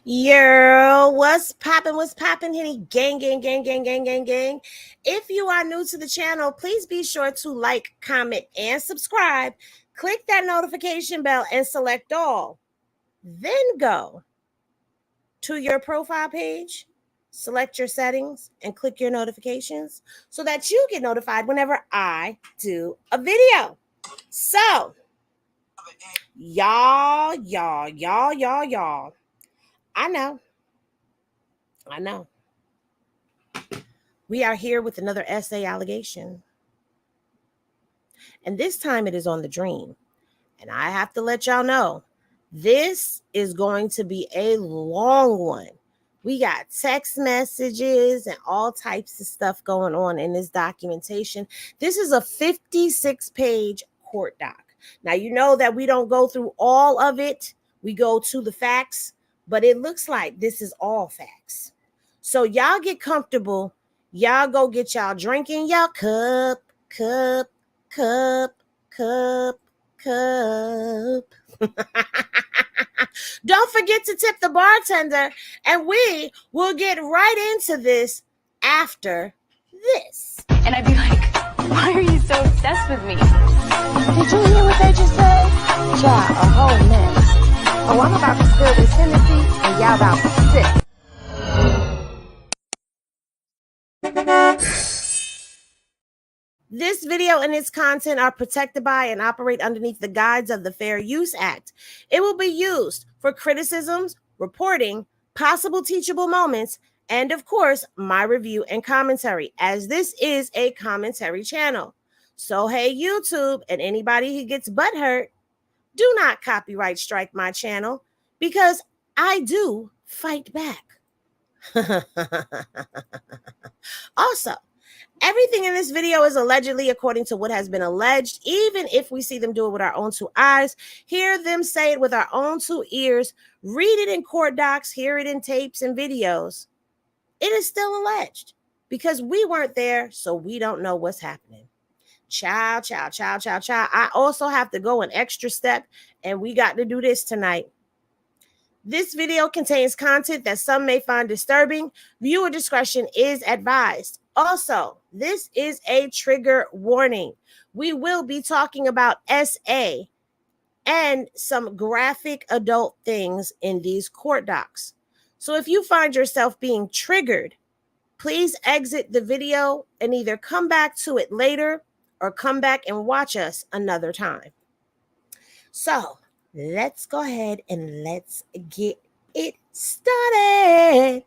Yo, what's poppin', Henny? Gang, gang, gang, gang, gang, gang, gang. If you are new to the channel, please be sure to like, comment, and subscribe. Click that notification bell and select all. Then go to your profile page, select your settings, and click your notifications so that you get notified whenever I do a video. So, y'all. I know. I know. We are here with another essay allegation. And this time it is on the dream. And I have to let y'all know, this is going to be a long one. We got text messages and all types of stuff going on in this documentation. This is a 56-page court doc. Now, you know that we don't go through all of it. We go to the facts, but it looks like this is all facts. So y'all get comfortable. Y'all go get y'all drinking y'all cup. Don't forget to tip the bartender, and we will get right into this after this. And I'd be like, why are you so obsessed with me? Did you hear what they just said? Child, a whole mess. Oh, I'm about to spill this Hennessy, and y'all about to sit. This video and its content are protected by and operate underneath the guides of the Fair Use Act. It will be used for criticisms, reporting, possible teachable moments, and of course, my review and commentary, as this is a commentary channel. So, hey, YouTube and anybody who gets butthurt, do not copyright strike my channel because I do fight back. Also, everything in this video is allegedly according to what has been alleged, even if we see them do it with our own two eyes, hear them say it with our own two ears, read it in court docs, hear it in tapes and videos. It is still alleged because we weren't there, so we don't know what's happening. Child. I also have to go an extra step, and we got to do this tonight. This video contains content that some may find disturbing. Viewer discretion is advised. Also, this is a trigger warning. We will be talking about SA and some graphic adult things in these court docs. So if you find yourself being triggered, please exit the video and either come back to it later or come back and watch us another time. So let's go ahead and let's get it started.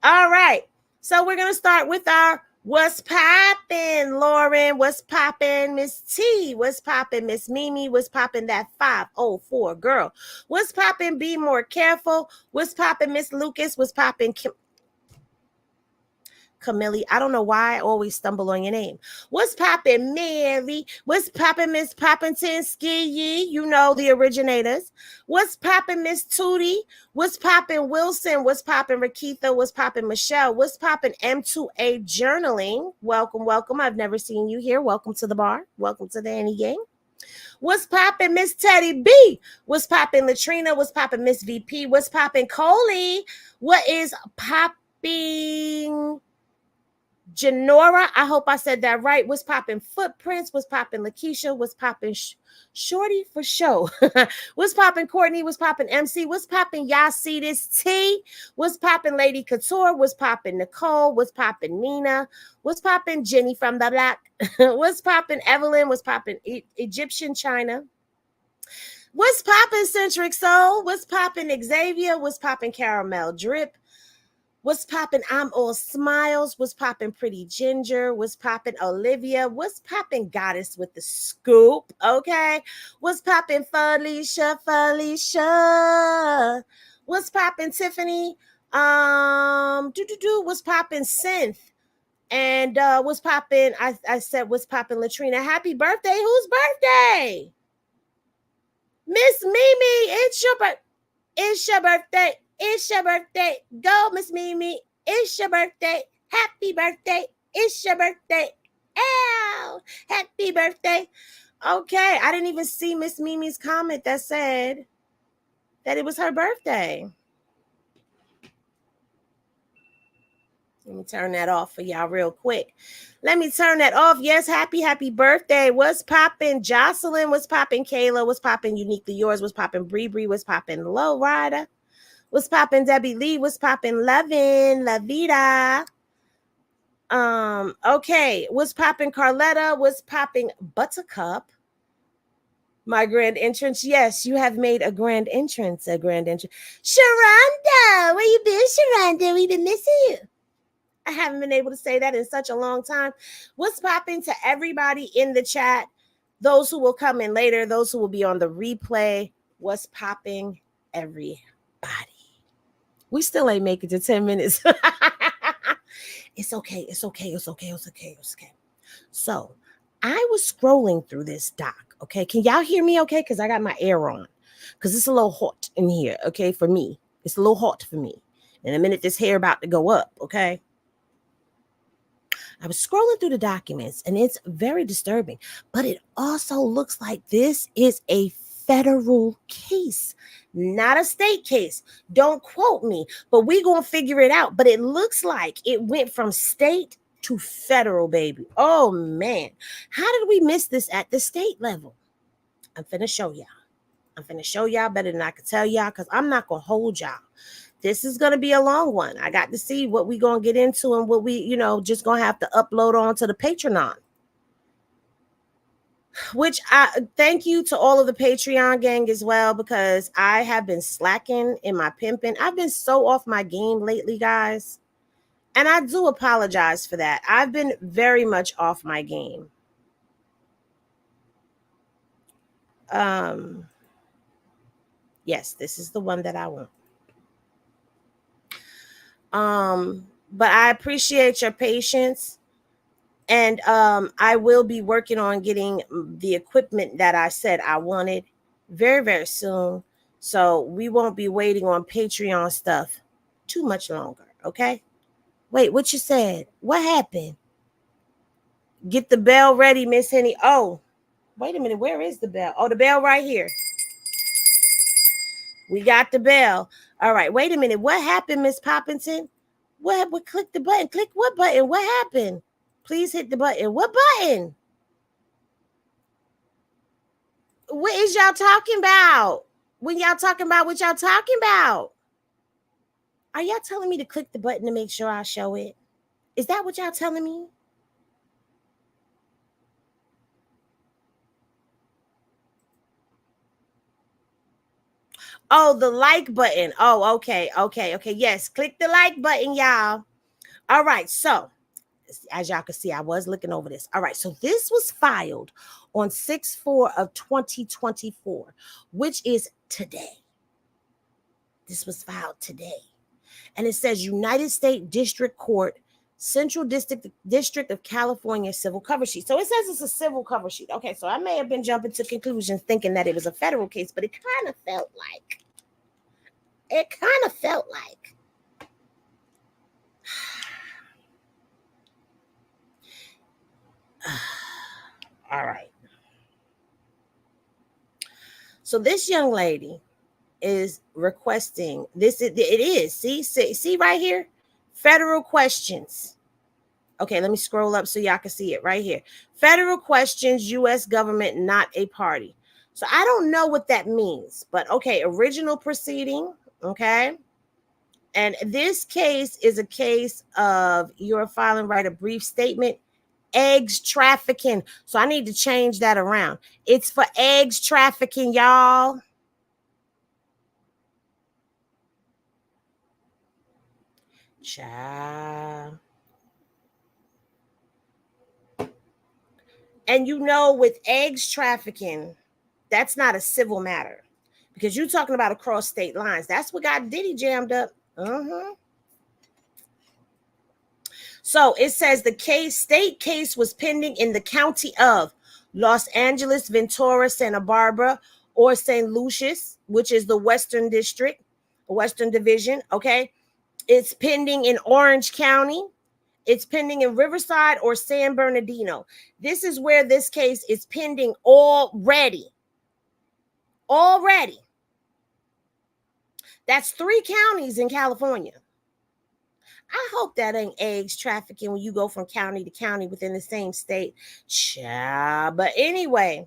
All right. So we're going to start with our what's poppin', Lauren? What's poppin', Miss T? What's poppin', Miss Mimi? What's poppin', that 504 girl? What's poppin', Be More Careful? What's poppin', Miss Lucas? What's poppin', Camille? I don't know why I always stumble on your name. What's poppin', Mary? What's poppin', Miss Poppington-Skiyee? You know, the originators. What's poppin', Miss Tootie? What's poppin', Wilson? What's poppin', Rakitha? What's poppin', Michelle? What's poppin', M2A Journaling? Welcome. I've never seen you here. Welcome to the bar. Welcome to the Any Game. What's poppin', Miss Teddy B? What's poppin', Latrina? What's poppin', Miss VP? What's poppin', Coley? What is popping, Janora? I hope I said that right. What's poppin', Footprints? What's poppin', Lakeisha? What's poppin', Shorty for show? What's poppin', Courtney? What's poppin', MC? What's poppin', y'all see this T? What's poppin', Lady Couture? What's poppin', Nicole? What's poppin', Nina? What's poppin', Jenny from the Black? What's poppin', Evelyn? What's poppin', Egyptian China? What's poppin', Centric Soul? What's poppin', Xavier? What's poppin', Caramel Drip? What's poppin', I'm All Smiles? What's poppin', Pretty Ginger? What's poppin', Olivia? What's poppin', Goddess with the Scoop? Okay. What's poppin', Felicia? What's poppin', Tiffany? What's poppin', Synth? And what's poppin'? I said what's poppin', Latrina? Happy birthday. Whose birthday? Miss Mimi, it's your birthday. It's your birthday. It's your birthday. Go, Miss Mimi. It's your birthday. Happy birthday. It's your birthday. Ow! Happy birthday. Okay, I didn't even see Miss Mimi's comment that said that it was her birthday. Let me turn that off for y'all real quick. Let me turn that off. Yes, happy birthday. What's popping? Jocelyn, what's popping? Kayla, what's popping? Uniquely yours, what's popping? Bree, what's popping? Low Rider, what's popping? Debbie Lee, what's popping? Lovin', La Vida. Okay, what's popping? Carletta, what's popping? Buttercup. My grand entrance. Yes, you have made a grand entrance. Sharonda, where you been, Sharonda? We've been missing you. I haven't been able to say that in such a long time. What's popping to everybody in the chat? Those who will come in later, those who will be on the replay. What's popping, everybody? We still ain't make it to 10 minutes. It's okay. So I was scrolling through this doc. Okay. Can y'all hear me okay? Because I got my air on. Because it's a little hot in here. Okay. For me. It's a little hot for me. In a minute, this hair about to go up. Okay. I was scrolling through the documents and it's very disturbing, but it also looks like this is a federal case, not a state case. Don't quote me, but we're going to figure it out. But it looks like it went from state to federal, baby. Oh, man. How did we miss this at the state level? I'm finna show y'all better than I could tell y'all because I'm not going to hold y'all. This is going to be a long one. I got to see what we're going to get into and what we, just going to have to upload onto the Patreon. Which I thank you to all of the Patreon gang as well, because I have been slacking in my pimping. I've been so off my game lately, guys. And I do apologize for that. I've been very much off my game. Yes, this is the one that I want. But I appreciate your patience. And I will be working on getting the equipment that I said I wanted very, very soon. So we won't be waiting on Patreon stuff too much longer. Okay. Wait, what you said? What happened? Get the bell ready, Miss Henny. Oh, wait a minute. Where is the bell? Oh, the bell right here. We got the bell. All right. Wait a minute. What happened, Miss Poppington? What? Click the button. Click what button? What happened? Please hit the button. What button? What is y'all talking about? When y'all talking about what y'all talking about? Are y'all telling me to click the button to make sure I show it? Is that what y'all telling me? Oh, the like button. Oh, okay. Yes, click the like button, y'all. All right, so as y'all can see, I was looking over this. All right, so this was filed on 6/4 of 2024, which is today. This was filed today. And it says United States District Court, Central District of California civil cover sheet. So it says it's a civil cover sheet. Okay, so I may have been jumping to conclusions thinking that it was a federal case, but it kind of felt like. All right. So this young lady is requesting this. It is. See right here? Federal questions. Okay, let me scroll up so y'all can see it right here. Federal questions, U.S. government, not a party. So I don't know what that means, but okay, original proceeding. Okay. And this case is a case of you're filing, write a brief statement. Eggs trafficking. So I need to change that around. It's for eggs trafficking, y'all. Child. And with eggs trafficking, that's not a civil matter because you're talking about across state lines. That's what got Diddy jammed up. So it says the state case was pending in the county of Los Angeles, Ventura, Santa Barbara, or St. Lucius, which is the Western District, Western Division. Okay. It's pending in Orange County. It's pending in Riverside or San Bernardino. This is where this case is pending already. That's 3 counties in California. I hope that ain't eggs trafficking when you go from county to county within the same state. Child. But anyway,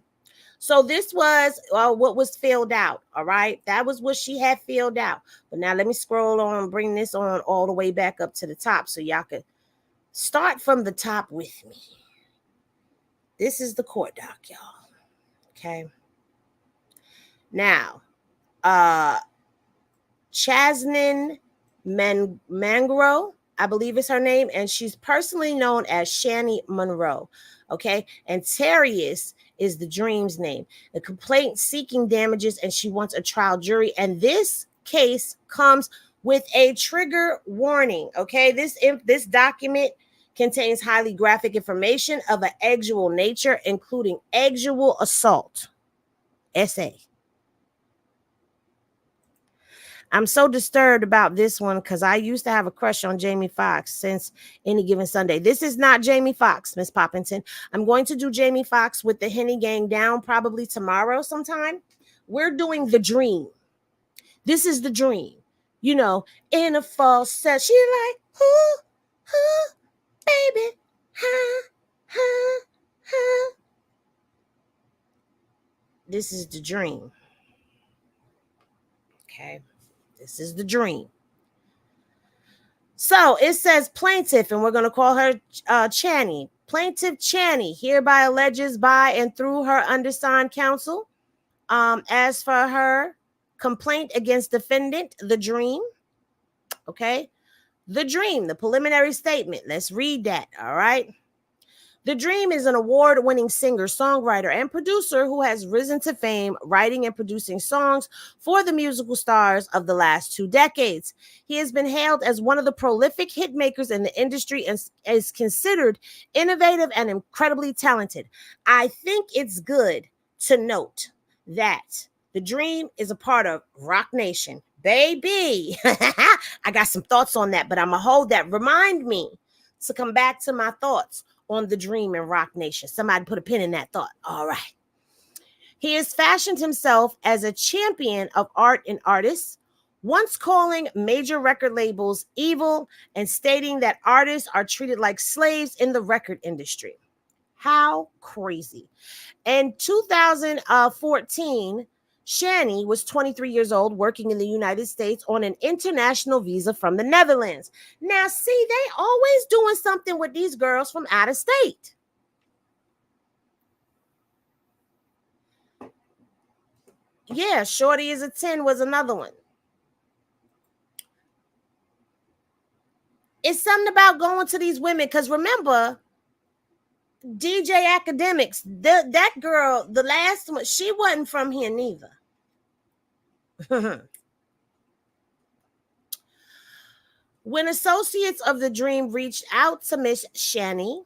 so this was what was filled out. All right. That was what she had filled out. But now let me scroll on and bring this on all the way back up to the top so y'all can start from the top with me. This is the court doc, y'all. Okay. Now, Chasnin Mangro, I believe is her name, and she's personally known as Shani Monroe. Okay. And Terrius is the dream's name. The complaint seeking damages, and she wants a trial jury. And this case comes with a trigger warning. Okay. This document contains highly graphic information of an sexual nature, including sexual assault. SA. I'm so disturbed about this one because I used to have a crush on Jamie Foxx since Any Given Sunday. This is not Jamie Foxx, Miss Poppington. I'm going to do Jamie Foxx with the Henny Gang down probably tomorrow sometime. We're doing The Dream. This is The Dream. You know, in a false set. She like, baby, huh. This is The Dream. Okay. This is The Dream. So it says plaintiff, and we're going to call her Channy. Plaintiff Channy hereby alleges by and through her undersigned counsel, as for her complaint against defendant, The Dream. Okay. The Dream, the preliminary statement. Let's read that. All right. The Dream is an award-winning singer, songwriter, and producer who has risen to fame writing and producing songs for the musical stars of the last 2 decades. He has been hailed as one of the prolific hit makers in the industry and is considered innovative and incredibly talented. I think it's good to note that The Dream is a part of Rock Nation. Baby, I got some thoughts on that, but I'm going to hold that. Remind me to come back to my thoughts on The Dream and Rock Nation. Somebody put a pin in that thought. All right. He has fashioned himself as a champion of art and artists, once calling major record labels evil and stating that artists are treated like slaves in the record industry. How crazy. In 2014, Shani was 23 years old, working in the United States on an international visa from the Netherlands. Now, see, they always doing something with these girls from out of state. Yeah, Shorty is a 10 was another one. It's something about going to these women, because remember, DJ Academics, that girl, the last one, she wasn't from here neither. When associates of The Dream reached out to Miss Shani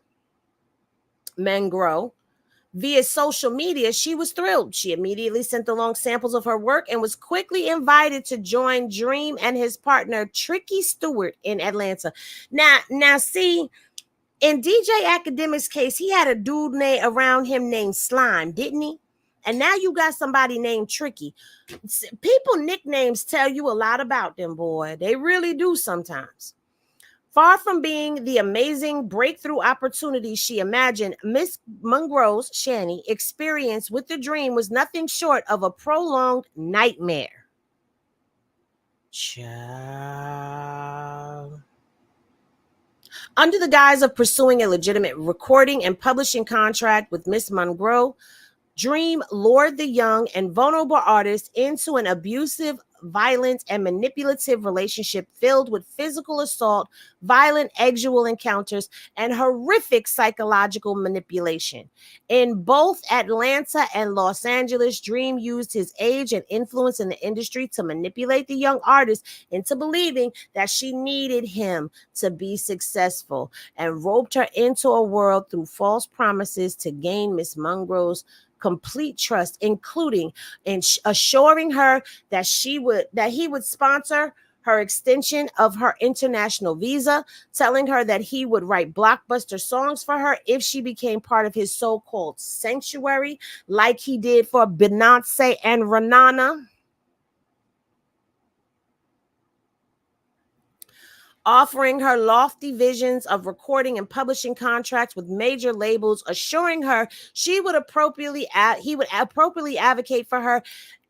Mangro via social media, she was thrilled. She immediately sent along samples of her work and was quickly invited to join Dream and his partner Tricky Stewart in Atlanta. Now, see, in DJ Academic's case, he had a dude around him named Slime, didn't he? And now you got somebody named Tricky. People nicknames tell you a lot about them, boy. They really do sometimes. Far from being the amazing breakthrough opportunity she imagined, Miss Monroe's Shani experience with The Dream was nothing short of a prolonged nightmare. Child. Under the guise of pursuing a legitimate recording and publishing contract with Miss Monroe, Dream lured the young and vulnerable artist into an abusive, violent, and manipulative relationship filled with physical assault, violent sexual encounters, and horrific psychological manipulation. In both Atlanta and Los Angeles, Dream used his age and influence in the industry to manipulate the young artist into believing that she needed him to be successful, and roped her into a world through false promises to gain Miss Monroe's complete trust, including assuring her that he would sponsor her extension of her international visa, telling her that he would write blockbuster songs for her if she became part of his so-called sanctuary, like he did for Beyonce and Rihanna. offering her lofty visions of recording and publishing contracts with major labels, assuring her he would appropriately advocate for her,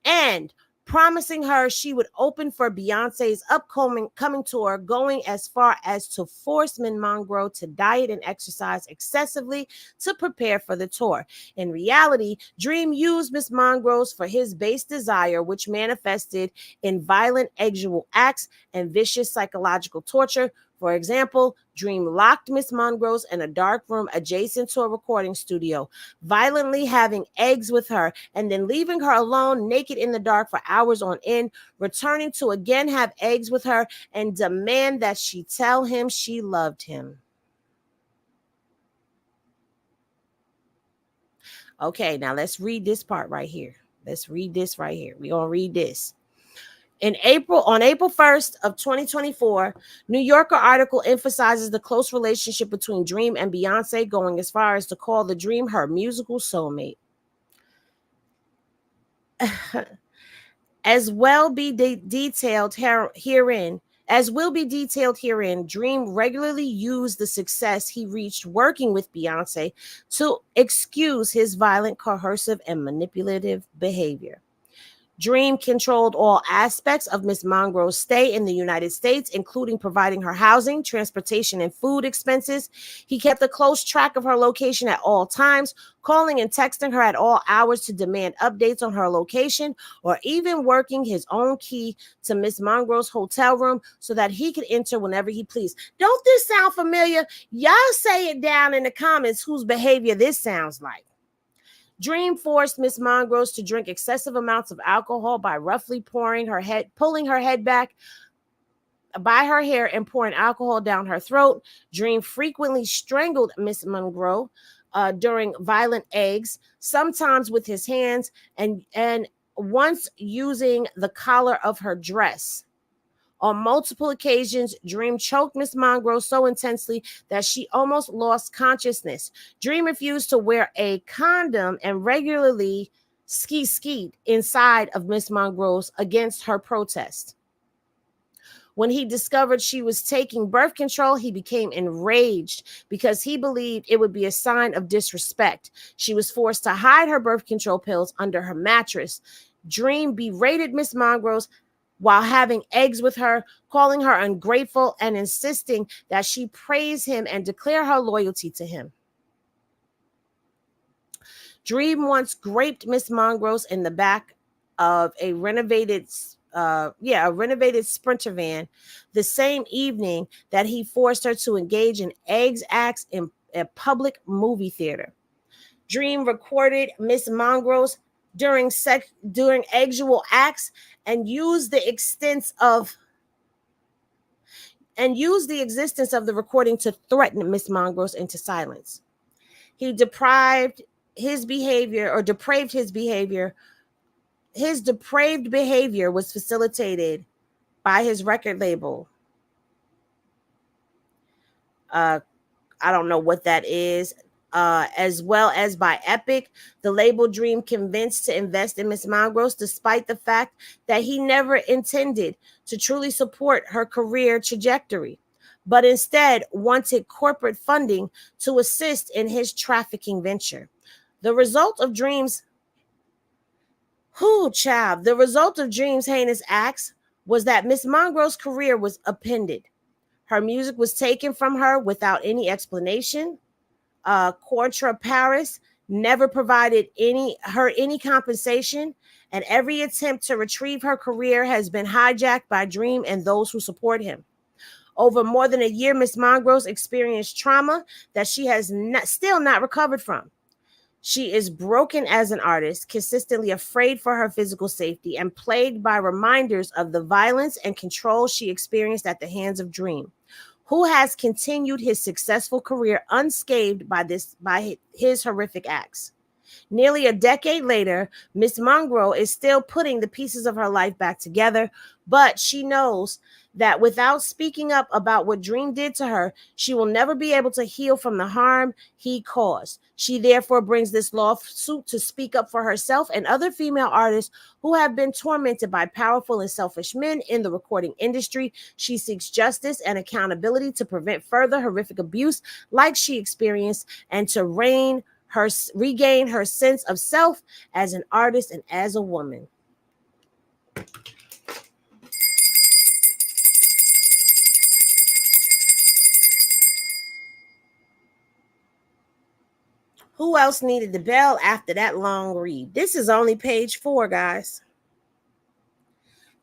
and promising her she would open for Beyonce's upcoming tour, going as far as to force Min Monroe to diet and exercise excessively to prepare for the tour. In reality, Dream used Miss Monroe for his base desire, which manifested in violent sexual acts and vicious psychological torture. For example, Dream locked Miss Monroe in a dark room adjacent to a recording studio, violently having eggs with her, and then leaving her alone naked in the dark for hours on end, returning to again have eggs with her and demand that she tell him she loved him. Okay, now let's read this part right here. Let's read this right here. We're going to read this. On April 1st of 2024, New Yorker article emphasizes the close relationship between Dream and Beyonce, going as far as to call the Dream her musical soulmate. As will be detailed herein, Dream regularly used the success he reached working with Beyonce to excuse his violent, coercive, and manipulative behavior. Dream controlled all aspects of Miss Monroe's stay in the United States, including providing her housing, transportation, and food expenses. He kept a close track of her location at all times, calling and texting her at all hours to demand updates on her location, or even working his own key to Miss Monroe's hotel room so that he could enter whenever he pleased. Don't this sound familiar? Y'all say it down in the comments whose behavior this sounds like. Dream forced Miss Monroe to drink excessive amounts of alcohol by roughly pulling her head back by her hair and pouring alcohol down her throat. Dream frequently strangled Miss Monroe during violent acts, sometimes with his hands and once using the collar of her dress. On multiple occasions, Dream choked Miss Monroe so intensely that she almost lost consciousness. Dream refused to wear a condom and regularly skied inside of Miss Monroe's against her protest. When he discovered she was taking birth control, he became enraged because he believed it would be a sign of disrespect. She was forced to hide her birth control pills under her mattress. Dream berated Miss Monroe while having eggs with her, calling her ungrateful and insisting that she praise him and declare her loyalty to him. Dream once graped Miss Monroe in the back of a renovated Sprinter van the same evening that he forced her to engage in eggs acts in a public movie theater. Dream recorded Miss Monroe during sexual acts and used the existence of the recording to threaten Miss Monroe into silence. He depraved his behavior. His depraved behavior was facilitated by his record label. I don't know what that is. As well as by Epic. The label Dream convinced to invest in Miss Monroe despite the fact that he never intended to truly support her career trajectory, but instead wanted corporate funding to assist in his trafficking venture. The result of Dream's heinous acts was that Miss Monroe's career was upended. Her music was taken from her without any explanation. Contra Paris never provided any compensation, and every attempt to retrieve her career has been hijacked by Dream and those who support him. Over more than a year, Miss Monroe experienced trauma that she has still not recovered from. She is broken as an artist, consistently afraid for her physical safety, and plagued by reminders of the violence and control she experienced at the hands of Dream, who has continued his successful career unscathed by his horrific acts. Nearly a decade later, Miss Monroe is still putting the pieces of her life back together, but she knows that without speaking up about what Dream did to her, she will never be able to heal from the harm he caused. She therefore brings this lawsuit to speak up for herself and other female artists who have been tormented by powerful and selfish men in the recording industry. She seeks justice and accountability to prevent further horrific abuse like she experienced and to regain her sense of self as an artist and as a woman. Who else needed the bell after that long read? This is only page 4, guys.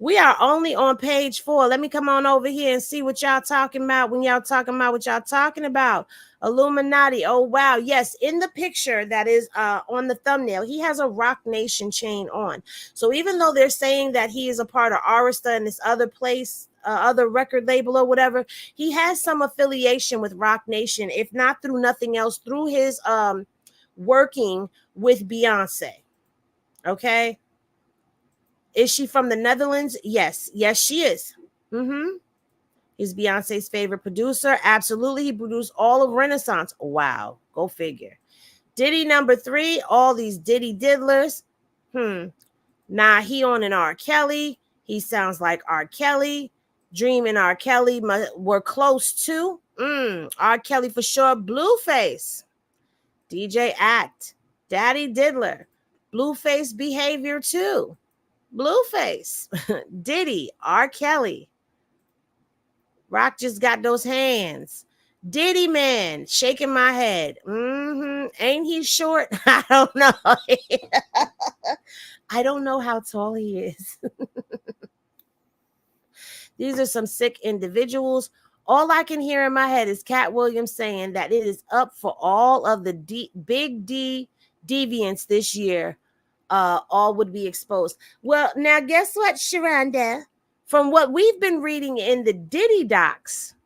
We are only on page 4. Let me come on over here and see what y'all talking about when y'all talking about what y'all talking about. Illuminati. Oh, wow. Yes, in the picture that is on the thumbnail, he has a Rock Nation chain on. So even though they're saying that he is a part of Arista and this other place, other record label or whatever, he has some affiliation with Rock Nation, if not through nothing else, through his working with Beyonce. Okay. Is she from the Netherlands? Yes. Yes, she is. He's Beyonce's favorite producer. Absolutely. He produced all of Renaissance. Wow. Go figure. Diddy number 3. All these Diddy diddlers. Nah, he on an R. Kelly. He sounds like R. Kelly. Dream and R. Kelly were close to. R. Kelly for sure. Blueface. DJ Act. Daddy Diddler. Blueface behavior too. Blueface. Diddy. R. Kelly. Rock just got those hands. Diddy man. Shaking my head. Ain't he short? I don't know. I don't know how tall he is. These are some sick individuals. All I can hear in my head is Cat Williams saying that it is up for all of the big D deviants this year. All would be exposed. Well, now guess what, Sharonda? From what we've been reading in the Diddy docs,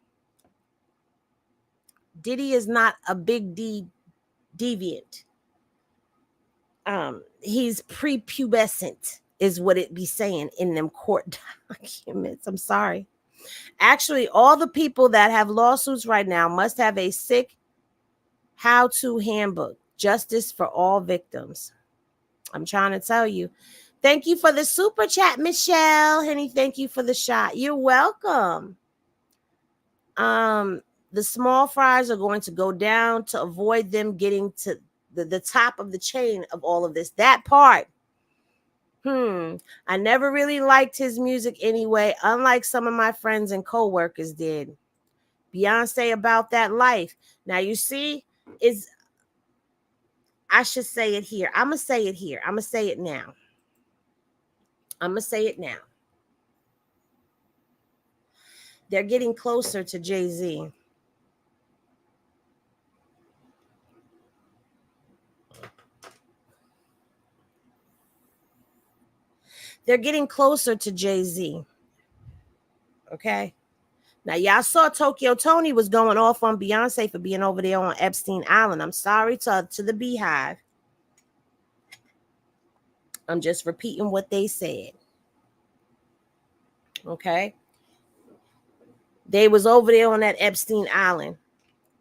Diddy is not a big D deviant. He's prepubescent, is what it be saying in them court documents. I'm sorry. Actually, all the people that have lawsuits right now must have a sick how-to handbook. Justice for all victims. I'm trying to tell you. Thank you for the super chat, Michelle. Henny, thank you for the shot. You're welcome. The small fries are going to go down to avoid them getting to the top of the chain of all of this. That part. I never really liked his music anyway, unlike some of my friends and co-workers did. Beyonce about that life. Now you see, I should say it here. I'm going to say it here. I'm going to say it now. They're getting closer to Jay-Z. They're getting closer to Jay-Z. Okay. Now, y'all saw Tokyo Tony was going off on Beyonce for being over there on Epstein Island. I'm sorry to the Beehive. I'm just repeating what they said. Okay. They was over there on that Epstein Island.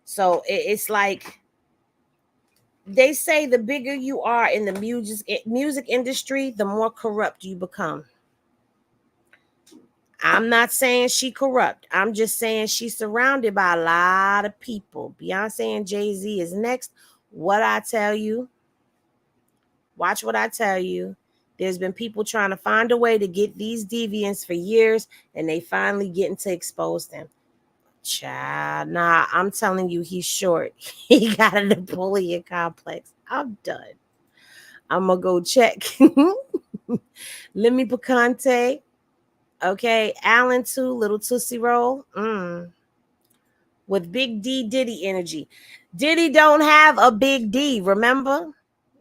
So it's like they say the bigger you are in the music industry, the more corrupt you become. I'm not saying she corrupt. I'm just saying she's surrounded by a lot of people. Beyonce and Jay-Z is next. What I tell you, watch what I tell you. There's been people trying to find a way to get these deviants for years, and they finally getting to expose them. Child, nah, I'm telling you, he's short. He got a Napoleon complex. I'm done. I'm going to go check. Lemmy Picante. Okay, Allen too, little Tootsie Roll. With big D Diddy energy. Diddy don't have a big D, remember?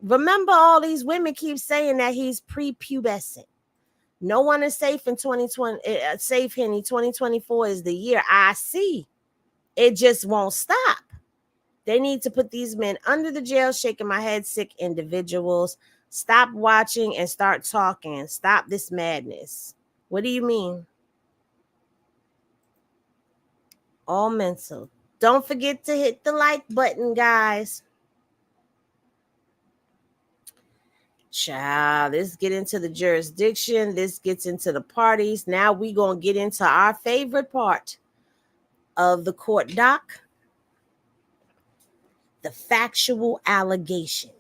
Remember all these women keep saying that he's prepubescent. No one is safe in 2020. Safe, Henny. 2024 is the year. I see. It just won't stop. They need to put these men under the jail, shaking my head, sick individuals. Stop watching and start talking. Stop this madness. What do you mean? All mental. Don't forget to hit the like button, guys. Child, let's get into the jurisdiction. This gets into the parties. Now we gonna get into our favorite part of the court doc, the factual allegations.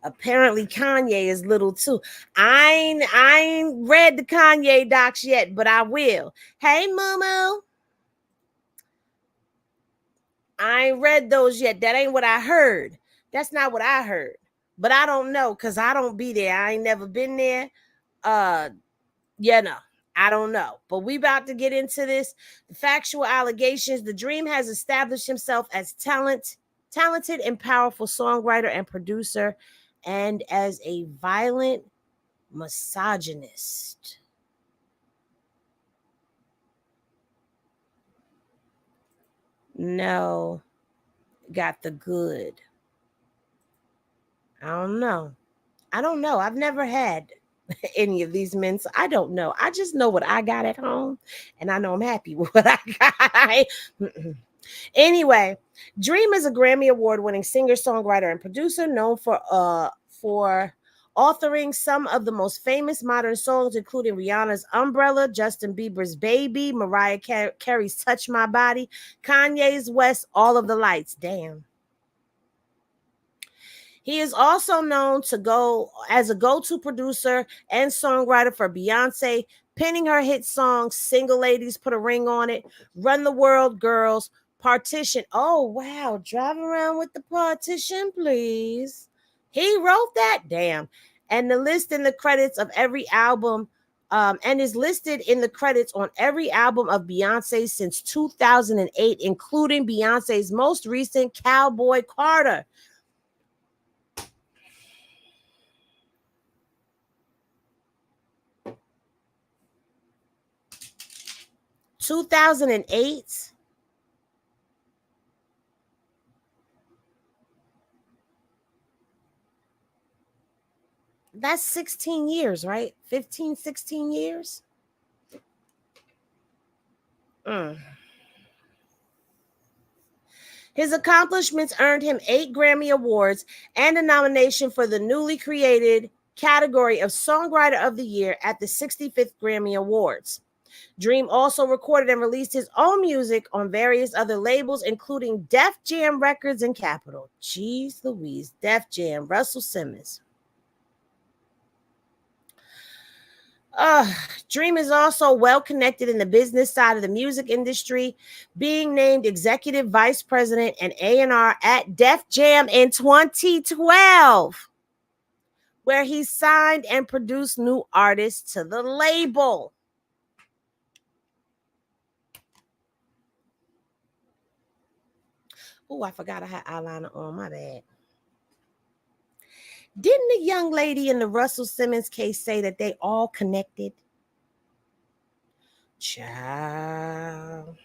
Apparently Kanye is little too. I ain't read the Kanye docs yet, but I will. Hey Momo. I ain't read those yet. That ain't what I heard. That's not what I heard. But I don't know because I don't be there. I ain't never been there. Yeah, no. I don't know. But we about to get into this. The factual allegations. The Dream has established himself as talented and powerful songwriter and producer, and as a violent misogynist. No, got the good. I don't know. I've never had any of these men, so I don't know. I just know what I got at home, and I know I'm happy with what I got. Anyway, Dream is a Grammy Award-winning singer, songwriter, and producer known for authoring some of the most famous modern songs, including Rihanna's Umbrella, Justin Bieber's Baby, Mariah Carey's Touch My Body, Kanye's West, All of the Lights. Damn. He is also known to go as a go-to producer and songwriter for Beyonce, penning her hit songs Single Ladies, Put a Ring on It, Run the World, Girls, Partition. Oh, wow. Drive around with the partition, please. He wrote that? Damn. And the list in the credits of every album, and is listed in the credits on every album of Beyonce since 2008, including Beyonce's most recent Cowboy Carter. 2008. That's 16 years, right? 15, 16 years. His accomplishments earned him 8 Grammy Awards and a nomination for the newly created category of Songwriter of the Year at the 65th Grammy Awards. Dream also recorded and released his own music on various other labels, including Def Jam Records and Capitol. Jeez Louise, Def Jam, Russell Simmons. Dream is also well connected in the business side of the music industry, being named executive vice president and A&R at Def Jam in 2012, where he signed and produced new artists to the label. Oh, I forgot I had eyeliner on. My bad. Didn't the young lady in the Russell Simmons case say that they all connected? Child.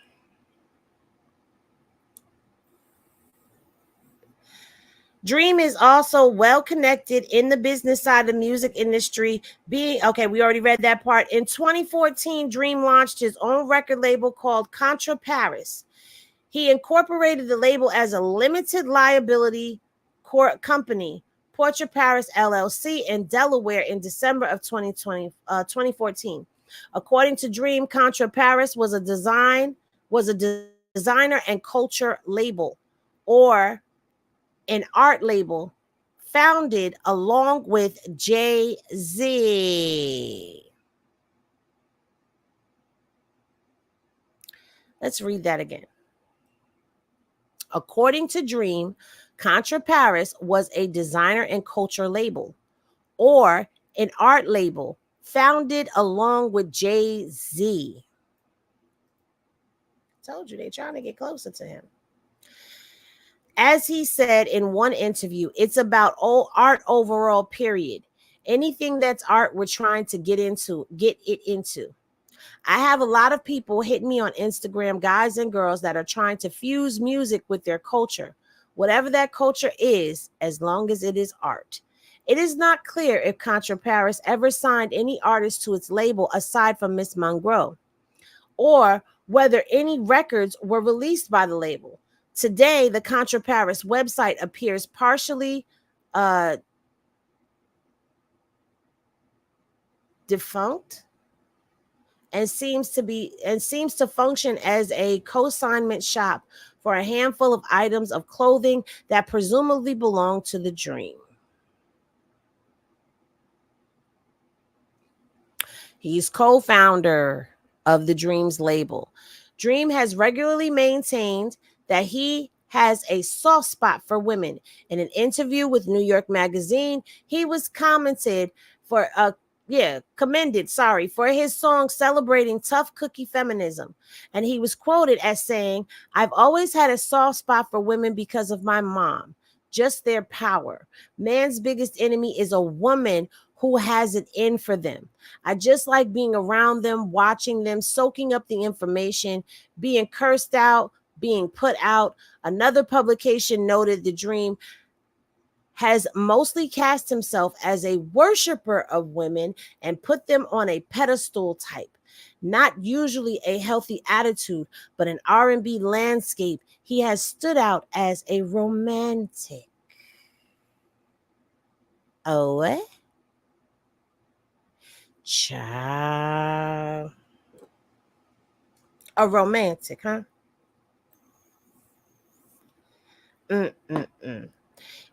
Dream is also well connected in the business side of the music industry. We already read that part. In 2014, Dream launched his own record label called Contra Paris. He incorporated the label as a limited liability company, Portrait Paris LLC, in Delaware in December of 2014. According to Dream, Contra Paris was a designer and culture label, or an art label, founded along with Jay-Z. Let's read that again. According to Dream, Contra Paris was a designer and culture label, or an art label, founded along with Jay-Z. Told you, they're trying to get closer to him. As he said in one interview, it's about art overall, period. Anything that's art, we're trying to get it into. I have a lot of people hit me on Instagram, guys and girls, that are trying to fuse music with their culture, whatever that culture is, as long as it is art. It is not clear if Contra Paris ever signed any artist to its label aside from Miss Monroe, or whether any records were released by the label. Today, the Contra Paris website appears partially defunct and seems to function as a consignment shop for a handful of items of clothing that presumably belong to the Dream. He's co-founder of the Dreams label. Dream has regularly maintained that he has a soft spot for women. In an interview with New York Magazine, he was commended for his song celebrating tough cookie feminism. And he was quoted as saying, "I've always had a soft spot for women because of my mom, just their power. Man's biggest enemy is a woman who has it in for them. I just like being around them, watching them, soaking up the information, being cursed out, being put out." Another publication noted the Dream has mostly cast himself as a worshiper of women and put them on a pedestal type. Not usually a healthy attitude, but in R&B landscape, he has stood out as a romantic. Oh, eh? Child. A romantic, huh? Mm-mm-mm.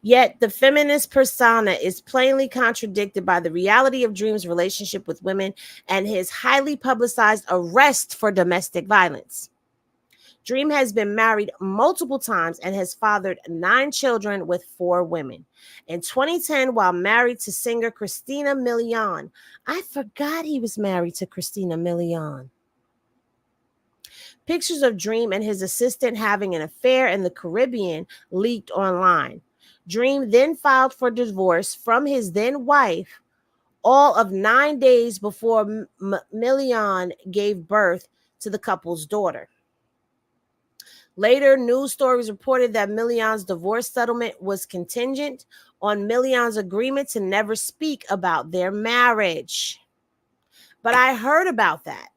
Yet the feminist persona is plainly contradicted by the reality of Dream's relationship with women and his highly publicized arrest for domestic violence. Dream has been married multiple times and has fathered 9 children with 4 women. In 2010, while married to singer Christina Milian, I forgot he was married to Christina Milian. Pictures of Dream and his assistant having an affair in the Caribbean leaked online. Dream then filed for divorce from his then wife, all of 9 days before Milian gave birth to the couple's daughter. Later, news stories reported that Milian's divorce settlement was contingent on Milian's agreement to never speak about their marriage. But I heard about that.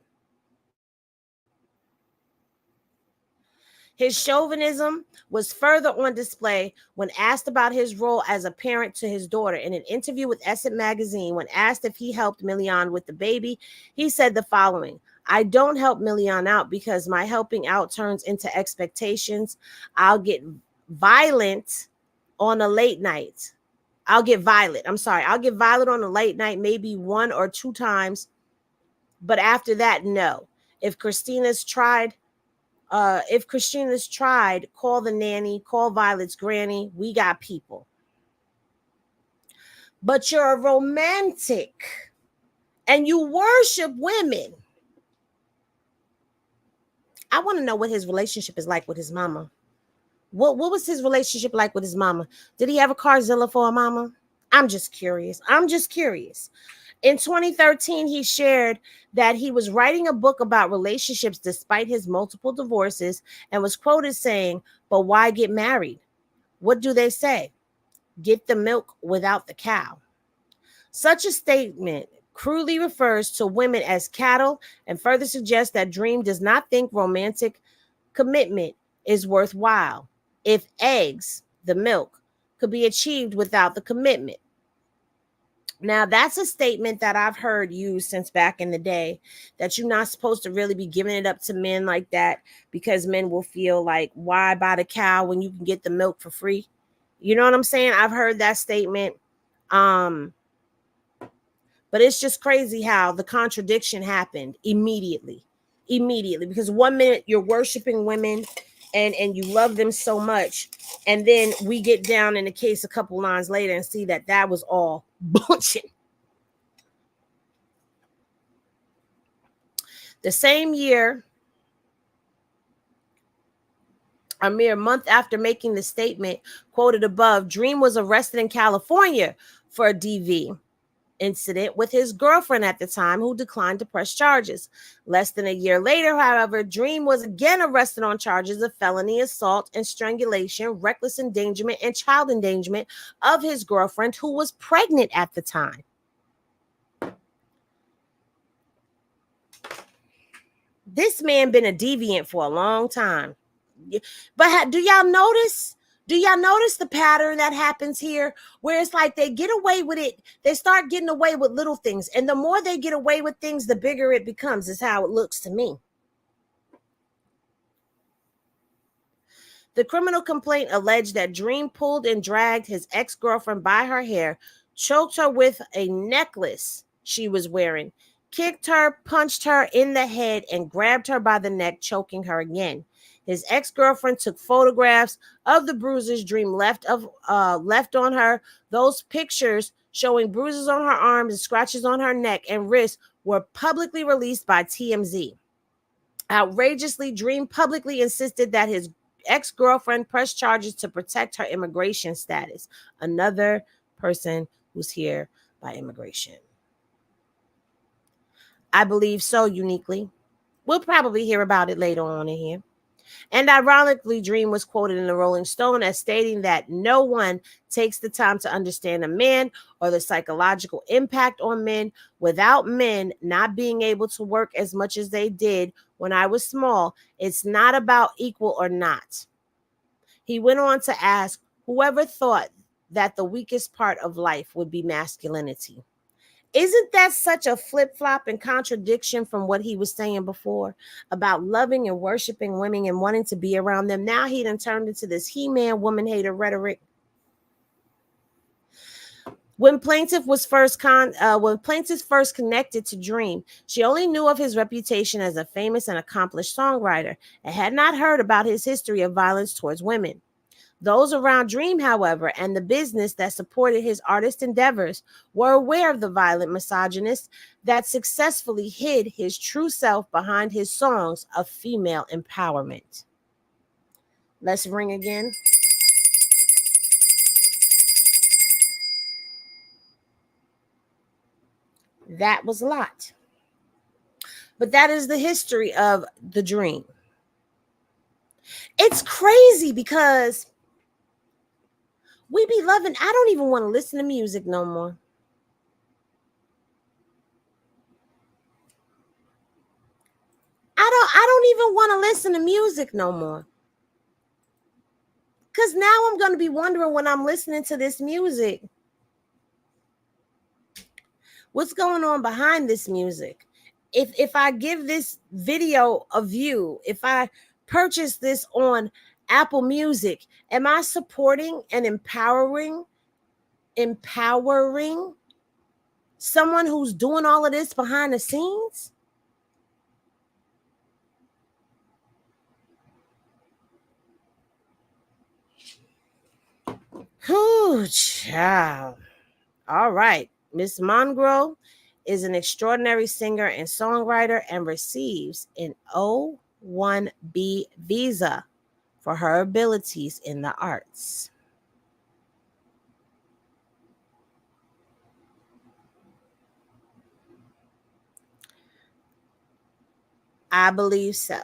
His chauvinism was further on display when asked about his role as a parent to his daughter. In an interview with Escalating magazine, when asked if he helped Milian with the baby, he said the following: "I don't help Milian out because my helping out turns into expectations. I'll get violent on a late night. I'll get violent on a late night, maybe 1 or 2 times. But after that, no. If Christina's tried, call the nanny, call Violet's granny. We got people. But you're a romantic and you worship women." I want to know what his relationship is like with his mama. What was his relationship like with his mama? Did he have a Carzilla for a mama? I'm just curious. In 2013, he shared that he was writing a book about relationships despite his multiple divorces and was quoted saying, "But why get married? What do they say? Get the milk without the cow." Such a statement crudely refers to women as cattle and further suggests that Dream does not think romantic commitment is worthwhile if eggs, the milk, could be achieved without the commitment. Now, that's a statement that I've heard used since back in the day, that you're not supposed to really be giving it up to men like that because men will feel like, why buy the cow when you can get the milk for free? You know what I'm saying? I've heard that statement. But it's just crazy how the contradiction happened immediately, because 1 minute you're worshiping women and you love them so much, and then we get down in the case a couple lines later and see that was all bullshit. The same year, a mere month after making the statement quoted above, Dream was arrested in California for a DV incident with his girlfriend at the time, who declined to press charges. Less than a year later, however, Dream was again arrested on charges of felony assault and strangulation, reckless endangerment, and child endangerment of his girlfriend, who was pregnant at the time. This man been a deviant for a long time. But do y'all notice? Do y'all notice the pattern that happens here where it's like they get away with it? They start getting away with little things. And the more they get away with things, the bigger it becomes, is how it looks to me. The criminal complaint alleged that Dream pulled and dragged his ex-girlfriend by her hair, choked her with a necklace she was wearing, kicked her, punched her in the head, and grabbed her by the neck, choking her again. His ex-girlfriend took photographs of the bruises Dream left on her. Those pictures showing bruises on her arms and scratches on her neck and wrist were publicly released by TMZ. Outrageously, Dream publicly insisted that his ex-girlfriend pressed charges to protect her immigration status. Another person who's here by immigration. I believe so, uniquely. We'll probably hear about it later on in here. And ironically, Dream was quoted in the Rolling Stone as stating that no one takes the time to understand a man or the psychological impact on men. Without men not being able to work as much as they did when I was small, it's not about equal or not. He went on to ask, whoever thought that the weakest part of life would be masculinity? Isn't that such a flip-flop and contradiction from what he was saying before about loving and worshiping women and wanting to be around them? Now he done turned into this he-man, woman-hater rhetoric. When plaintiff first connected to Dream, she only knew of his reputation as a famous and accomplished songwriter and had not heard about his history of violence towards women. Those around Dream, however, and the business that supported his artist endeavors were aware of the violent misogynist that successfully hid his true self behind his songs of female empowerment. Let's ring again. That was a lot. But that is the history of the Dream. It's crazy because we be loving. I don't even want to listen to music no more. I don't even want to listen to music no more. Because now I'm going to be wondering when I'm listening to this music, what's going on behind this music? If I give this video a view, if I purchase this on Apple Music, am I supporting and empowering someone who's doing all of this behind the scenes? Oh, child. All right. Miss Monroe is an extraordinary singer and songwriter and receives an O-1B visa for her abilities in the arts. I believe so.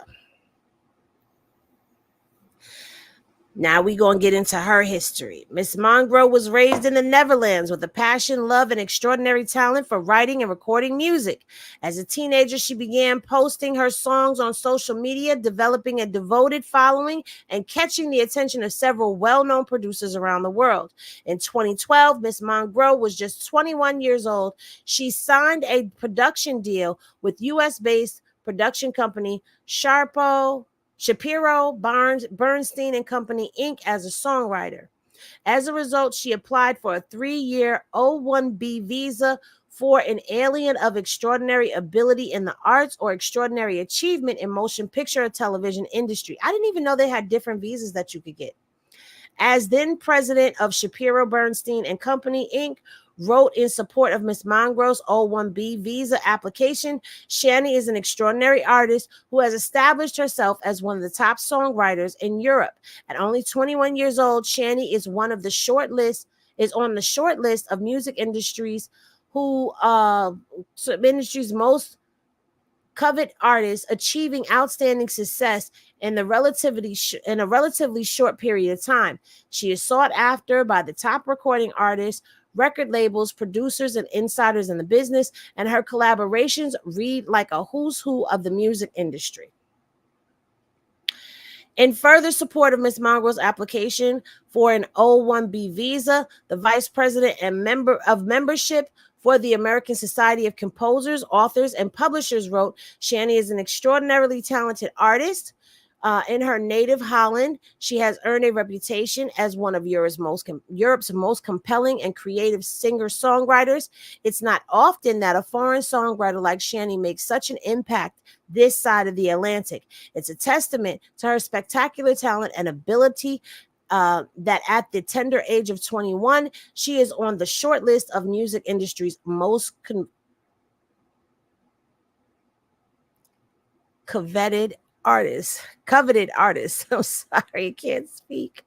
Now we're going to get into her history. Miss Monroe was raised in the Netherlands with a passion, love, and extraordinary talent for writing and recording music. As a teenager, she began posting her songs on social media, developing a devoted following, and catching the attention of several well-known producers around the world. In 2012, Miss Monroe was just 21 years old. She signed a production deal with U.S.-based production company Shapiro, Bernstein and Company, Inc. as a songwriter. As a result, she applied for a 3-year O-1B visa for an alien of extraordinary ability in the arts or extraordinary achievement in motion picture or television industry. I didn't even know they had different visas that you could get. As then president of Shapiro, Bernstein and Company, Inc., wrote in support of Miss Monroe's O-1B visa application, Shani is an extraordinary artist who has established herself as one of the top songwriters in Europe. At only 21 years old, Shani is on the short list of music industry's most coveted artists, achieving outstanding success in a relatively short period of time. She is sought after by the top recording artists, record labels, producers, and insiders in the business, and her collaborations read like a who's who of the music industry. In further support of Ms. Mongrow's application for an O-1B visa, the vice president and member of membership for the American Society of Composers, Authors, and Publishers wrote, Shani is an extraordinarily talented artist. In her native Holland, she has earned a reputation as one of Europe's most compelling and creative singer-songwriters. It's not often that a foreign songwriter like Shani makes such an impact this side of the Atlantic. It's a testament to her spectacular talent and ability that at the tender age of 21, she is on the short list of music industry's most coveted artists. I'm sorry, I can't speak.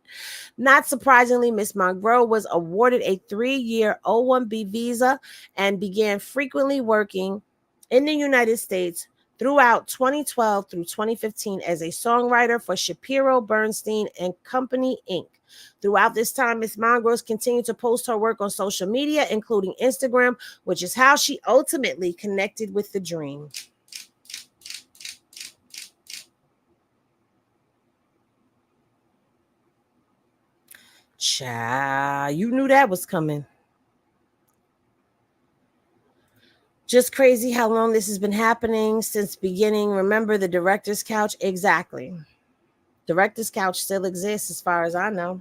Not surprisingly, Miss Mongrow was awarded a 3-year O-1B visa and began frequently working in the United States throughout 2012 through 2015 as a songwriter for Shapiro, Bernstein, and Company, Inc. Throughout this time, Miss Mongrow continued to post her work on social media, including Instagram, which is how she ultimately connected with the dream. Child, you knew that was coming. Just crazy how long this has been happening since beginning. Remember the director's couch? Exactly. Director's couch still exists as far as I know.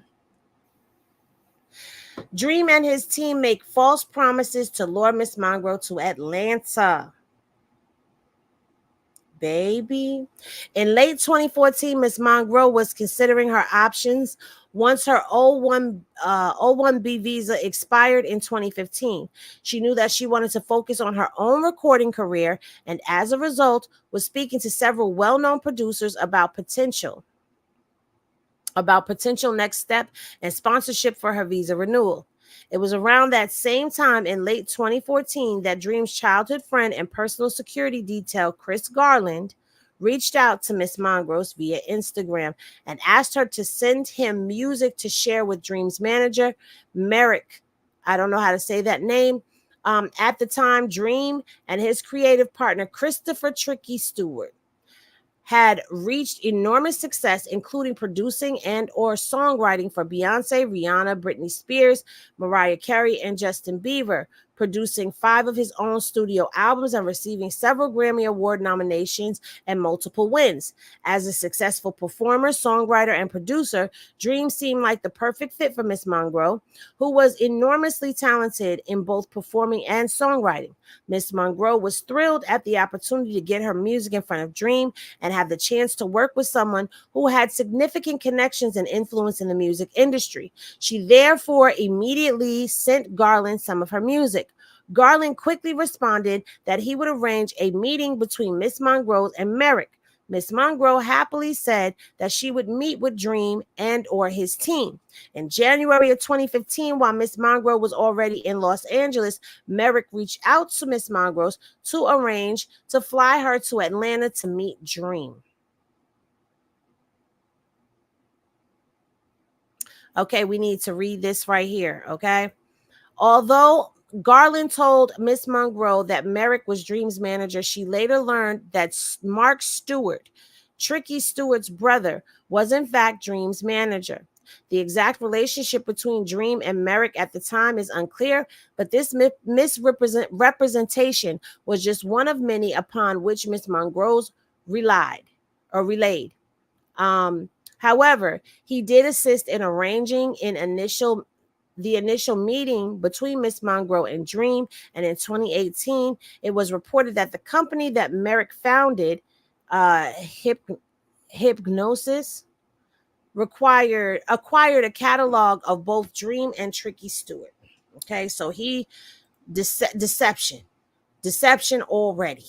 Dream and his team make false promises to lure Miss Mongrow to Atlanta. Baby. In late 2014, Miss Mongrow was considering her options once her O-1B visa expired in 2015. She knew that she wanted to focus on her own recording career, and as a result, was speaking to several well-known producers about potential next step and sponsorship for her visa renewal. It was around that same time in late 2014 that Dream's childhood friend and personal security detail, Chris Garland, reached out to Miss Mongrow via Instagram and asked her to send him music to share with Dream's manager, Merrick. I don't know how to say that name. At the time, Dream and his creative partner, Christopher Tricky Stewart, had reached enormous success, including producing and or songwriting for Beyonce, Rihanna, Britney Spears, Mariah Carey, and Justin Bieber, producing 5 of his own studio albums and receiving several Grammy Award nominations and multiple wins. As a successful performer, songwriter, and producer, Dream seemed like the perfect fit for Miss Mongrow, who was enormously talented in both performing and songwriting. Miss Mongrow was thrilled at the opportunity to get her music in front of Dream and have the chance to work with someone who had significant connections and influence in the music industry. She therefore immediately sent Garland some of her music. Garland quickly responded that he would arrange a meeting between Miss Mongrow and Merrick. Miss Mongrow happily said that she would meet with Dream and or his team. In January of 2015, while Miss Mongrow was already in Los Angeles, Merrick reached out to Miss Mongrow to arrange to fly her to Atlanta to meet Dream. Okay, we need to read this right here, okay? Although Garland told Miss Mongrow that Merrick was Dream's manager, she later learned that Mark Stewart, Tricky Stewart's brother, was in fact Dream's manager. The exact relationship between Dream and Merrick at the time is unclear, but this misrepresentation was just one of many upon which Miss Mongrow relayed. However, he did assist in arranging the initial meeting between Miss Mongrow and Dream, and in 2018, it was reported that the company that Merrick founded, Hypnosis, acquired a catalog of both Dream and Tricky Stewart. Okay, so he deception already.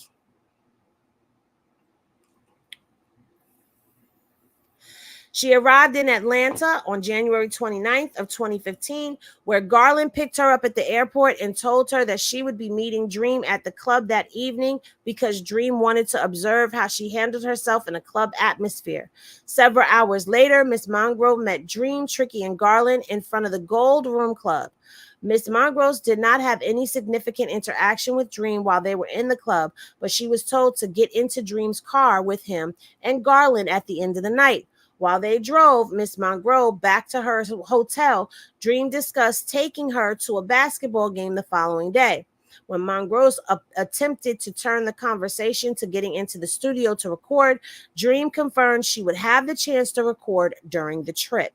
She arrived in Atlanta on January 29th of 2015, where Garland picked her up at the airport and told her that she would be meeting Dream at the club that evening because Dream wanted to observe how she handled herself in a club atmosphere. Several hours later, Miss Mongrow met Dream, Tricky, and Garland in front of the Gold Room Club. Miss Mongrose did not have any significant interaction with Dream while they were in the club, but she was told to get into Dream's car with him and Garland at the end of the night. While they drove Miss Mongrose back to her hotel, Dream discussed taking her to a basketball game the following day. When Mongrose attempted to turn the conversation to getting into the studio to record, Dream confirmed she would have the chance to record during the trip.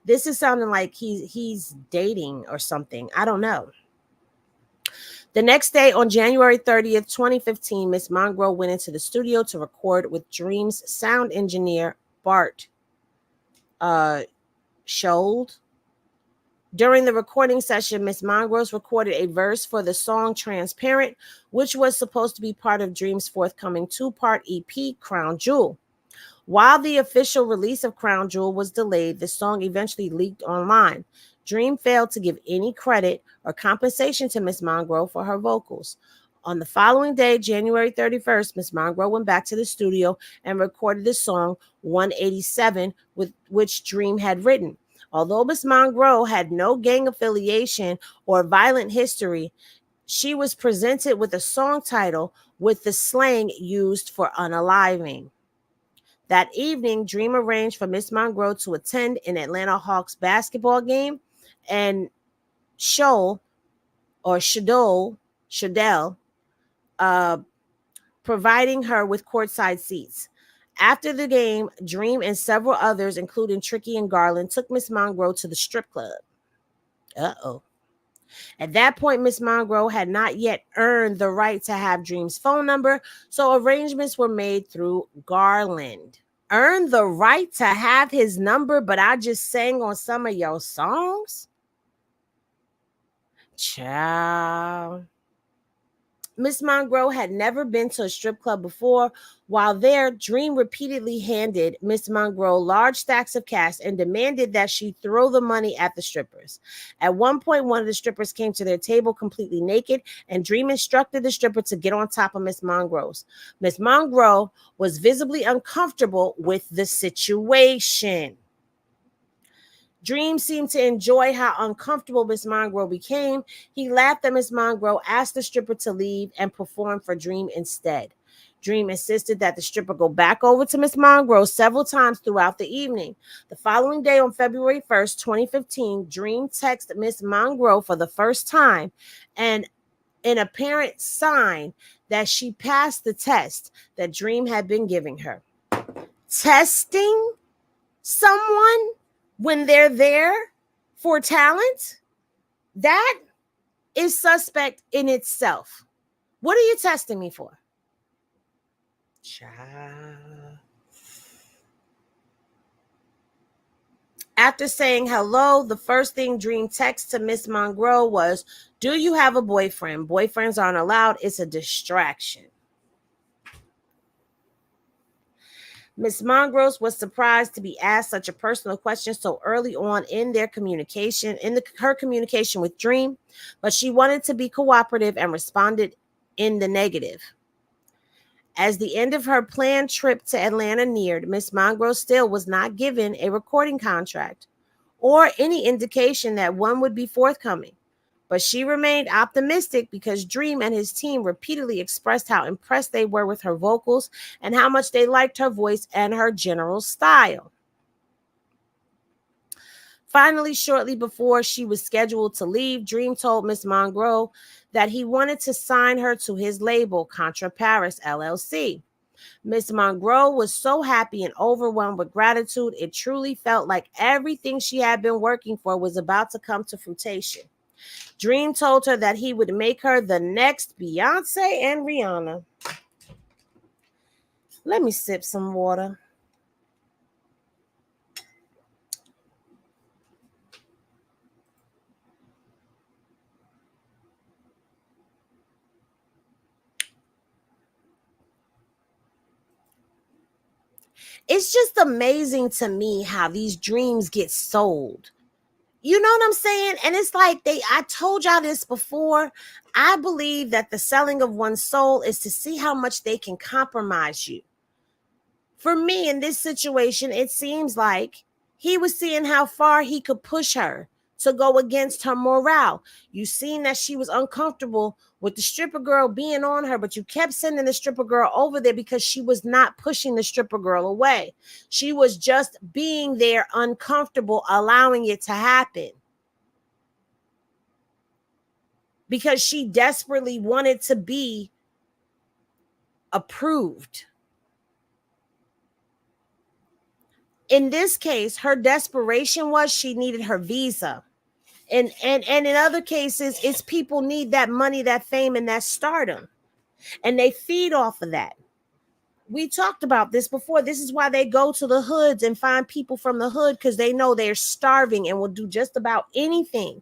This is sounding like he's dating or something. I don't know. The next day, on January 30th, 2015, Miss Mongrose went into the studio to record with Dream's sound engineer, Bart Schold. During the recording session, Miss Mongrose recorded a verse for the song Transparent, which was supposed to be part of Dream's forthcoming two-part EP, Crown Jewel. While the official release of Crown Jewel was delayed, the song eventually leaked online. Dream failed to give any credit or compensation to Miss Mongrose for her vocals. On the following day, January 31st, Miss Mongrose went back to the studio and recorded the song 187, with which Dream had written. Although Miss Mongrose had no gang affiliation or violent history, she was presented with a song title with the slang used for unaliving. That evening, Dream arranged for Miss Mongrose to attend an Atlanta Hawks basketball game, and Shadell, providing her with courtside seats. After the game, Dream and several others, including Tricky and Garland, took Miss Mongrose to the strip club. Uh-oh. At that point, Miss Mongrose had not yet earned the right to have Dream's phone number, so arrangements were made through Garland. Earned the right to have his number, but I just sang on some of your songs? Child. Miss Mongrose had never been to a strip club before. While there, Dream repeatedly handed Miss Mongrose large stacks of cash and demanded that she throw the money at the strippers. At one point, one of the strippers came to their table completely naked, and Dream instructed the stripper to get on top of Miss Mongrose. Miss Mongrose was visibly uncomfortable with the situation. Dream seemed to enjoy how uncomfortable Miss Mongrose became. He laughed at Miss Mongrose, asked the stripper to leave, and performed for Dream instead. Dream insisted that the stripper go back over to Miss Mongrose several times throughout the evening. The following day, on February 1st, 2015, Dream texted Miss Mongrose for the first time, and an apparent sign that she passed the test that Dream had been giving her. Testing someone when they're there for talent, that is suspect in itself. What are you testing me for? Child. After saying hello, the first thing Dream texted to Miss Mongrose was, "Do you have a boyfriend? Boyfriends aren't allowed. It's a distraction." Miss Mongrose was surprised to be asked such a personal question so early on in their communication, her communication with Dream, but she wanted to be cooperative and responded in the negative. As the end of her planned trip to Atlanta neared, Miss Mongrose still was not given a recording contract or any indication that one would be forthcoming. But she remained optimistic because Dream and his team repeatedly expressed how impressed they were with her vocals and how much they liked her voice and her general style. Finally, shortly before she was scheduled to leave, Dream told Miss Mongrose that he wanted to sign her to his label, Contra Paris LLC. Miss Mongrose was so happy and overwhelmed with gratitude, it truly felt like everything she had been working for was about to come to fruition. Dream told her that he would make her the next Beyonce and Rihanna. Let me sip some water. It's just amazing to me how these dreams get sold. You know what I'm saying? And it's like I told y'all this before. I believe that the selling of one's soul is to see how much they can compromise you. For me, in this situation, it seems like he was seeing how far he could push her to go against her morale. You seen that she was uncomfortable with the stripper girl being on her, but you kept sending the stripper girl over there because she was not pushing the stripper girl away. She was just being there uncomfortable, allowing it to happen. Because she desperately wanted to be approved. In this case, her desperation was she needed her visa. And in other cases, it's people need that money, that fame, and that stardom. And they feed off of that. We talked about this before. This is why they go to the hoods and find people from the hood, because they know they're starving and will do just about anything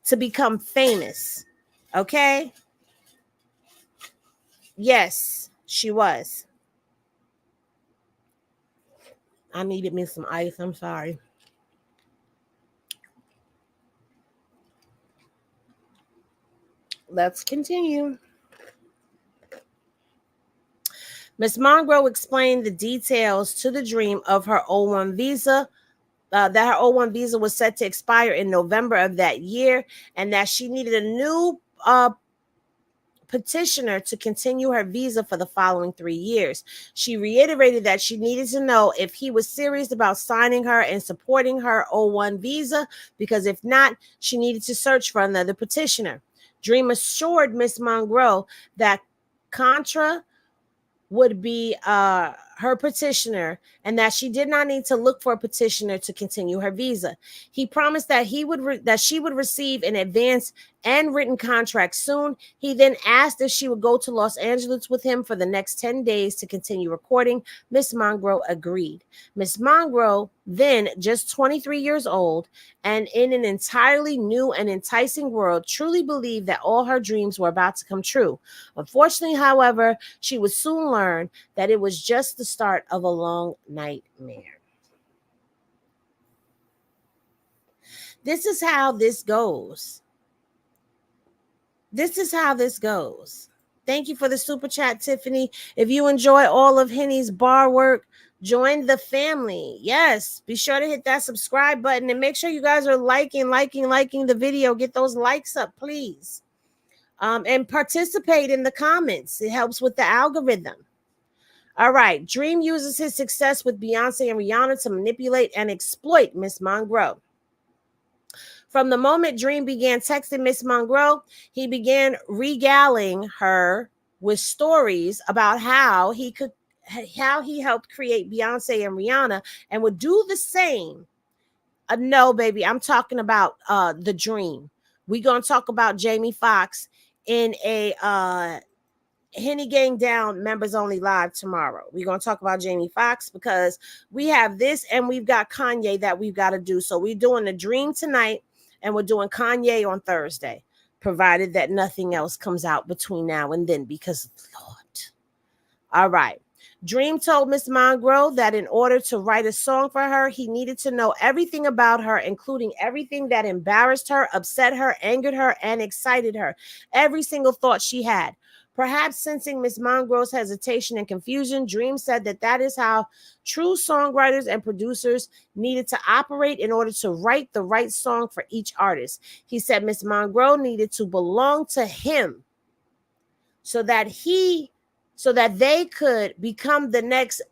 to become famous. Okay? Yes, she was. I needed me some ice. I'm sorry. Let's continue. Miss Monroe explained the details to the Dream of her O1 visa, that her O1 visa was set to expire in November of that year, and that she needed a new petitioner to continue her visa for the following 3 years. She reiterated that she needed to know if he was serious about signing her and supporting her O1 visa, because if not, she needed to search for another petitioner. Dream assured Miss Monroe that Contra would be her petitioner, and that she did not need to look for a petitioner to continue her visa. He promised that she would receive an advance and written contract soon. He then asked if she would go to Los Angeles with him for the next 10 days to continue recording. Miss Monroe agreed. Miss Monroe, then just 23 years old and in an entirely new and enticing world, truly believed that all her dreams were about to come true. Unfortunately, however, she would soon learn that it was just the start of a long nightmare. This is how this goes. This is how this goes. Thank you for the super chat, Tiffany. If you enjoy all of Henny's bar work, join the family. Yes, be sure to hit that subscribe button and make sure you guys are liking the video. Get those likes up, please. And participate in the comments. It helps with the algorithm. All right. Dream uses his success with Beyonce and Rihanna to manipulate and exploit Miss Monroe. From the moment Dream began texting Miss Monroe, he began regaling her with stories about how he helped create Beyonce and Rihanna, and would do the same. No, baby, I'm talking about the Dream. We're going to talk about Jamie Foxx in a Henny Gang Down Members Only Live tomorrow. We're going to talk about Jamie Foxx because we have this and we've got Kanye that we've got to do. So we're doing the Dream tonight and we're doing Kanye on Thursday, provided that nothing else comes out between now and then, because Lord. All right. Dream told Miss Monroe that in order to write a song for her, he needed to know everything about her, including everything that embarrassed her, upset her, angered her, and excited her. Every single thought she had. Perhaps sensing Miss Monroe's hesitation and confusion, Dream said that is how true songwriters and producers needed to operate in order to write the right song for each artist. He said Miss Monroe needed to belong to him so that they could become the next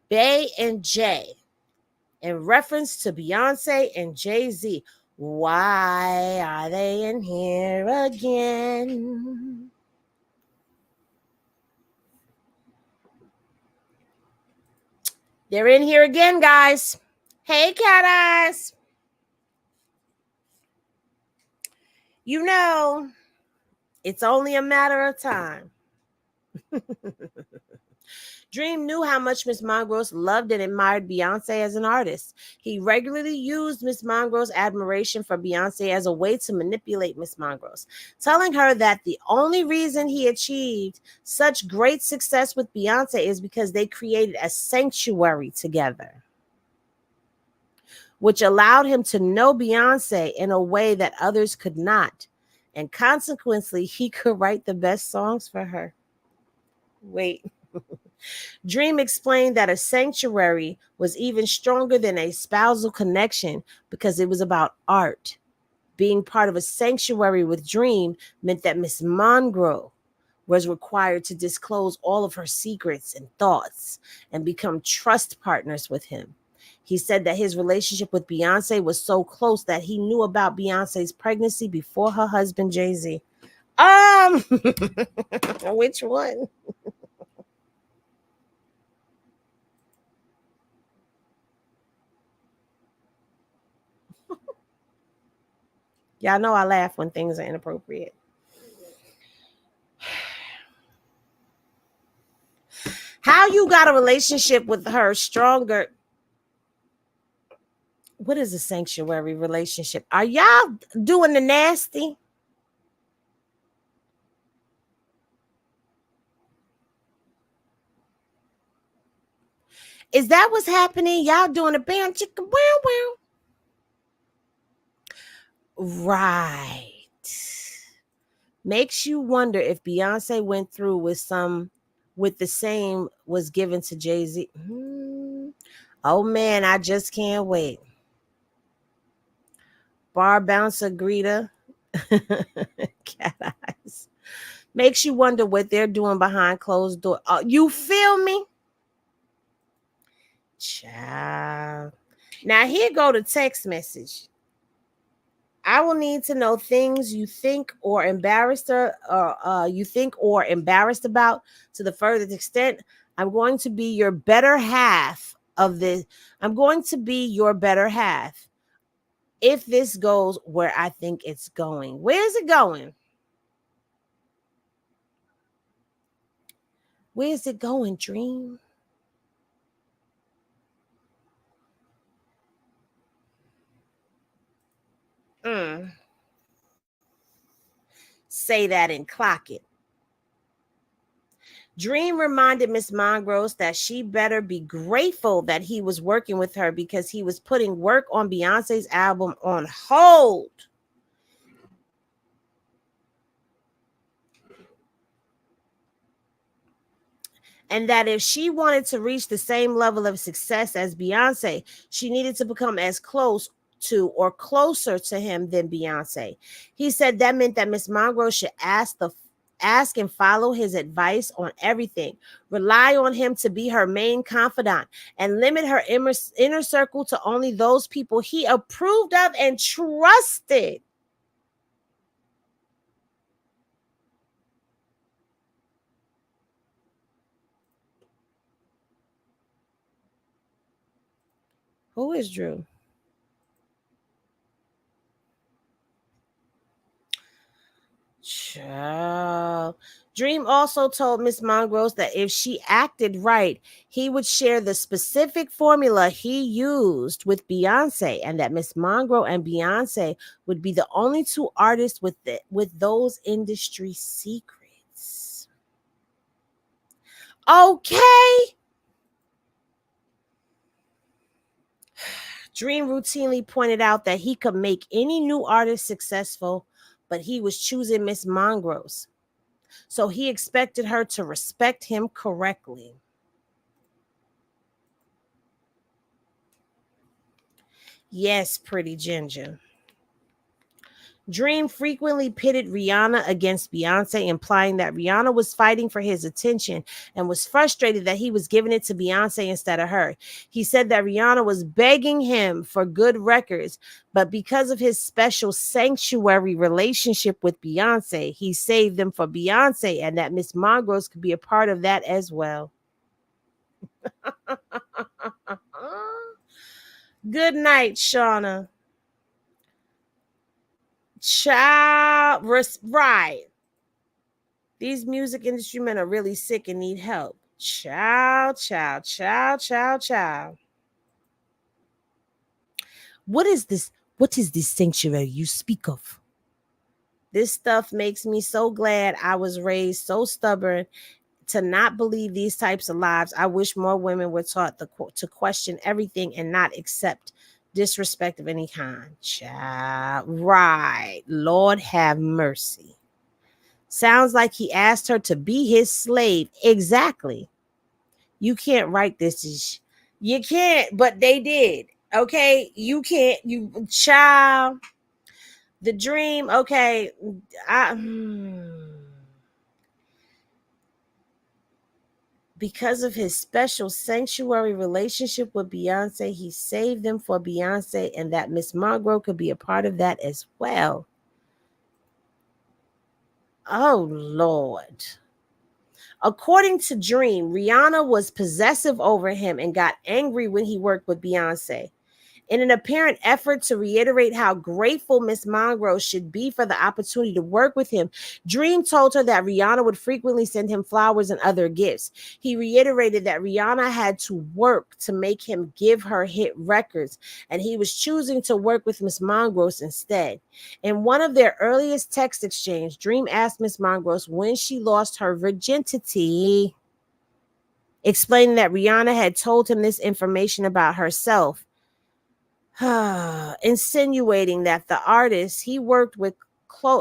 Bey and Jay, in reference to Beyonce and Jay-Z. Why are they in here again? They're in here again, guys. Hey, cat eyes. You know, it's only a matter of time. Dream knew how much Miss Monroe loved and admired Beyonce as an artist. He regularly used Miss Monroe's admiration for Beyonce as a way to manipulate Miss Monroe, telling her that the only reason he achieved such great success with Beyonce is because they created a sanctuary together, which allowed him to know Beyonce in a way that others could not. And consequently, he could write the best songs for her. Wait. Dream explained that a sanctuary was even stronger than a spousal connection because it was about art. Being part of a sanctuary with Dream meant that Miss Monroe was required to disclose all of her secrets and thoughts and become trust partners with him. He said that his relationship with Beyonce was so close that he knew about Beyonce's pregnancy before her husband Jay-Z. Which one? Y'all know I laugh when things are inappropriate. How you got a relationship with her stronger? What is a sanctuary relationship? Are y'all doing the nasty? Is that what's happening? Y'all doing a bam chicka wow wow? Right. Makes you wonder if Beyonce went through with the same was given to Jay-Z. Oh man, I just can't wait. Bar bouncer greeter. Cat eyes. Makes you wonder what they're doing behind closed doors. You feel me? Child. Now here go the text message. I will need to know things you think or embarrassed about to the furthest extent. I'm going to be your better half of this. I'm going to be your better half if this goes where I think it's going. Where's it going? Where's it going, Dream? Mm. Say that and clock it. Dream reminded Miss Mongrose that she better be grateful that he was working with her because he was putting work on Beyonce's album on hold. And that if she wanted to reach the same level of success as Beyonce, she needed to become as close to or closer to him than Beyonce. He said that meant that Miss Monroe should ask and follow his advice on everything, rely on him to be her main confidant, and limit her inner circle to only those people he approved of and trusted. Who is Drew? Child. Dream also told Miss Mongrose that if she acted right, he would share the specific formula he used with Beyonce, and that Miss Mongrose and Beyonce would be the only two artists with those industry secrets. Okay. Dream routinely pointed out that he could make any new artist successful, but he was choosing Miss Mongrose. So he expected her to respect him correctly. Yes, pretty ginger. Dream frequently pitted Rihanna against Beyonce, implying that Rihanna was fighting for his attention and was frustrated that he was giving it to Beyonce instead of her. He said that Rihanna was begging him for good records, but because of his special sanctuary relationship with Beyonce, he saved them for Beyonce, and that Miss Mongrose could be a part of that as well. Good night, Shauna. Child, right. These music industry men are really sick and need help. Child, child, child, child, child. What is this? What is this sanctuary you speak of? This stuff makes me so glad I was raised so stubborn to not believe these types of lies. I wish more women were taught to question everything and not accept disrespect of any kind. Child, right. Lord have mercy. Sounds like he asked her to be his slave. Exactly. You can't write this. You can't, but they did. Okay, you can't. You child. The dream. Okay, I. Because of his special sanctuary relationship with Beyonce, he saved them for Beyonce, and that Miss Monroe could be a part of that as well. Oh, Lord. According to Dream, Rihanna was possessive over him and got angry when he worked with Beyonce. In an apparent effort to reiterate how grateful Miss Monroe should be for the opportunity to work with him, Dream told her that Rihanna would frequently send him flowers and other gifts. He reiterated that Rihanna had to work to make him give her hit records, and he was choosing to work with Miss Monroe instead. In one of their earliest text exchange, Dream asked Miss Monroe when she lost her virginity, explaining that Rihanna had told him this information about herself. Insinuating that the artist he worked with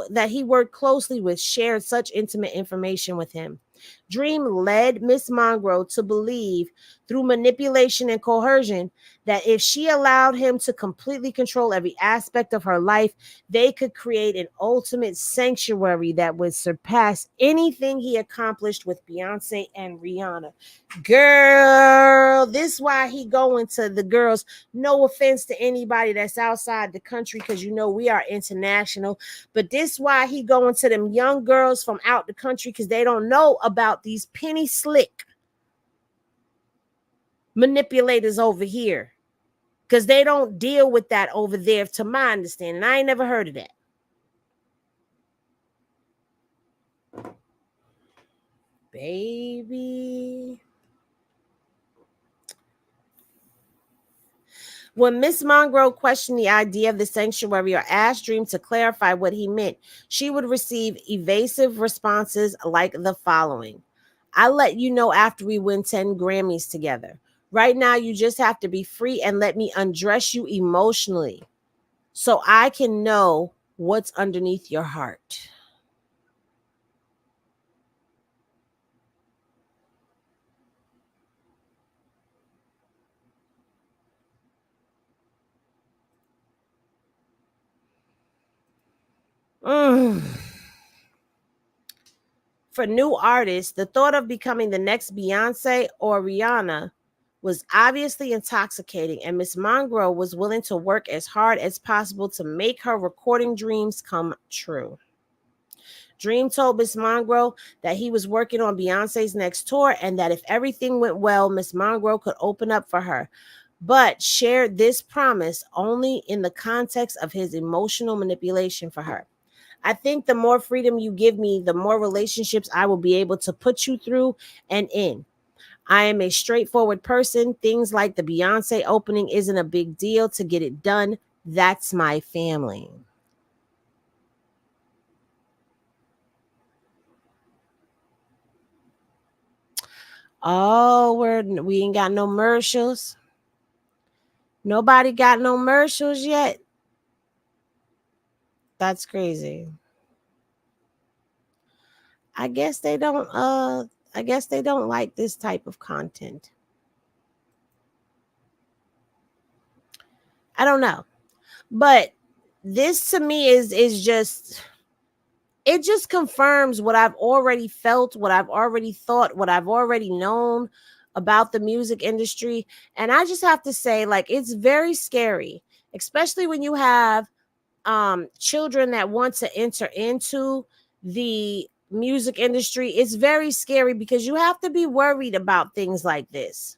that he worked closely with shared such intimate information with him. Dream led Miss Monroe to believe through manipulation and coercion that if she allowed him to completely control every aspect of her life, they could create an ultimate sanctuary that would surpass anything he accomplished with Beyonce and Rihanna. Girl, this why he going to the girls. No offense to anybody that's outside the country, because you know we are international, but this why he going to them young girls from out the country, because they don't know about these penny slick manipulators over here, because they don't deal with that over there, to my understanding. I ain't never heard of that. Baby. When Miss Monroe questioned the idea of the sanctuary or asked Dream to clarify what he meant, she would receive evasive responses like the following: "I'll let you know after we win 10 Grammys together. Right now, you just have to be free and let me undress you emotionally so I can know what's underneath your heart." Mm. For new artists, the thought of becoming the next Beyonce or Rihanna was obviously intoxicating, and Miss Monroe was willing to work as hard as possible to make her recording dreams come true. Dream told Miss Monroe that he was working on Beyonce's next tour and that if everything went well, Miss Monroe could open up for her, but shared this promise only in the context of his emotional manipulation for her. "I think the more freedom you give me, the more relationships I will be able to put you through and in. I am a straightforward person. Things like the Beyonce opening isn't a big deal to get it done. That's my family." Oh, we ain't got no commercials. Nobody got no commercials yet. That's crazy. I guess they don't like this type of content. I don't know. But this to me is just, it just confirms what I've already felt, what I've already thought, what I've already known about the music industry. And I just have to say, like, it's very scary, especially when you have children that want to enter into the music industry. It's very scary because you have to be worried about things like this.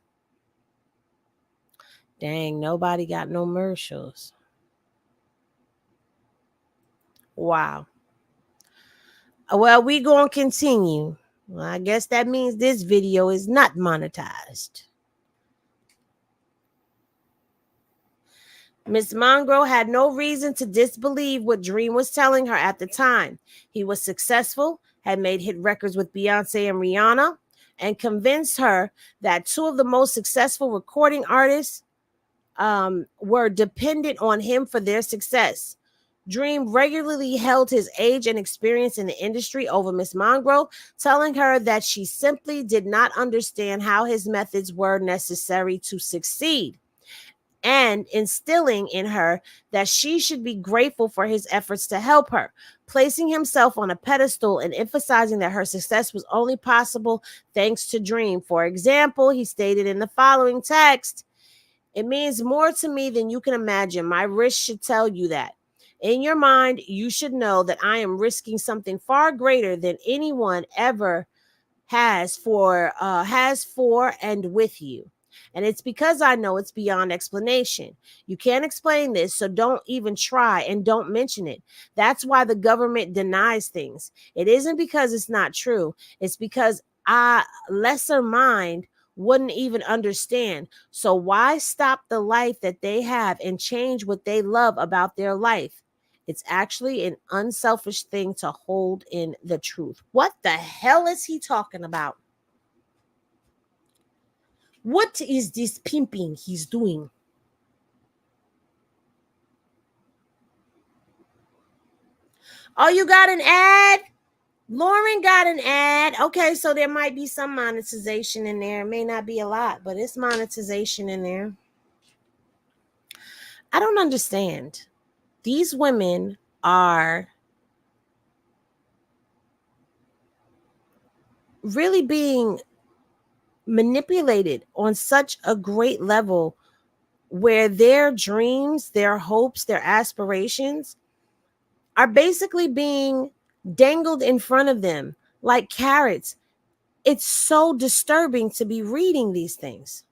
Dang, nobody got no commercials. Wow. Well, we gonna continue. Well, I guess that means this video is not monetized. Miss Monroe had no reason to disbelieve what Dream was telling her at the time. He was successful, had made hit records with Beyonce and Rihanna, and convinced her that two of the most successful recording artists were dependent on him for their success. Dream regularly held his age and experience in the industry over Miss Mongrove, telling her that she simply did not understand how his methods were necessary to succeed, and instilling in her that she should be grateful for his efforts to help her, placing himself on a pedestal and emphasizing that her success was only possible thanks to Dream. For example, he stated in the following text, "It means more to me than you can imagine. My risk should tell you that. In your mind, you should know that I am risking something far greater than anyone ever has for and with you. And it's because I know it's beyond explanation. You can't explain this, so don't even try and don't mention it. That's why the government denies things. It isn't because it's not true. It's because a lesser mind wouldn't even understand. So why stop the life that they have and change what they love about their life? It's actually an unselfish thing to hold in the truth." What the hell is he talking about? What is this pimping he's doing? Oh, you got an ad? Lauren got an ad. Okay, so there might be some monetization in there. It may not be a lot, but it's monetization in there. I don't understand. These women are really being manipulated on such a great level where their dreams, their hopes, their aspirations are basically being dangled in front of them like carrots. It's so disturbing to be reading these things.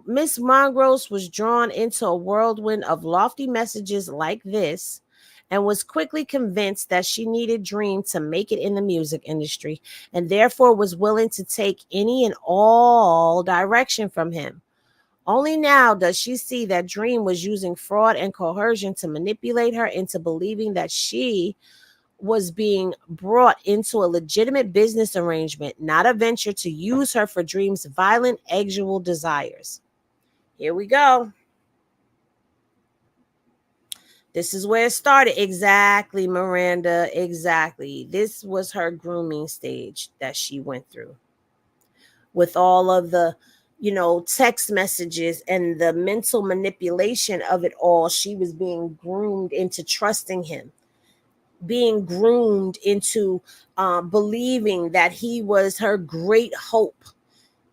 Miss Mongrose was drawn into a whirlwind of lofty messages like this and was quickly convinced that she needed Dream to make it in the music industry, and therefore was willing to take any and all direction from him. Only now does she see that Dream was using fraud and coercion to manipulate her into believing that she was being brought into a legitimate business arrangement, not a venture to use her for Dream's violent, sexual desires. Here we go. This is where it started. Exactly, Miranda. Exactly. This was her grooming stage that she went through with all of the, text messages and the mental manipulation of it all. She was being groomed into trusting him, being groomed into believing that he was her great hope,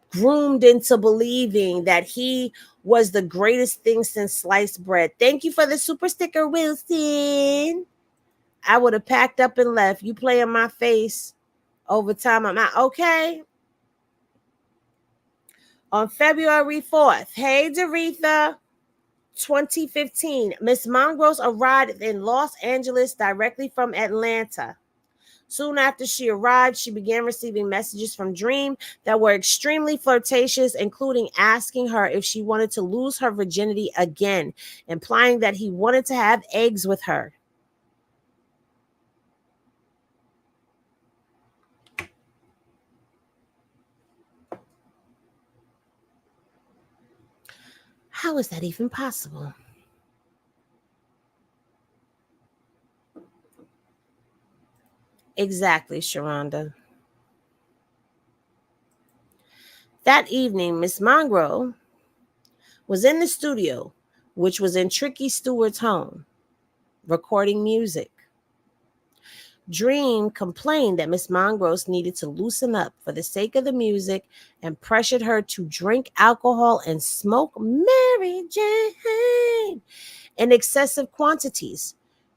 groomed into believing that he was the greatest thing since sliced bread. Thank you for the super sticker, Wilson. I would have packed up and left. You play in my face over time. I'm out. Okay. On February 4th, hey, Doretha, 2015, Miss Mongrose arrived in Los Angeles directly from Atlanta. Soon after she arrived, she began receiving messages from Dream that were extremely flirtatious, including asking her if she wanted to lose her virginity again, implying that he wanted to have eggs with her. How is that even possible? Exactly, Sharonda. That evening, Miss Mongrove was in the studio, which was in Tricky Stewart's home, recording music. Dream complained that Miss Mongrose needed to loosen up for the sake of the music and pressured her to drink alcohol and smoke Mary Jane in excessive quantities.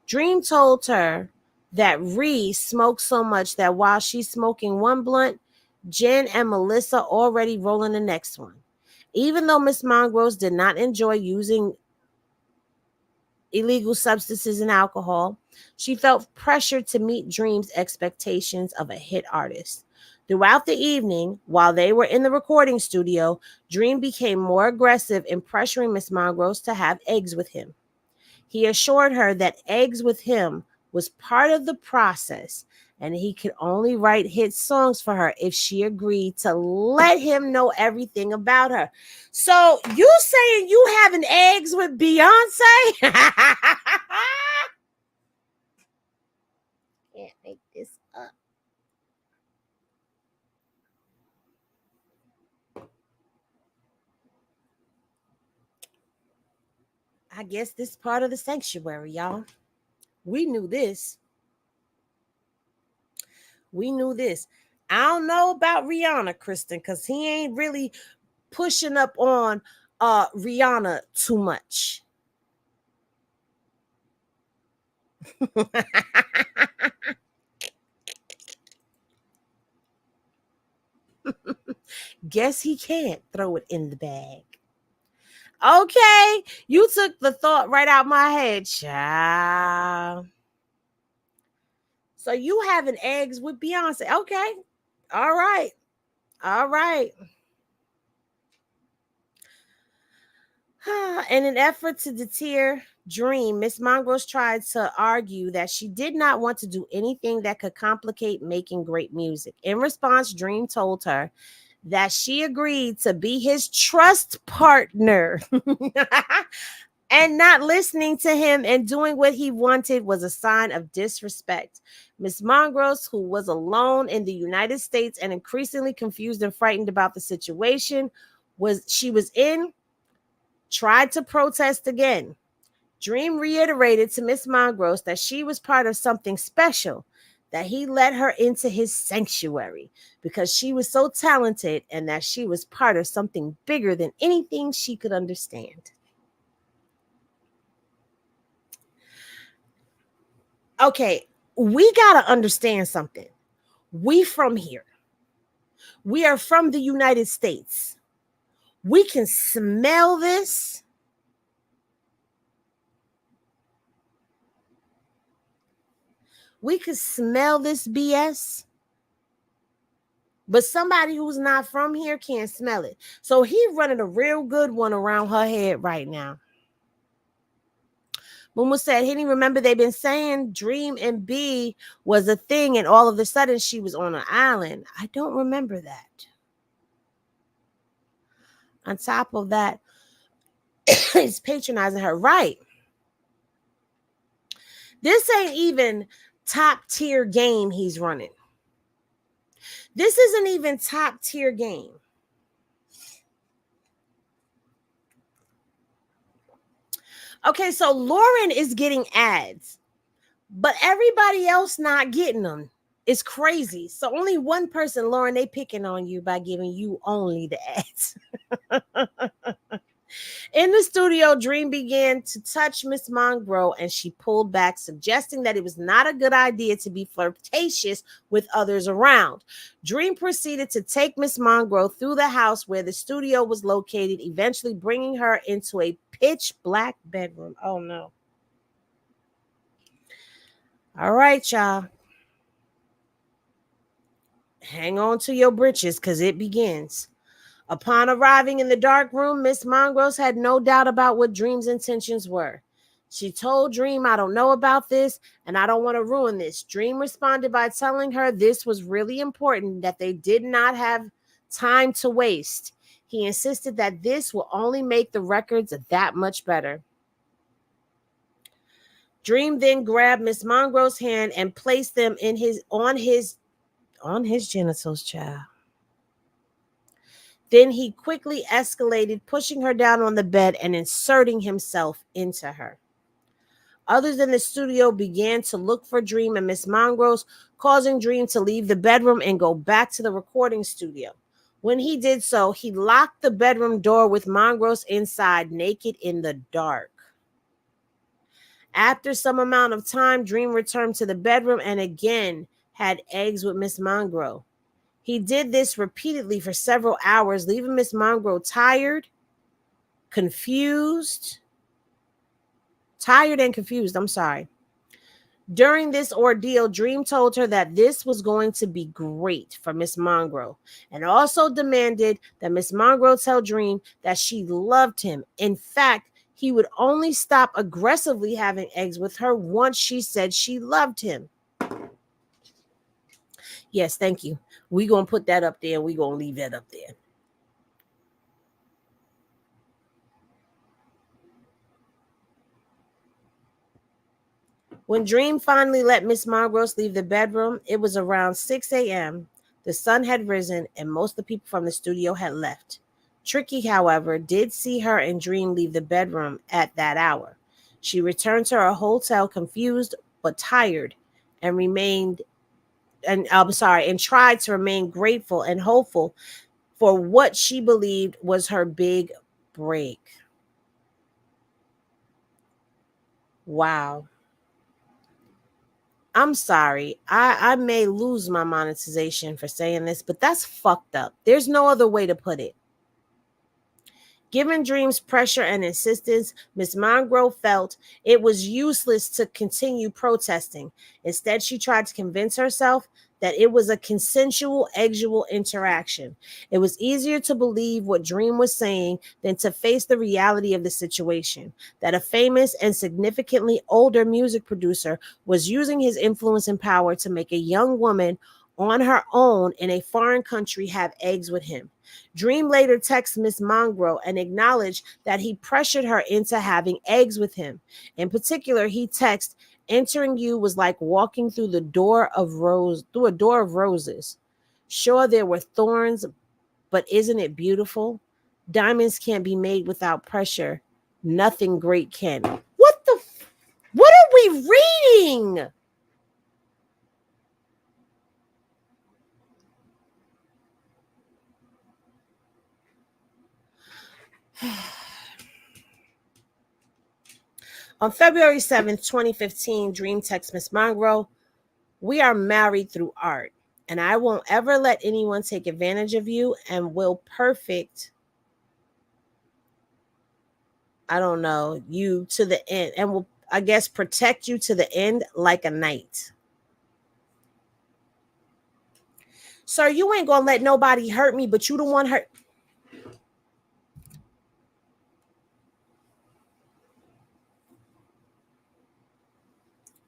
Dream told her that Ree smoked so much that while she's smoking one blunt, Jen and Melissa already rolling the next one. Even though Miss Mongrose did not enjoy using illegal substances and alcohol, she felt pressured to meet Dream's expectations of a hit artist. Throughout the evening, while they were in the recording studio, Dream became more aggressive in pressuring Miss Mongrose to have eggs with him. He assured her that eggs with him was part of the process and he could only write hit songs for her if she agreed to let him know everything about her. So you saying you having eggs with Beyonce? Can't make this up. I guess this is part of the sanctuary, y'all. We knew this. We knew this. I don't know about Rihanna, Kristen, because he ain't really pushing up on Rihanna too much. Guess he can't throw it in the bag. Okay, you took the thought right out my head, child. So you having eggs with Beyonce. Okay. All right. All right. In an effort to deter Dream, Miss Mongrose tried to argue that she did not want to do anything that could complicate making great music. In response, Dream told her that she agreed to be his trust partner. And not listening to him and doing what he wanted was a sign of disrespect. Miss Mongrose, who was alone in the United States and increasingly confused and frightened about the situation she was in, tried to protest again. Dream reiterated to Miss Mongrose that she was part of something special, that he let her into his sanctuary because she was so talented and that she was part of something bigger than anything she could understand. Okay, we got to understand something. We from here. We are from the United States. We can smell this. We can smell this BS. But somebody who's not from here can't smell it. So he running a real good one around her head right now. Muma said, Henny, remember they've been saying Dream and B was a thing, and all of a sudden she was on an island. I don't remember that. On top of that, he's patronizing her. Right. This ain't even top tier game he's running. This isn't even top tier game. Okay, so Lauren is getting ads, but everybody else not getting them. It's crazy. So only one person, Lauren, they picking on you by giving you only the ads. In the studio, Dream began to touch Miss Mongrose and she pulled back, suggesting that it was not a good idea to be flirtatious with others around. Dream proceeded to take Miss Mongrose through the house where the studio was located, eventually bringing her into a pitch black bedroom. Oh, no. All right, y'all. Hang on to your britches because it begins. Upon arriving in the dark room, Miss Mongrose had no doubt about what Dream's intentions were. She told Dream, I don't know about this, and I don't want to ruin this. Dream responded by telling her this was really important, that they did not have time to waste. He insisted that this will only make the records that much better. Dream then grabbed Miss Mongrose's hand and placed them on his genitals, child. Then he quickly escalated, pushing her down on the bed and inserting himself into her. Others in the studio began to look for Dream and Miss Mongrose, causing Dream to leave the bedroom and go back to the recording studio. When he did so, he locked the bedroom door with Mongrose inside, naked in the dark. After some amount of time, Dream returned to the bedroom and again had eggs with Miss Mongrose. He did this repeatedly for several hours, leaving Miss Mongrose tired and confused. During this ordeal, Dream told her that this was going to be great for Miss Mongrose and also demanded that Miss Mongrose tell Dream that she loved him. In fact, he would only stop aggressively having eggs with her once she said she loved him. Yes, thank you. We gonna put that up there. We gonna leave that up there. When Dream finally let Miss Mongrose leave the bedroom, it was around 6 a.m. The sun had risen and most of the people from the studio had left. Tricky, however, did see her and Dream leave the bedroom at that hour. She returned to her hotel confused but tired and remained and I'm sorry, and tried to remain grateful and hopeful for what she believed was her big break. Wow. I'm sorry. I may lose my monetization for saying this, but that's fucked up. There's no other way to put it. Given Dream's pressure and insistence, Miss Mongrove felt it was useless to continue protesting. Instead, she tried to convince herself that it was a consensual, exual interaction. It was easier to believe what Dream was saying than to face the reality of the situation, that a famous and significantly older music producer was using his influence and power to make a young woman on her own in a foreign country have eggs with him. Dream later texted Miss Mongrove and acknowledged that he pressured her into having eggs with him. In particular, he texted, "Entering you was like walking through a door of roses. Sure, there were thorns, but isn't it beautiful? Diamonds can't be made without pressure. Nothing great can." What are we reading? On February 7th, 2015, Dream texts Miss Mongrove, "We are married through art, and I won't ever let anyone take advantage of you and will I don't know, you to the end and will, I guess, protect you to the end like a knight." Sir, you ain't gonna let nobody hurt me, but you don't want hurt.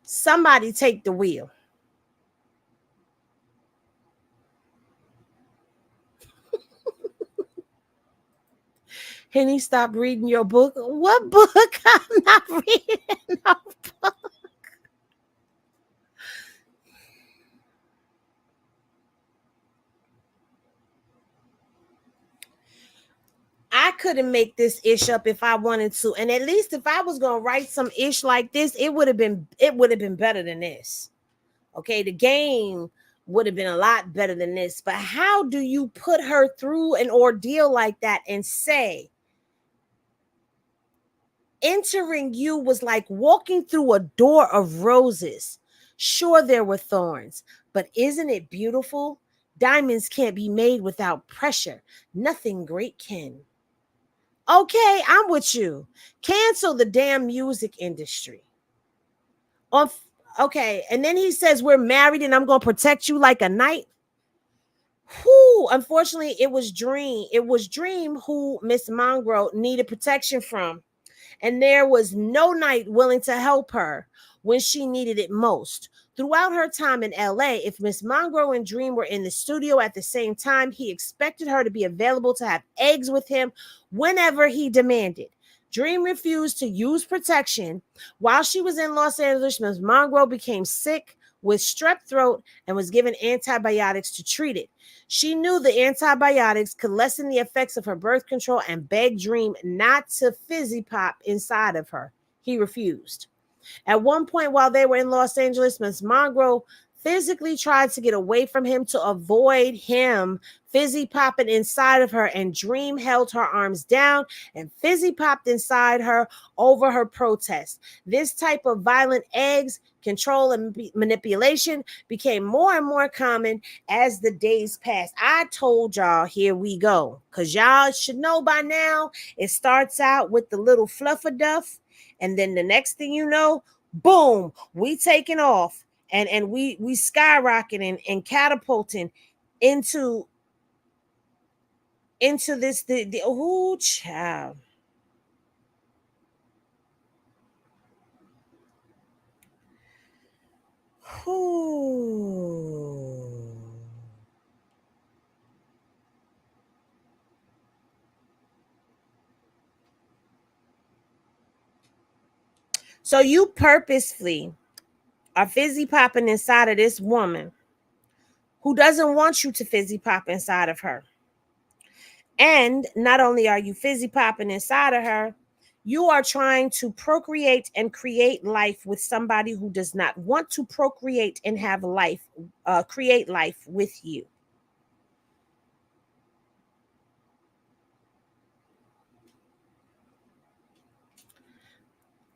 Somebody take the wheel. Henny, stop reading your book. What book? I'm not reading no book. I couldn't make this ish up if I wanted to. And at least if I was gonna write some ish like this, it would have been better than this. Okay, the game would have been a lot better than this. But how do you put her through an ordeal like that and say, "Entering you was like walking through a door of roses. Sure, there were thorns, but isn't it beautiful? Diamonds can't be made without pressure. Nothing great can." Okay, I'm with you. Cancel the damn music industry. On okay, and then he says we're married and I'm gonna protect you like a knight. Who? Unfortunately, it was Dream. It was Dream who Miss Mongrove needed protection from. And there was no knight willing to help her when she needed it most. Throughout her time in LA, if Miss Mongrove and Dream were in the studio at the same time, he expected her to be available to have eggs with him whenever he demanded. Dream refused to use protection. While she was in Los Angeles, Miss Mongrove became sick with strep throat and was given antibiotics to treat it. She knew the antibiotics could lessen the effects of her birth control and begged Dream not to fizzy pop inside of her. He refused. At one point while they were in Los Angeles, Miss Mongrove physically tried to get away from him to avoid him fizzy popping inside of her, and Dream held her arms down and fizzy popped inside her over her protest. This type of violent eggs, control, and manipulation became more and more common as the days passed. I told y'all, here we go, because y'all should know by now, it starts out with the little fluffaduff, and then the next thing you know, boom, we taking off and we skyrocketing and catapulting into this the oh child. Ooh. So you purposefully are fizzy popping inside of this woman who doesn't want you to fizzy pop inside of her. And not only are you fizzy popping inside of her, you are trying to procreate and create life with somebody who does not want to procreate and have life, create life with you.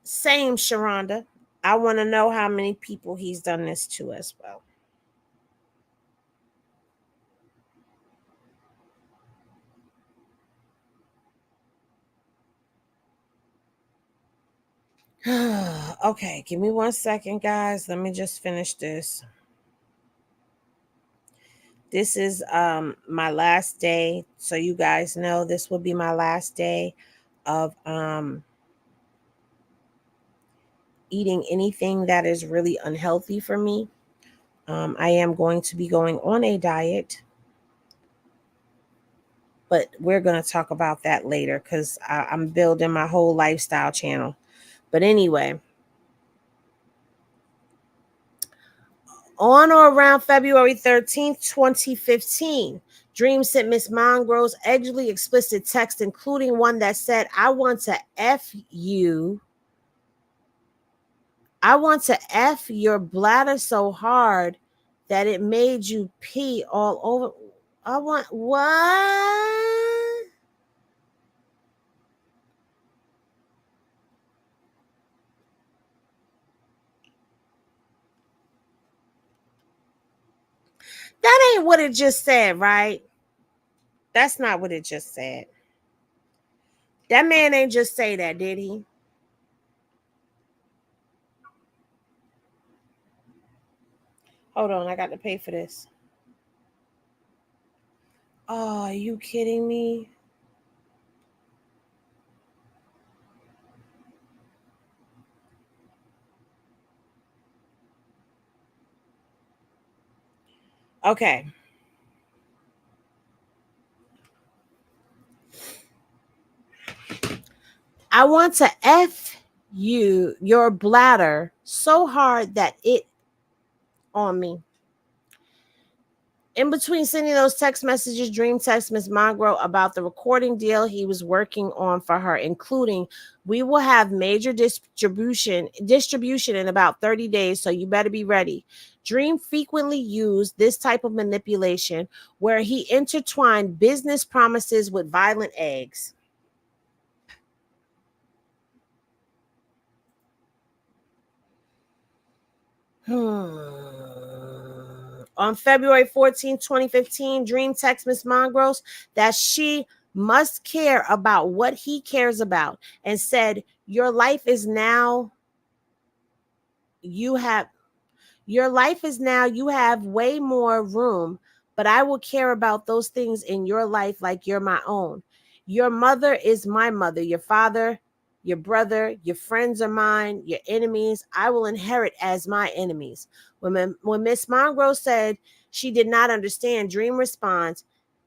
Same, Sharonda. I want to know how many people he's done this to as well. Okay, give me 1 second, guys. Let me just finish this. This is my last day, so you guys know this will be my last day of eating anything that is really unhealthy for me. I am going to be going on a diet, but we're going to talk about that later because I'm building my whole lifestyle channel. But anyway, on or around February 13th, 2015, Dream sent Miss Mongro's edgily explicit text, including one that said, I want to F you. I want to F your bladder so hard that it made you pee all over. I want what? That ain't what it just said, right? That's not what it just said. That man ain't just say that, did he? Hold on, I got to pay for this. Oh, are you kidding me? Okay. I want to F you, your bladder, so hard that it on me. In between sending those text messages, Dream texted Miss Mongro about the recording deal he was working on for her, including, we will have major distribution in about 30 days, so you better be ready. Dream frequently used this type of manipulation where he intertwined business promises with violent eggs. On February 14, 2015, Dream texts Miss Mongrose that she must care about what he cares about and said, Your life is now, you have you have way more room, but I will care about those things in your life like you're my own. Your mother is my mother, your father, your brother, your friends are mine, your enemies I will inherit as my enemies. When Miss Monroe said she did not understand, Dream responds,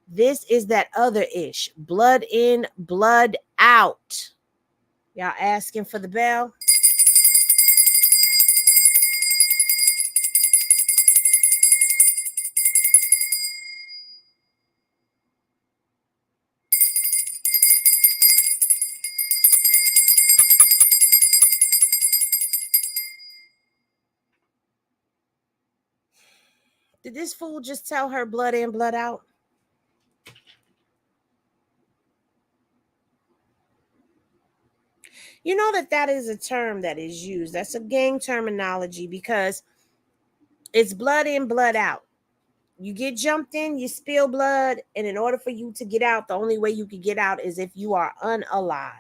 this is that other ish. Blood in, blood out. Y'all asking for the bell? Did this fool just tell her blood in, blood out? You know that is a term that is used. That's a gang terminology because it's blood in, blood out. You get jumped in, you spill blood, and in order for you to get out, the only way you can get out is if you are unalived.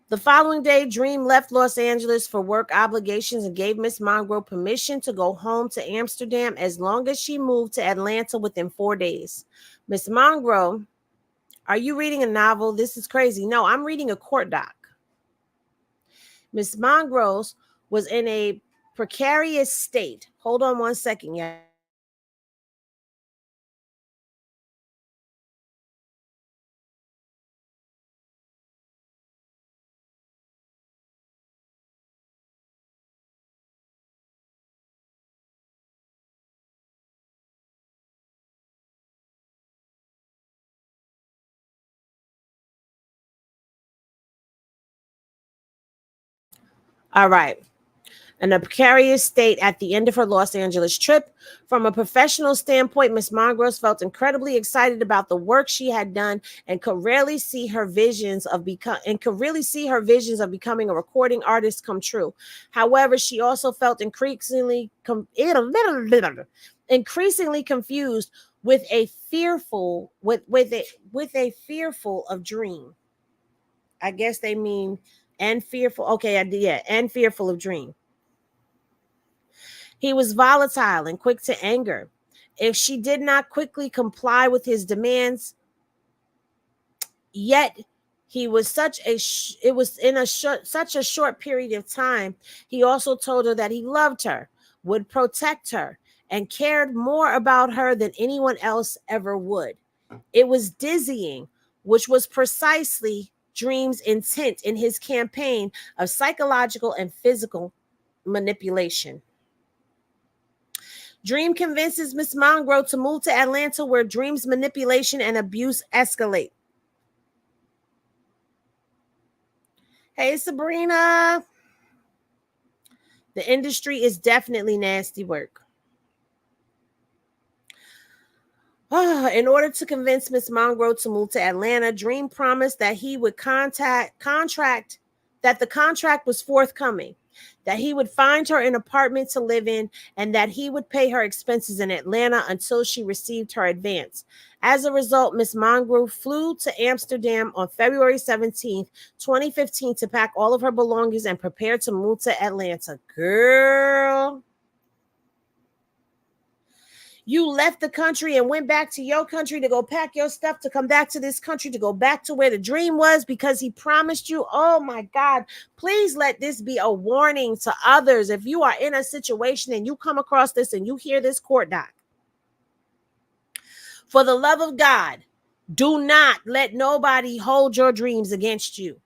The following day, Dream left Los Angeles for work obligations and gave Miss Monroe permission to go home to Amsterdam as long as she moved to Atlanta within 4 days. Miss Monroe, are you reading a novel? This is crazy. No, I'm reading a court doc. Miss Mongrose was in a precarious state. Hold on 1 second, y'all. All right. In a precarious state at the end of her Los Angeles trip. From a professional standpoint, Miss Mongrose felt incredibly excited about the work she had done and could really see her visions of becoming a recording artist come true. However, she also felt increasingly confused with a fearful of dream. I guess they mean and fearful. Okay, yeah, and fearful of dream. He was volatile and quick to anger. If she did not quickly comply with his demands, yet he was it was in such a short period of time. He also told her that he loved her, would protect her, and cared more about her than anyone else ever would. It was dizzying, which was precisely Dream's intent in his campaign of psychological and physical manipulation. Dream convinces Miss Mongrove to move to Atlanta, where Dream's manipulation and abuse escalate. Hey, Sabrina. The industry is definitely nasty work. In order to convince Miss Mongrove to move to Atlanta, Dream promised that he would that the contract was forthcoming, that he would find her an apartment to live in, and that he would pay her expenses in Atlanta until she received her advance. As a result, Miss Mongrove flew to Amsterdam on February 17th, 2015 to pack all of her belongings and prepare to move to Atlanta. Girl, you left the country and went back to your country to go pack your stuff to come back to this country to go back to where the dream was because he promised you. Oh my God, please let this be a warning to others. If you are in a situation and you come across this and you hear this court doc, for the love of God, do not let nobody hold your dreams against you.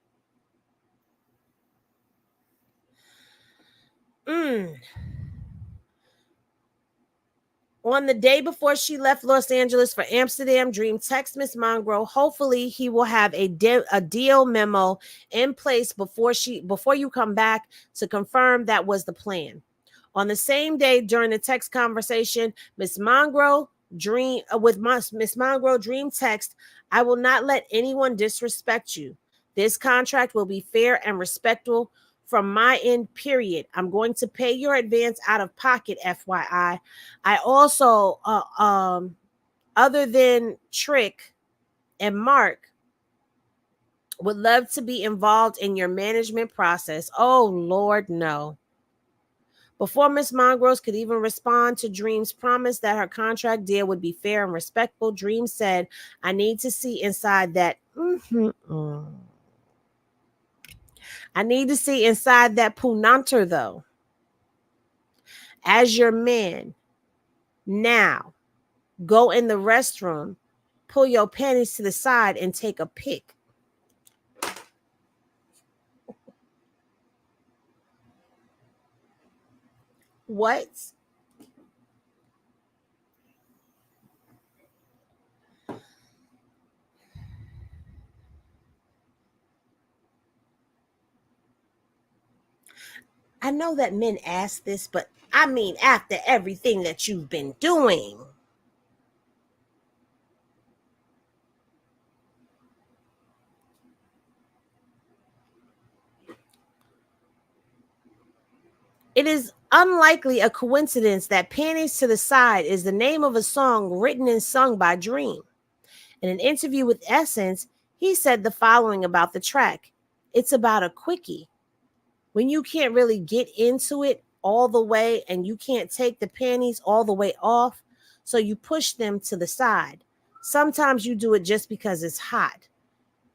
On the day before she left Los Angeles for Amsterdam, Dream texts Miss Mongrove. Hopefully, he will have a deal memo in place before you come back to confirm that was the plan. On the same day, during the text conversation, Miss Mongrove Dream text, "I will not let anyone disrespect you. This contract will be fair and respectful from my end, period. I'm going to pay your advance out of pocket, FYI. I also, other than Trick and Mark, would love to be involved in your management process." Oh, Lord, no. Before Miss Mongrove could even respond to Dream's promise that her contract deal would be fair and respectful, Dream said, "I need to see inside that." I need to see inside that punanter, though. As your man, now go in the restroom, pull your panties to the side, and take a pic. What? I know that men ask this, but I mean, after everything that you've been doing. It is unlikely a coincidence that Panties to the Side is the name of a song written and sung by Dream. In an interview with Essence, he said the following about the track: "It's about a quickie. When you can't really get into it all the way and you can't take the panties all the way off, so you push them to the side. Sometimes you do it just because it's hot.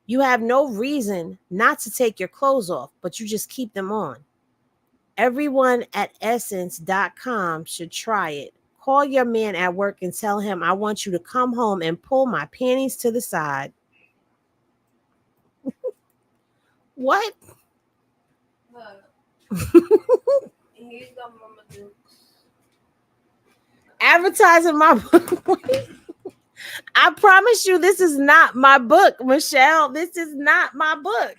You have no reason not to take your clothes off, but you just keep them on. Everyone at essence.com should try it. Call your man at work and tell him I want you to come home and pull my panties to the side." What? Advertising my book. I promise you, this is not my book, Michelle. This is not my book.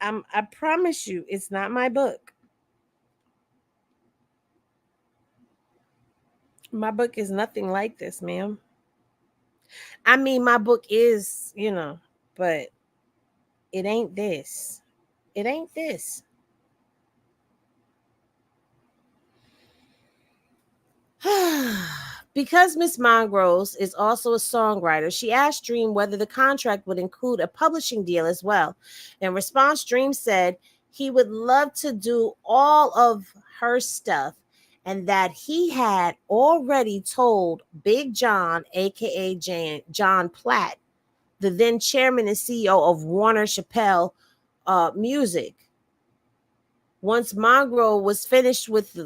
I promise you, it's not my book. My book is nothing like this, ma'am. I mean, my book is, but it ain't this. It ain't this. Because Miss Mongrose is also a songwriter, she asked Dream whether the contract would include a publishing deal as well. In response, Dream said he would love to do all of her stuff and that he had already told Big John, aka John Platt, the then chairman and CEO of Warner Chappell Music. Once Mongrose was finished with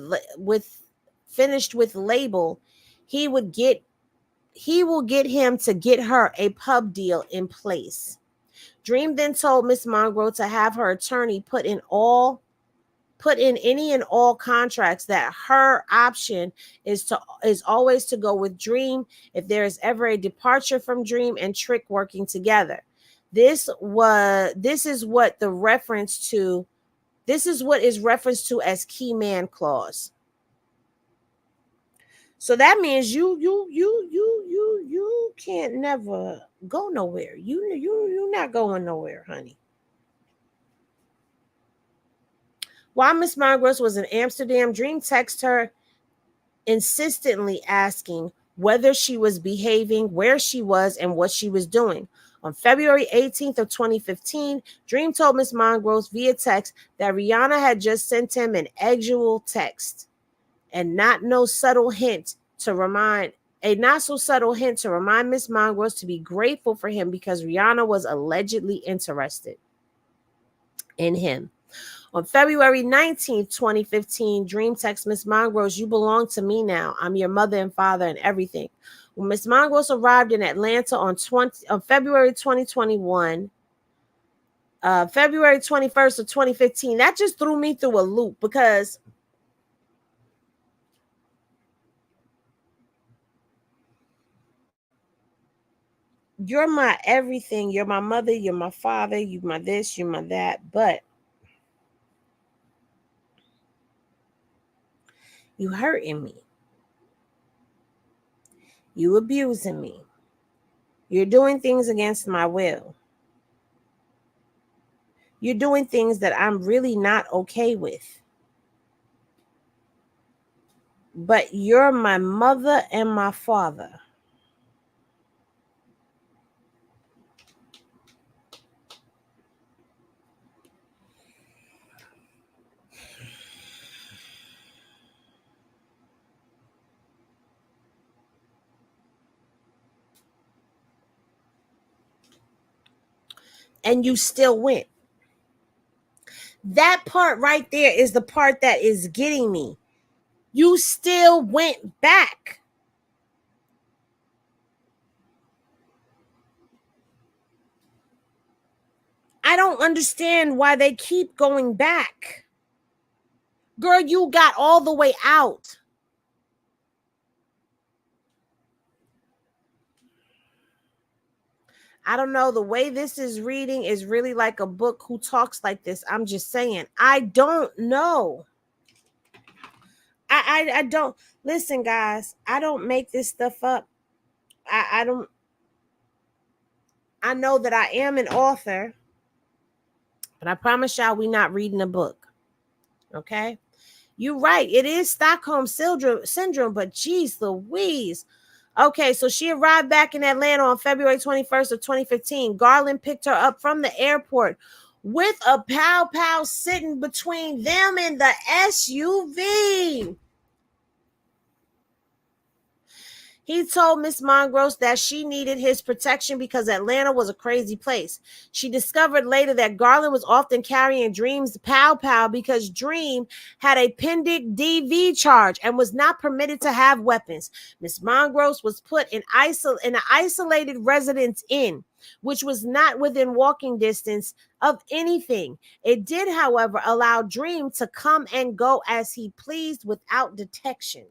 label, he would get he will get him to get her a pub deal in place. Dream then told Miss Mongrose to have her attorney put in any and all contracts that her option is always to go with Dream if there is ever a departure from Dream and Trick working together. This is what is referenced to as key man clause. So that means you can't never go nowhere. You not going nowhere, honey. While Miss Mongrose was in Amsterdam, Dream texted her insistently asking whether she was behaving, where she was, and what she was doing. On February 18th of 2015, Dream told Miss Mongrose via text that Rihanna had just sent him an actual text and not so subtle hint to remind Miss Mongrose to be grateful for him because Rihanna was allegedly interested in him. On February 19th, 2015, Dream texts Miss Mongrose, "You belong to me now. I'm your mother and father and everything." When Miss Mongrose arrived in Atlanta on February 2021, February 21st of 2015, that just threw me through a loop because you're my everything. You're my mother. You're my father. You're my this. You're my that. But you hurting me. You abusing me. You're doing things against my will. You're doing things that I'm really not okay with. But you're my mother and my father. And you still went. That part right there is the part that is getting me. You still went back. I don't understand why they keep going back. Girl, you got all the way out. I don't know. The way this is reading is really like a book who talks like this. I'm just saying. I don't know. I don't listen, guys. I don't make this stuff up. I don't. I know that I am an author, but I promise y'all we not reading a book. Okay? You're right. It is Stockholm syndrome, but geez Louise. Okay, so she arrived back in Atlanta on February 21st of 2015. Garland picked her up from the airport with a pow pow sitting between them and the SUV. He told Miss Mongrose that she needed his protection because Atlanta was a crazy place. She discovered later that Garland was often carrying Dream's pow pow because Dream had a pending DV charge and was not permitted to have weapons. Miss Mongrose was put in an isolated residence inn, which was not within walking distance of anything. It did, however, allow Dream to come and go as he pleased without detection.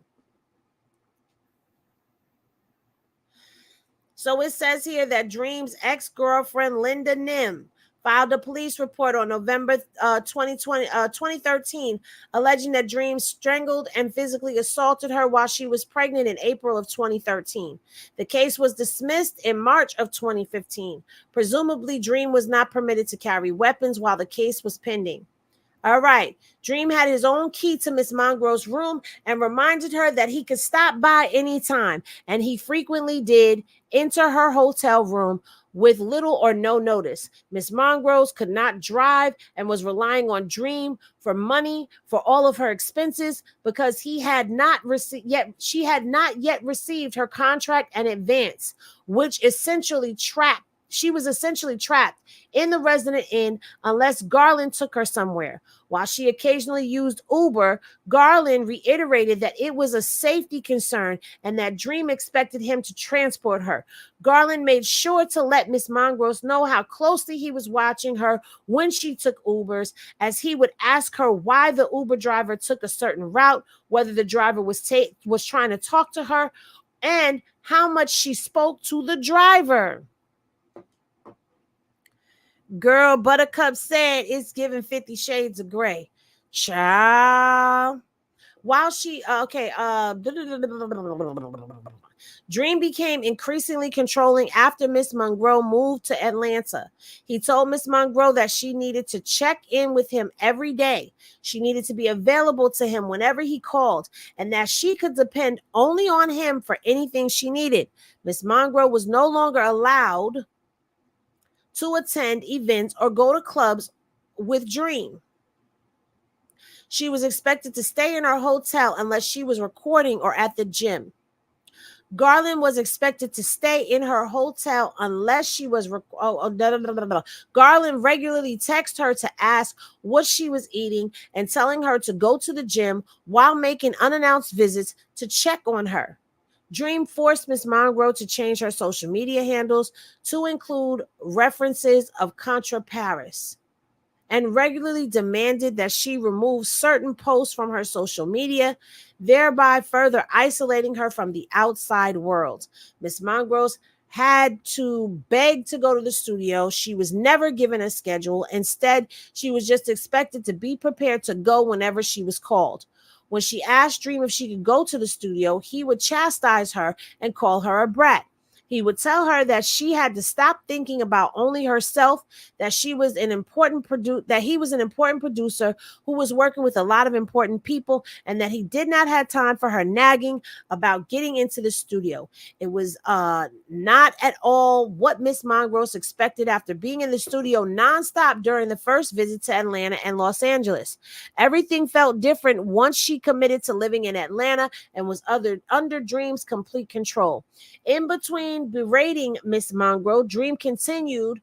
So it says here that Dream's ex-girlfriend, Linda Nim, filed a police report on November 2013, alleging that Dream strangled and physically assaulted her while she was pregnant in April of 2013. The case was dismissed in March of 2015. Presumably, Dream was not permitted to carry weapons while the case was pending. All right. Dream had his own key to Miss Mongro's room and reminded her that he could stop by anytime, and he frequently did enter her hotel room with little or no notice. Miss Mongro's could not drive and was relying on Dream for money for all of her expenses because she had not yet received her contract and advance, which essentially trapped. She was essentially trapped in the resident inn unless Garland took her somewhere. While she occasionally used Uber, Garland reiterated that it was a safety concern and that Dream expected him to transport her. Garland made sure to let Miss Mongross know how closely he was watching her when she took Ubers, as he would ask her why the Uber driver took a certain route, whether the driver was trying to talk to her, and how much she spoke to the driver. Girl, Buttercup said it's giving 50 Shades of Grey. Child. While she, Dream became increasingly controlling after Miss Monroe moved to Atlanta. He told Miss Monroe that she needed to check in with him every day. She needed to be available to him whenever he called, and that she could depend only on him for anything she needed. Miss Monroe was no longer allowed to attend events or go to clubs with Dream. She was expected to stay in her hotel unless she was recording or at the gym. Garland was expected to stay in her hotel unless she was. Garland regularly texted her to ask what she was eating and telling her to go to the gym while making unannounced visits to check on her. Dream forced Miss Monroe to change her social media handles to include references of Contra Paris and regularly demanded that she remove certain posts from her social media, thereby further isolating her from the outside world. Miss Monroe had to beg to go to the studio. She was never given a schedule. Instead, she was just expected to be prepared to go whenever she was called. When she asked Dream if she could go to the studio, he would chastise her and call her a brat. He would tell her that she had to stop thinking about only herself, that he was an important producer who was working with a lot of important people, and that he did not have time for her nagging about getting into the studio. It was not at all what Miss Mongross expected after being in the studio nonstop during the first visit to Atlanta and Los Angeles. Everything felt different once she committed to living in Atlanta and was under Dream's complete control. In between berating Miss Monroe, Dream continued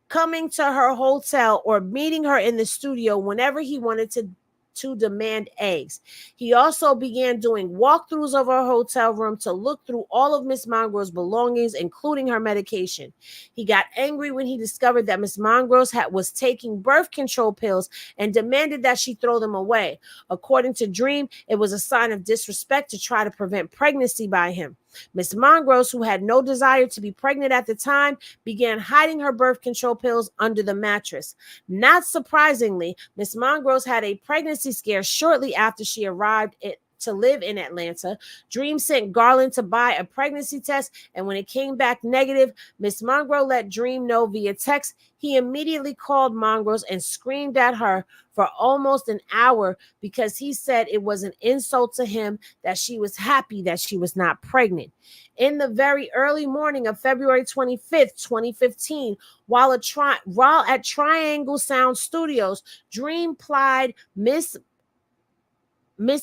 coming to her hotel or meeting her in the studio whenever he wanted to demand eggs. He also began doing walkthroughs of her hotel room to look through all of Miss Monroe's belongings, including her medication. He got angry when he discovered that Miss Monroe was taking birth control pills and demanded that she throw them away. According to Dream, it was a sign of disrespect to try to prevent pregnancy by him. Miss Monroe, who had no desire to be pregnant at the time, began hiding her birth control pills under the mattress. Not surprisingly, Miss Monroe had a pregnancy scare shortly after she arrived to live in Atlanta. Dream sent Garland to buy a pregnancy test, and when it came back negative, Miss Monroe let Dream know via text. He immediately called Monroe and screamed at her for almost an hour because he said it was an insult to him that she was happy that she was not pregnant. In the very early morning of February 25th, 2015, while at Triangle Sound Studios, Dream plied Miss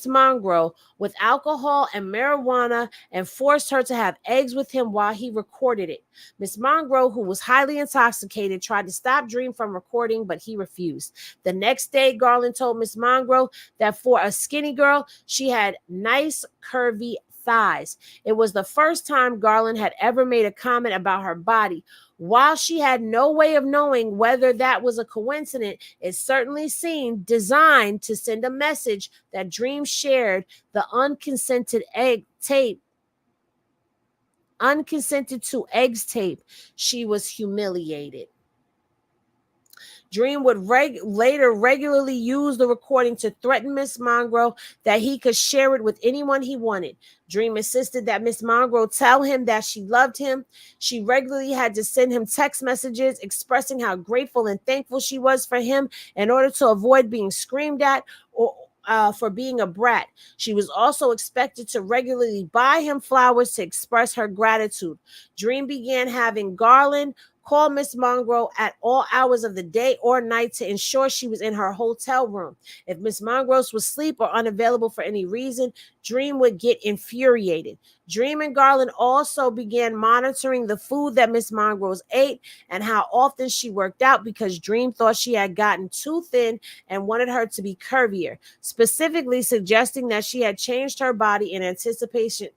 Monroe with alcohol and marijuana and forced her to have eggs with him while he recorded it. Miss Monroe, who was highly intoxicated, tried to stop Dream from recording, but he refused. The next day, Garland told Miss Monroe that for a skinny girl, she had nice, curvy thighs. It was the first time Garland had ever made a comment about her body. While she had no way of knowing whether that was a coincidence, it certainly seemed designed to send a message that Dream shared the unconsented to eggs tape. She was humiliated. Dream would later regularly use the recording to threaten Miss Monroe that he could share it with anyone he wanted. Dream insisted that Miss Monroe tell him that she loved him. She regularly had to send him text messages expressing how grateful and thankful she was for him in order to avoid being screamed at or for being a brat. She was also expected to regularly buy him flowers to express her gratitude. Dream began having Garland call Miss Monroe at all hours of the day or night to ensure she was in her hotel room. If Miss Monroe was asleep or unavailable for any reason, Dream would get infuriated. Dream and Garland also began monitoring the food that Miss Monroe ate and how often she worked out because Dream thought she had gotten too thin and wanted her to be curvier, specifically suggesting that she had changed her body in anticipation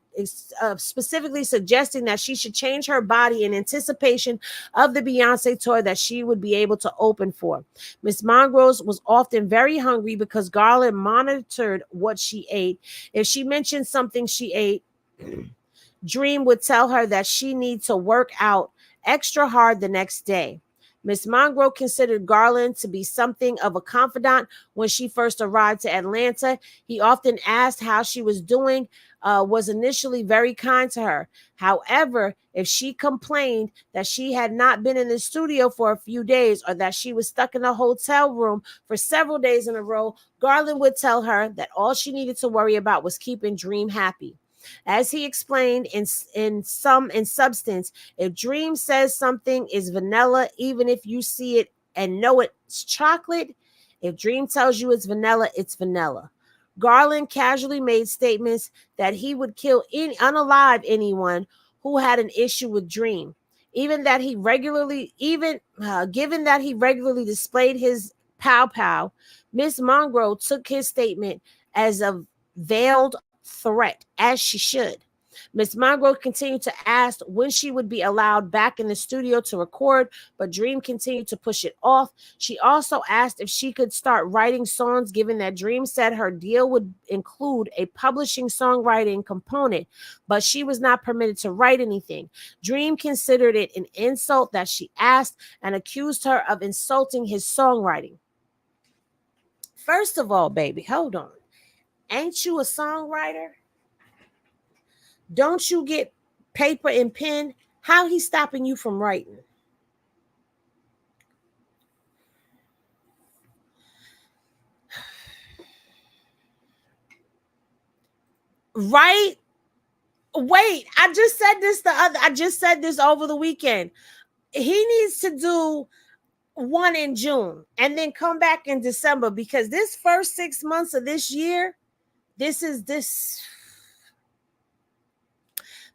specifically suggesting that she should change her body in anticipation of the Beyonce tour that she would be able to open for. Miss Monroe was often very hungry because Garland monitored what she ate. If she mentioned something she ate, Dream would tell her that she needs to work out extra hard the next day. Miss Monroe considered Garland to be something of a confidant when she first arrived to Atlanta. He often asked how she was doing, was initially very kind to her. However, if she complained that she had not been in the studio for a few days or that she was stuck in a hotel room for several days in a row, Garland would tell her that all she needed to worry about was keeping Dream happy. As he explained in substance, if Dream says something is vanilla, even if you see it and know it's chocolate, if Dream tells you it's vanilla, it's vanilla. Garland casually made statements that he would kill unalive anyone who had an issue with Dream. Given that he regularly displayed his pow pow, Miss Monroe took his statement as a veiled threat, as she should. Miss Monroe continued to ask when she would be allowed back in the studio to record, but Dream continued to push it off. She also asked if she could start writing songs, given that Dream said her deal would include a publishing songwriting component, but she was not permitted to write anything. Dream considered it an insult that she asked and accused her of insulting his songwriting. First of all, baby, hold on. Ain't you a songwriter? Don't you get paper and pen? How he stopping you from writing? Right? Wait, I just said this over the weekend. He needs to do one in June and then come back in December, because this first 6 months of this year, this.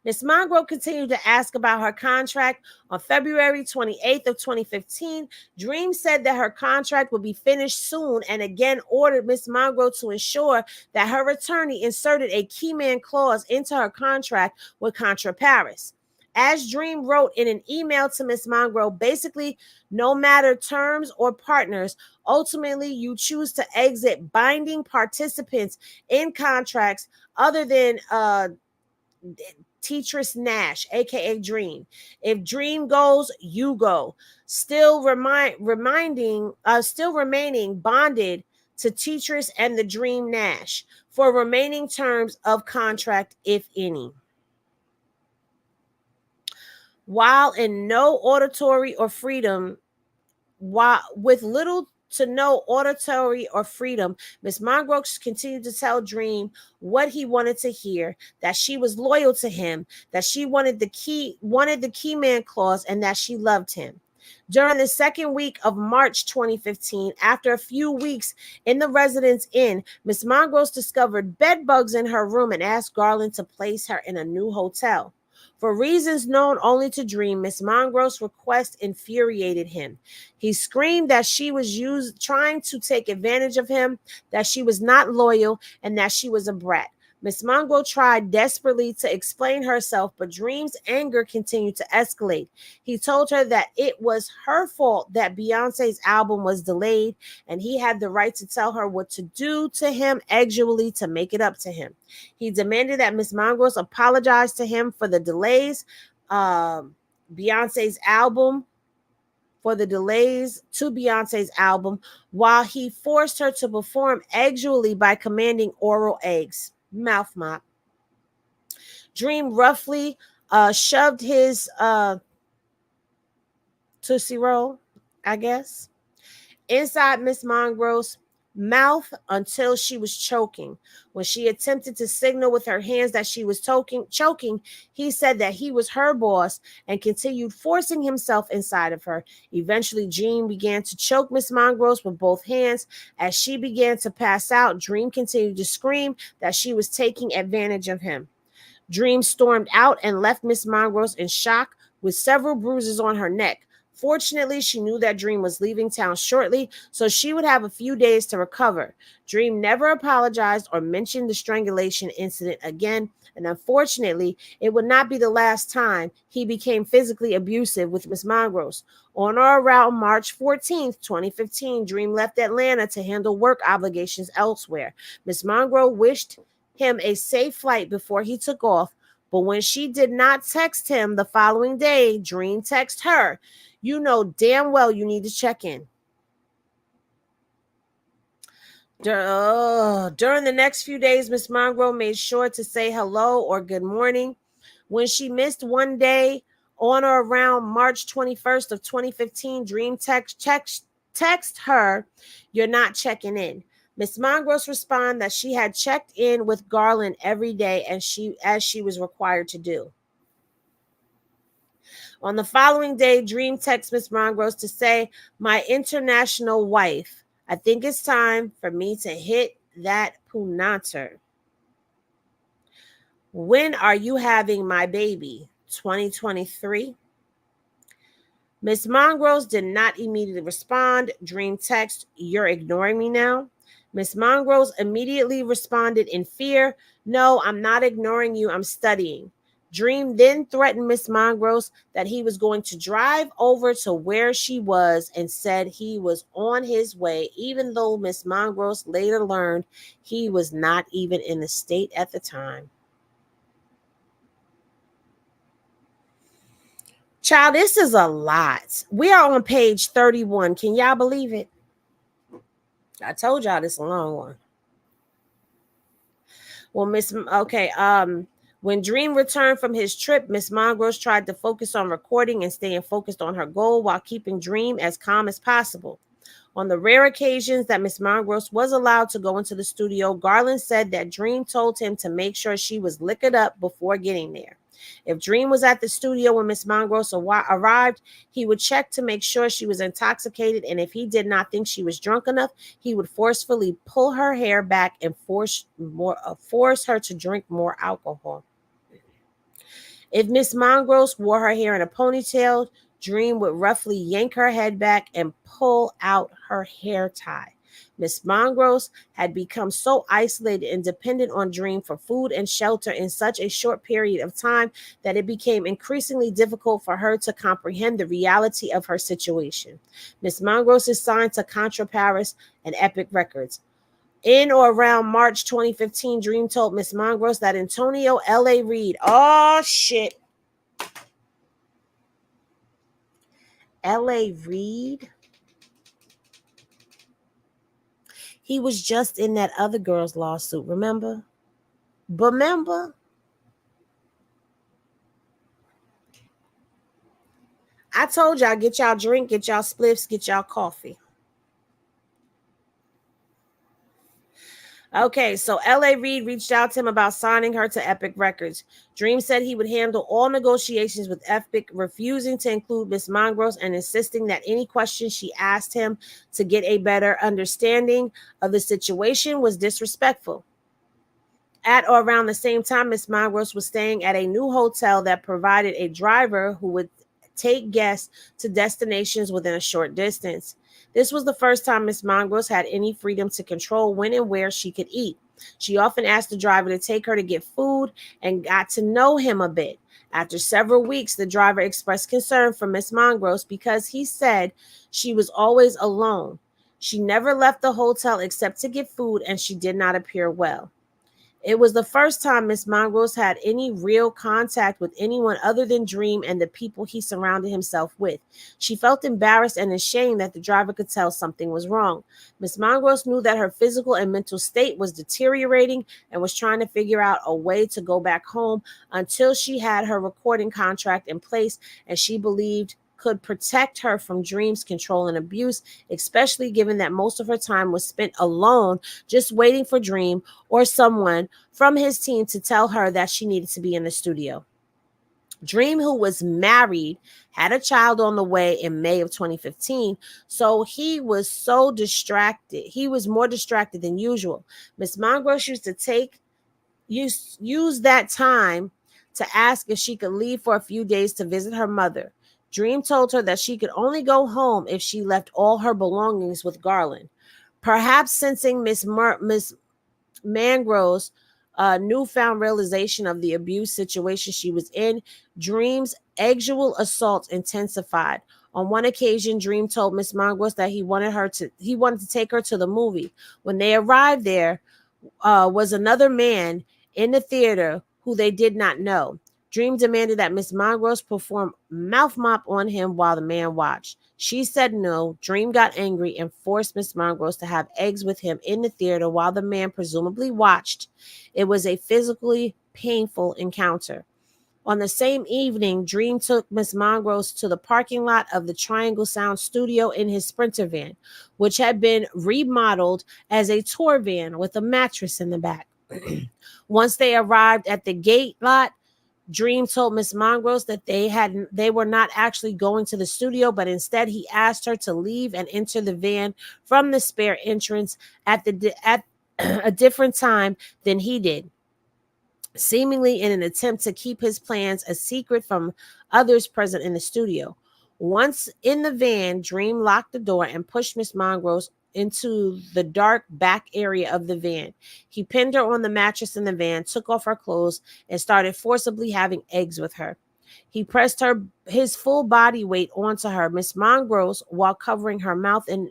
Ms. Monroe continued to ask about her contract. On February 28th of 2015, Dream said that her contract would be finished soon and again ordered Ms. Monroe to ensure that her attorney inserted a key man clause into her contract with Contra Paris. As Dream wrote in an email to Ms. Monroe, basically, no matter terms or partners, ultimately you choose to exit binding participants in contracts other than Teatress Nash, aka Dream. If Dream goes, you go. Still remaining bonded to Teatress and the Dream Nash for remaining terms of contract, if any. While in no auditory or freedom, with little to no auditory or freedom, Miss Monroe continued to tell Dream what he wanted to hear, that she was loyal to him, that she wanted the key man clause, and that she loved him. During the second week of March 2015, after a few weeks in the Residence Inn, Miss Monroe discovered bed bugs in her room and asked Garland to place her in a new hotel. For reasons known only to Dream, Miss Monroe's request infuriated him. He screamed that she was trying to take advantage of him, that she was not loyal, and that she was a brat. Miss Monroe tried desperately to explain herself, but Dream's anger continued to escalate. He told her that it was her fault that Beyonce's album was delayed, and he had the right to tell her what to do to him exually to make it up to him. He demanded that Miss Monroe apologize to him for the delays. Beyonce's album for the delays to Beyonce's album, while he forced her to perform actually by commanding oral eggs. Mouth mop. Dream roughly shoved his Tootsie Roll, I guess, inside Miss Mongro's mouth until she was choking. When she attempted to signal with her hands that she was choking, he said that he was her boss and continued forcing himself inside of her. Eventually, Dream began to choke Miss Mongro's with both hands. As she began to pass out, Dream continued to scream that she was taking advantage of him. Dream stormed out and left Miss Mongro's in shock with several bruises on her neck. Fortunately, she knew that Dream was leaving town shortly, so she would have a few days to recover. Dream never apologized or mentioned the strangulation incident again, and unfortunately, it would not be the last time he became physically abusive with Miss Mongro's. On or around March 14th, 2015, Dream left Atlanta to handle work obligations elsewhere. Miss Mongro wished him a safe flight before he took off, but when she did not text him the following day, Dream texted her, "You know damn well you need to check in." During the next few days, Miss Mongro made sure to say hello or good morning. When she missed one day on or around March 21st of 2015, Dream text her, "You're not checking in." Miss Mongross responded that she had checked in with Garland every day as she was required to do. On the following day, Dream texts Miss Mongross to say, "My international wife, I think it's time for me to hit that punanter. When are you having my baby? 2023?" Miss Mongross did not immediately respond. Dream text, "You're ignoring me now?" Miss Mongross immediately responded in fear, "No, I'm not ignoring you. I'm studying." Dream then threatened Miss Mongross that he was going to drive over to where she was and said he was on his way, even though Miss Mongross later learned he was not even in the state at the time. Child, this is a lot. We are on page 31. Can y'all believe it? I told y'all this is a long one. Well, when Dream returned from his trip, Miss Mongross tried to focus on recording and staying focused on her goal while keeping Dream as calm as possible. On the rare occasions that Miss Mongross was allowed to go into the studio, Garland said that Dream told him to make sure she was liquored up before getting there. If Dream was at the studio when Miss Mongross arrived, he would check to make sure she was intoxicated, and if he did not think she was drunk enough, he would forcefully pull her hair back and force her to drink more alcohol. If Miss Mongross wore her hair in a ponytail, Dream would roughly yank her head back and pull out her hair tie. Miss Mongross had become so isolated and dependent on Dream for food and shelter in such a short period of time that it became increasingly difficult for her to comprehend the reality of her situation. Miss Mongross is signed to Contra Paris and Epic Records. In or around March 2015, Dream told Miss Mongross that Antonio L.A. Reid, oh shit, L.A. Reid, he was just in that other girl's lawsuit, remember? I told y'all, get y'all drink, get y'all spliffs, get y'all coffee. Okay, so L.A. Reid reached out to him about signing her to Epic Records. Dream said he would handle all negotiations with Epic, refusing to include Miss Mongross and insisting that any questions she asked him to get a better understanding of the situation was disrespectful. At or around the same time, Miss Mongross was staying at a new hotel that provided a driver who would take guests to destinations within a short distance. This was the first time Miss Mongross had any freedom to control when and where she could eat. She often asked the driver to take her to get food and got to know him a bit. After several weeks, the driver expressed concern for Miss Mongross because he said she was always alone. She never left the hotel except to get food, and she did not appear well. It was the first time Miss Mongrose had any real contact with anyone other than Dream and the people he surrounded himself with. She felt embarrassed and ashamed that the driver could tell something was wrong. Miss Mongrose knew that her physical and mental state was deteriorating and was trying to figure out a way to go back home until she had her recording contract in place and she believed could protect her from Dream's control and abuse, especially given that most of her time was spent alone just waiting for Dream or someone from his team to tell her that she needed to be in the studio. Dream, who was married, had a child on the way in May of 2015, so he was so distracted. He was more distracted than usual. Miss Mongrose used to use that time to ask if she could leave for a few days to visit her mother. Dream told her that she could only go home if she left all her belongings with Garland. Perhaps sensing Miss Mangrove's newfound realization of the abuse situation she was in, Dream's sexual assault intensified. On one occasion, Dream told Miss Mongrose that he wanted to take her to the movie. When they arrived there, was another man in the theater who they did not know. Dream demanded that Miss Mongrose perform mouth mop on him while the man watched. She said no. Dream got angry and forced Miss Mongrose to have eggs with him in the theater while the man presumably watched. It was a physically painful encounter. On the same evening, Dream took Miss Mongrose to the parking lot of the Triangle Sound studio in his Sprinter van, which had been remodeled as a tour van with a mattress in the back. Once they arrived at the gate lot, Dream told Miss Mongrose that they were not actually going to the studio, but instead he asked her to leave and enter the van from the spare entrance at a different time than he did, seemingly in an attempt to keep his plans a secret from others present in the studio. Once in the van, Dream locked the door and pushed Miss Mongrose into the dark back area of the van. He pinned her on the mattress in the van, took off her clothes, and started forcibly having eggs with her. He pressed his full body weight onto her, Miss Mongrose, while covering her mouth and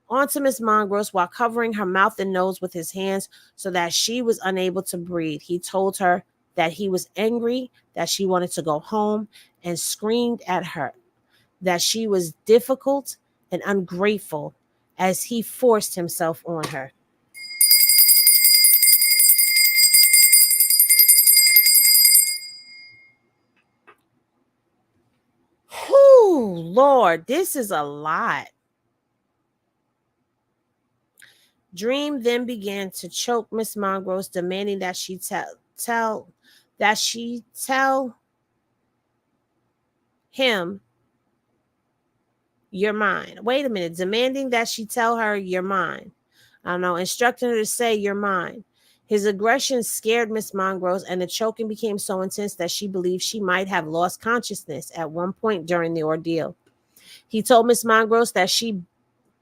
onto Miss Mongrose while covering her mouth and nose with his hands so that she was unable to breathe. He told her that he was angry, that she wanted to go home, and screamed at her that she was difficult and ungrateful as he forced himself on her. Whew, Lord, this is a lot. Dream then began to choke Miss Mongrose, demanding that she tell him you're mine. Wait a minute, demanding that she tell her you're mine. I don't know, instructing her to say you're mine. His aggression scared Miss Mongrose, and the choking became so intense that she believed she might have lost consciousness at one point during the ordeal. He told Miss Mongrose that she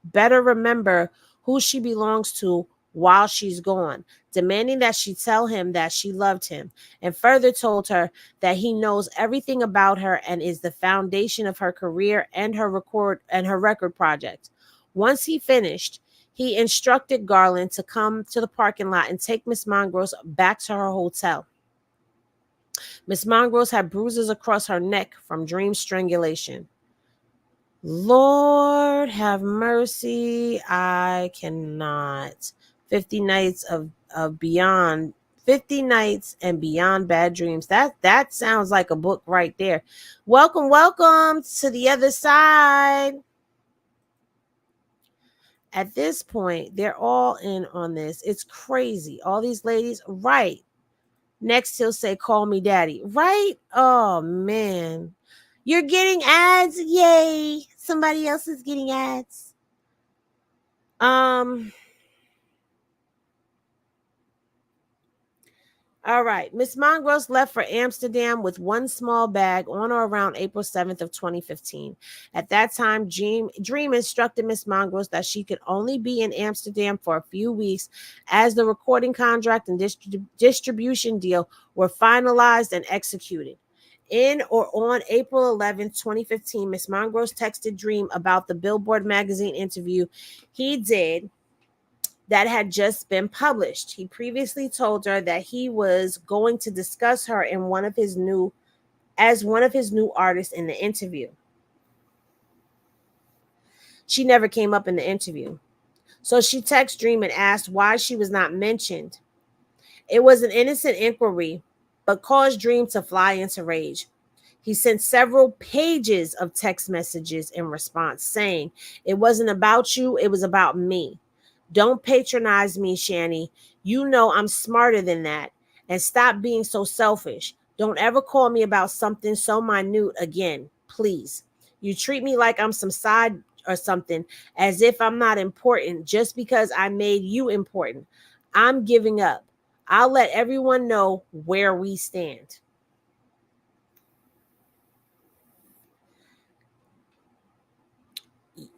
better remember who she belongs to while she's gone, demanding that she tell him that she loved him, and further told her that he knows everything about her and is the foundation of her career and her record project. Once he finished, he instructed Garland to come to the parking lot and take Miss Mongrose back to her hotel. Miss Mongrose had bruises across her neck from Dream strangulation. Lord have mercy. I cannot. 50 nights of beyond 50 nights and beyond bad dreams. That sounds like a book right there. Welcome to the other side. At this point, they're all in on this. It's crazy. All these ladies, right? Next he'll say, "Call me daddy." Right? Oh man. You're getting ads. Yay. Somebody else is getting ads. All right. Miss Mongrose left for Amsterdam with one small bag on or around April 7th of 2015. At that time, Dream instructed Miss Mongrose that she could only be in Amsterdam for a few weeks as the recording contract and distribution deal were finalized and executed. In or on April 11th, 2015, Miss Mongrose texted Dream about the Billboard magazine interview he did that had just been published. He previously told her that he was going to discuss her in one of his new artists in the interview. She never came up in the interview. So she texted Dream and asked why she was not mentioned. It was an innocent inquiry, but caused Dream to fly into rage. He sent several pages of text messages in response, saying, "It wasn't about you, it was about me. Don't patronize me, Shani. You know I'm smarter than that. And stop being so selfish. Don't ever call me about something so minute again, please. You treat me like I'm some side or something, as if I'm not important just because I made you important. I'm giving up. I'll let everyone know where we stand."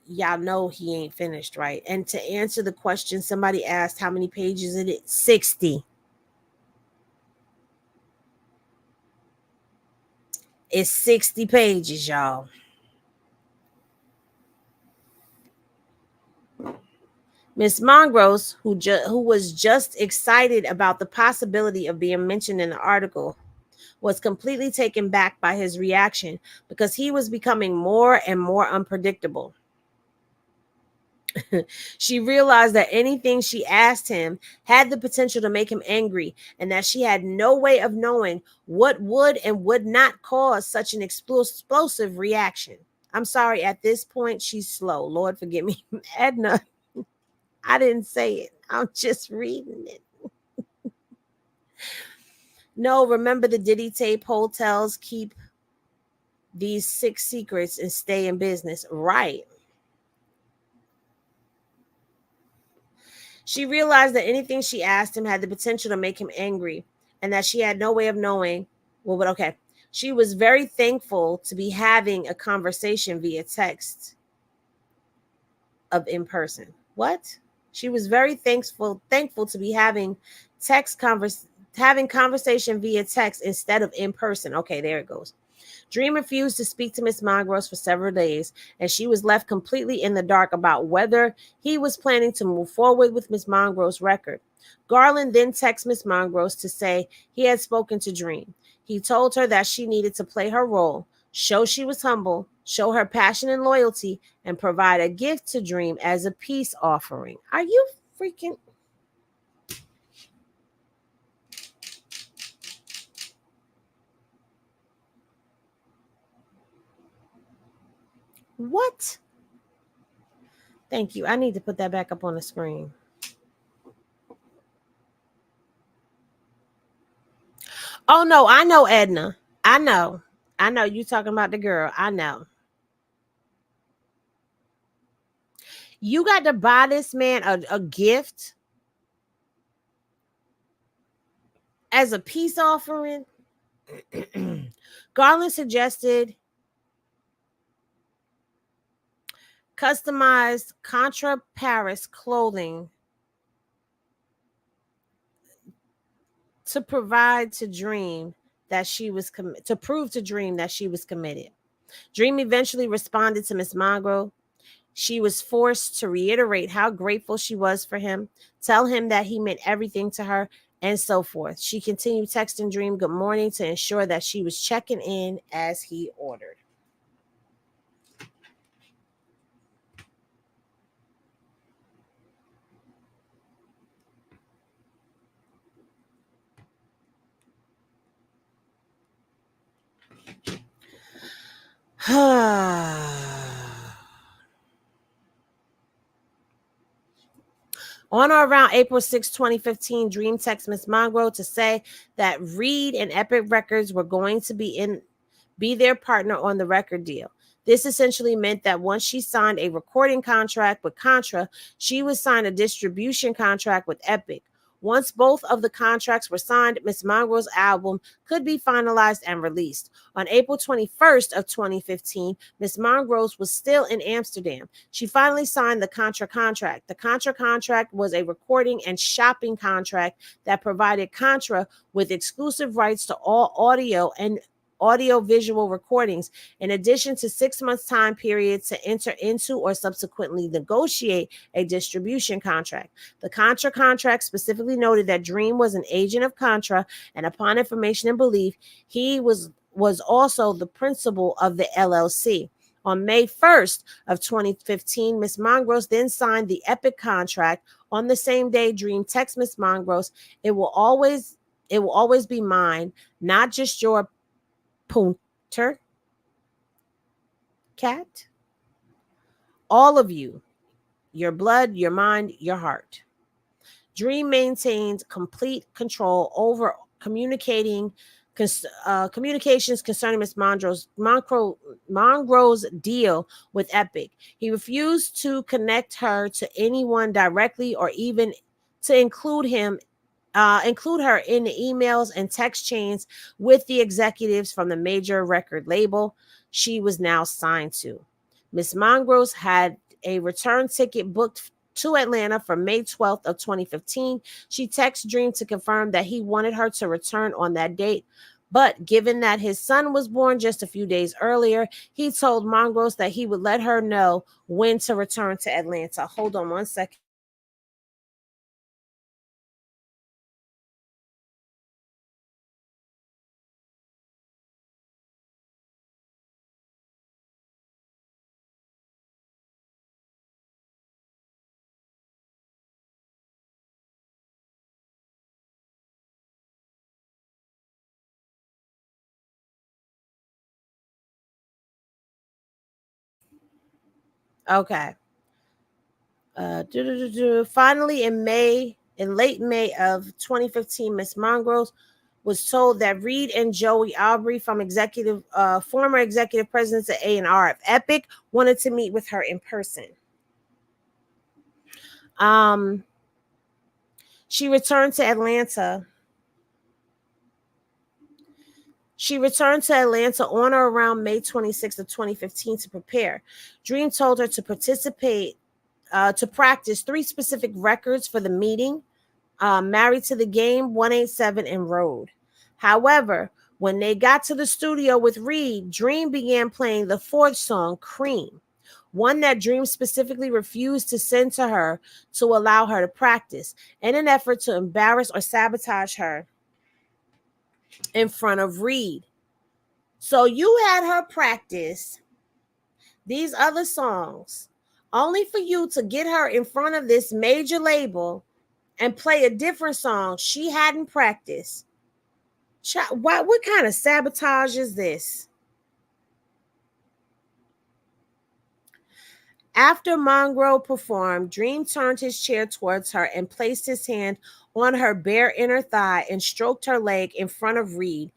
Y'all know he ain't finished, right? And to answer the question, somebody asked how many pages it is. 60. It's 60 pages, y'all. Miss Mongrose, who was just excited about the possibility of being mentioned in the article, was completely taken back by his reaction because he was becoming more and more unpredictable. She realized that anything she asked him had the potential to make him angry, and that she had no way of knowing what would and would not cause such an explosive reaction. I'm sorry, at this point, she's slow. Lord, forgive me. Edna, I didn't say it. I'm just reading it. No, remember the Diddy tape, hotels keep these 6 secrets and stay in business. Right. She realized that anything she asked him had the potential to make him angry, and that she had no way of knowing. Well, but okay. She was very thankful to be having a conversation via text of in person. What? She was very thankful to be having having conversation via text instead of in person. Okay, there it goes. Dream refused to speak to Miss Mongrose for several days, and she was left completely in the dark about whether he was planning to move forward with Miss Mongrose's record. Garland then texted Miss Mongrose to say he had spoken to Dream. He told her that she needed to play her role, show she was humble, show her passion and loyalty, and provide a gift to Dream as a peace offering. Are you freaking... What? Thank you. I need to put that back up on the screen. Oh, no, I know, Edna. I know. I know you talking about the girl. I know. You got to buy this man a gift as a peace offering. Garland suggested customized Contra Paris clothing to provide to Dream that she was to prove to Dream that she was committed. Dream eventually responded to Miss Mongrose. She was forced to reiterate how grateful she was for him, tell him that he meant everything to her, and so forth. She continued texting Dream good morning to ensure that she was checking in as he ordered. On or around April 6, 2015, Dream texted Miss Mongrose to say that Reed and Epic Records were going to be their partner on the record deal. This essentially meant that once she signed a recording contract with Contra, she would sign a distribution contract with Epic. Once both of the contracts were signed, Miss Mongrose's album could be finalized and released. On April 21st of 2015, Miss Mongrose was still in Amsterdam. She finally signed the Contra contract. The Contra contract was a recording and shopping contract that provided Contra with exclusive rights to all audio and audio-visual recordings, in addition to 6 months time period to enter into or subsequently negotiate a distribution contract. The Contra contract specifically noted that Dream was an agent of Contra, and upon information and belief, he was also the principal of the LLC. On May 1st of 2015, Miss Mongrose then signed the Epic contract. On the same day, Dream texts Miss Mongrose, it will always be mine, not just your punter cat. All of you, your blood, your mind, your heart. Dream maintained complete control over communications concerning Miss Mongro's deal with Epic. He refused to connect her to anyone directly or even to include her in the emails and text chains with the executives from the major record label she was now signed to. Miss Mongrose had a return ticket booked to Atlanta for May 12th of 2015. She texted Dream to confirm that he wanted her to return on that date. But given that his son was born just a few days earlier, he told Mongrose that he would let her know when to return to Atlanta. Hold on one second. Okay. Finally, in late May of 2015, Miss Mongrose was told that Reed and Joey Aubrey, from former executive presidents at A&R of Epic, wanted to meet with her in person. Um, she returned to Atlanta. She returned to Atlanta on or around May 26th of 2015 to prepare. Dream told her to to practice 3 specific records for the meeting: Married to the Game, 187, and Road. However, when they got to the studio with Reed, Dream began playing the 4th song, Cream, one that Dream specifically refused to send to her to allow her to practice, in an effort to embarrass or sabotage her in front of Reed. So you had her practice these other songs only for you to get her in front of this major label and play a different song she hadn't practiced. What kind of sabotage is this? After Monroe performed, Dream turned his chair towards her and placed his hand on her bare inner thigh and stroked her leg in front of Reed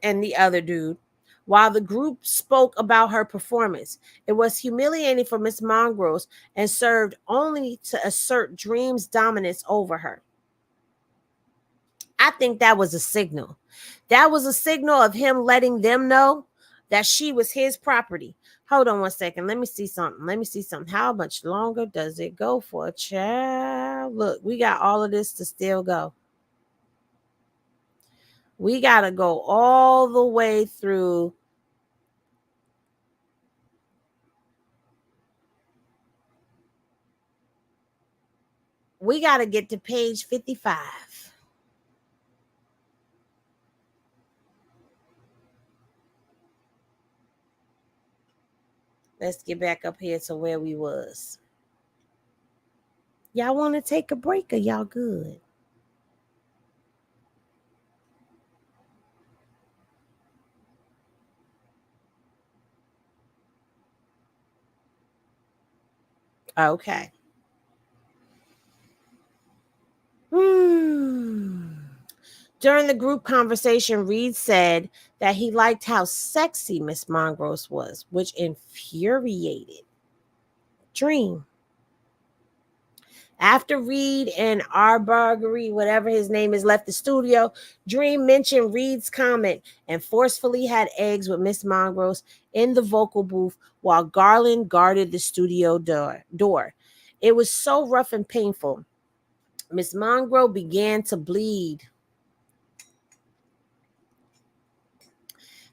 and the other dude. While the group spoke about her performance, it was humiliating for Miss Mongrose and served only to assert Dream's dominance over her. I think that was a signal. That was a signal of him letting them know that she was his property. Hold on one second. Let me see something. How much longer does it go for, child? Look, we got all of this to still go. We got to go all the way through. We got to get to page 55. Let's get back up here to where we was. Y'all want to take a break, or y'all good? Okay. During the group conversation, Reed said that he liked how sexy Miss Mongrose was, which infuriated Dream. After Reed and Arbery, whatever his name is, left the studio, Dream mentioned Reed's comment and forcefully had eggs with Miss Mongrose in the vocal booth while Garland guarded the studio door. It was so rough and painful. Miss Mongrose began to bleed.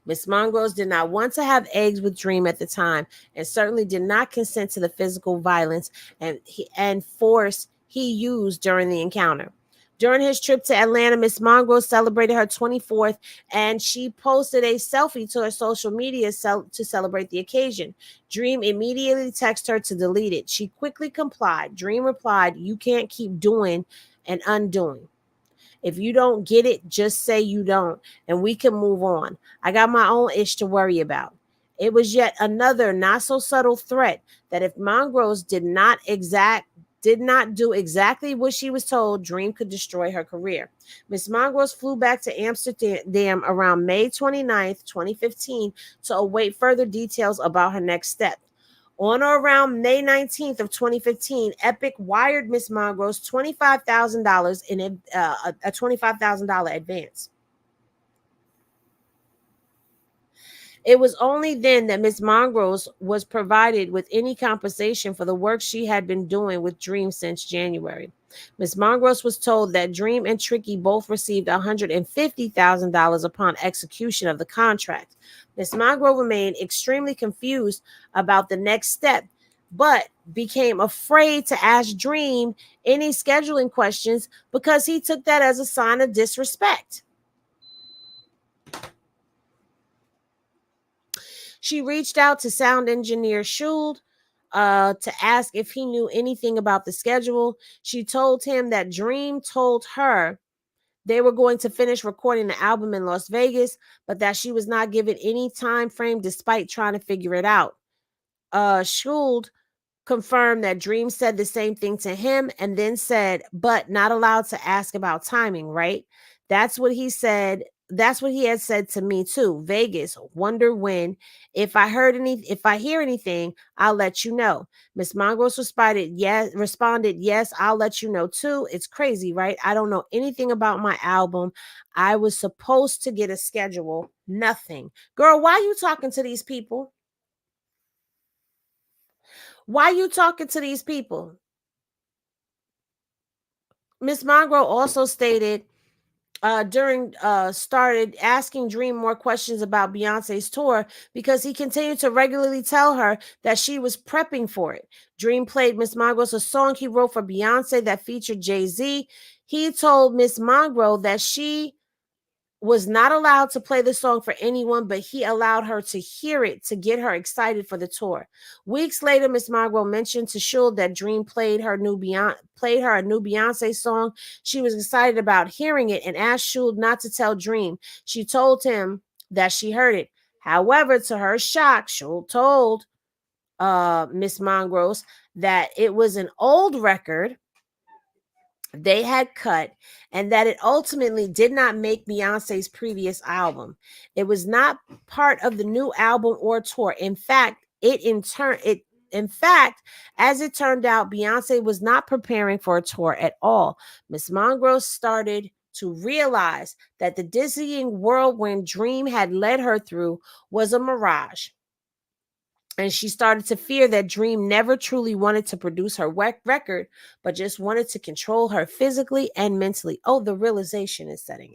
Miss Mongrose did not want to have eggs with Dream at the time, and certainly did not consent to the physical violence and force he used during the encounter. During his trip to Atlanta, Miss Mongrose celebrated her 24th, and she posted a selfie to her social media to celebrate the occasion. Dream immediately texted her to delete it. She quickly complied. Dream replied, "You can't keep doing and undoing. If you don't get it, just say you don't, and we can move on. I got my own ish to worry about." It was yet another not so subtle threat that if Mongrose did not do exactly what she was told, Dream could destroy her career. Miss Mongrose flew back to Amsterdam around May 29th, 2015 to await further details about her next step. On or around May 19th of 2015, Epic wired Miss Mongrose $25,000 in a $25,000 advance. It was only then that Miss Mongrose was provided with any compensation for the work she had been doing with Dream since January. Miss Mongrose was told that Dream and Tricky both received $150,000 upon execution of the contract. Miss Mongrose remained extremely confused about the next step, but became afraid to ask Dream any scheduling questions because he took that as a sign of disrespect. She reached out to sound engineer Schuld to ask if he knew anything about the schedule. She told him that Dream told her they were going to finish recording the album in Las Vegas, but that she was not given any time frame despite trying to figure it out. Schuld confirmed that Dream said the same thing to him and then said, "But not allowed to ask about timing, right?" That's what he said. That's what he had said to me too. Vegas, wonder when. If I hear anything, I'll let you know. Miss Mongrose responded, "Yes, I'll let you know too. It's crazy, right? I don't know anything about my album. I was supposed to get a schedule. Nothing. Girl, why are you talking to these people? Why are you talking to these people?" Miss Monroe also stated during started asking Dream more questions about Beyonce's tour because he continued to regularly tell her that she was prepping for it. Dream played Miss Monroe a song he wrote for Beyonce that featured Jay-Z. He told Miss Monroe that she was not allowed to play the song for anyone, but he allowed her to hear it to get her excited for the tour. Weeks later, Miss Margot mentioned to Schuld that Dream played her a new Beyonce song. She was excited about hearing it and asked Schuld not to tell Dream. She told him that she heard it. However, to her shock, Schuld told Miss Mongrose that it was an old record they had cut and that it ultimately did not make Beyonce's previous album. It was not part of the new album or tour. In fact, as it turned out, Beyonce was not preparing for a tour at all. Miss Mongrose started to realize that the dizzying whirlwind Dream had led her through was a mirage. And she started to fear that Dream never truly wanted to produce her record, but just wanted to control her physically and mentally. Oh, the realization is setting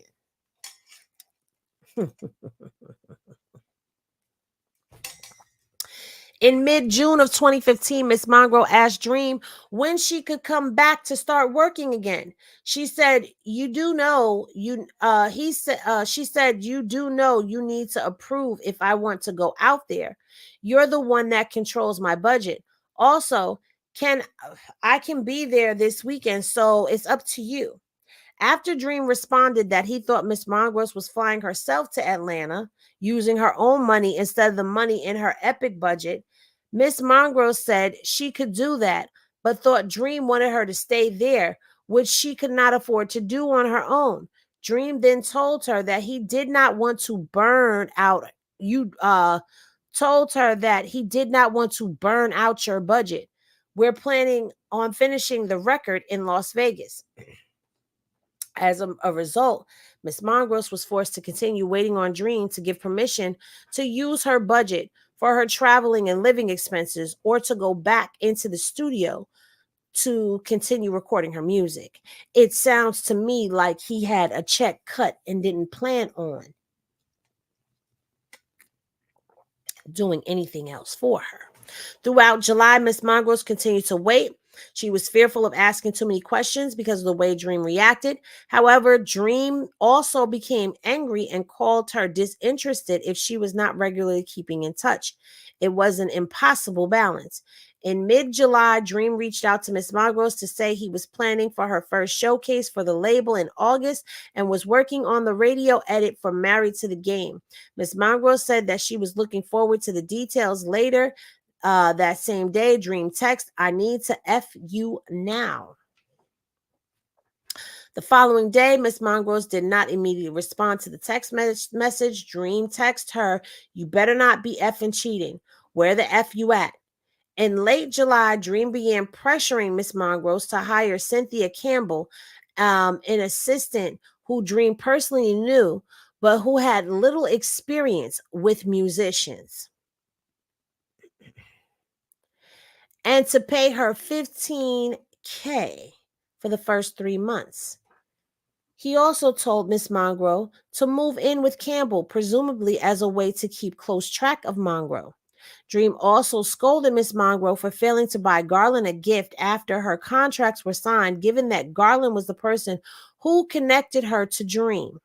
in. In mid-June of 2015, Miss Monroe asked Dream when she could come back to start working again. She said, "You do know you." She said, "You do know you need to approve if I want to go out there. You're the one that controls my budget. Also, can I can be there this weekend, so it's up to you." After Dream responded that he thought Miss Mongrose was flying herself to Atlanta using her own money instead of the money in her Epic budget, Miss Mongrose said she could do that, but thought Dream wanted her to stay there, which she could not afford to do on her own. Dream then told her that he did not want to burn out told her that he did not want to burn out your budget. We're planning on finishing the record in Las Vegas. As a result, Miss Mongrose was forced to continue waiting on Dream to give permission to use her budget for her traveling and living expenses or to go back into the studio to continue recording her music. It sounds to me like he had a check cut and didn't plan on doing anything else for her. Throughout July, Miss Mongrose continued to wait. She was fearful of asking too many questions because of the way Dream reacted. However, Dream also became angry and called her disinterested if she was not regularly keeping in touch. It was an impossible balance. In mid-July, Dream reached out to Miss Mongrose to say he was planning for her first showcase for the label in August and was working on the radio edit for Married to the Game. Miss Mongrose said that she was looking forward to the details later. That same day, Dream text, "I need to F you now." The following day, Miss Mongrose did not immediately respond to the text message. Dream texted her, "You better not be effing cheating. Where the F you at?" In late July, Dream began pressuring Miss Mongrose to hire Cynthia Campbell, an assistant who Dream personally knew, but who had little experience with musicians, and to pay her $15K for the first 3 months. He also told Miss Mongrose to move in with Campbell, presumably as a way to keep close track of Mongrose. Dream also scolded Miss Mongrose for failing to buy Garland a gift after her contracts were signed, given that Garland was the person who connected her to Dream.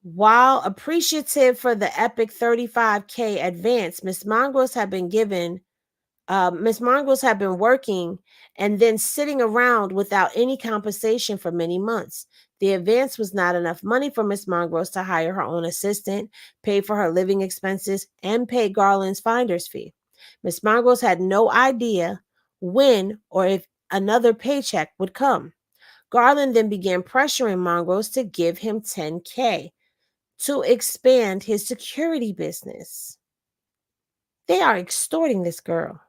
While appreciative for the epic $35K advance, Miss Mongrose had been working and then sitting around without any compensation for many months. The advance was not enough money for Miss Mongrose to hire her own assistant, pay for her living expenses, and pay Garland's finder's fee. Miss Mongrose had no idea when or if another paycheck would come. Garland then began pressuring Mongrose to give him $10K to expand his security business. They are extorting this girl.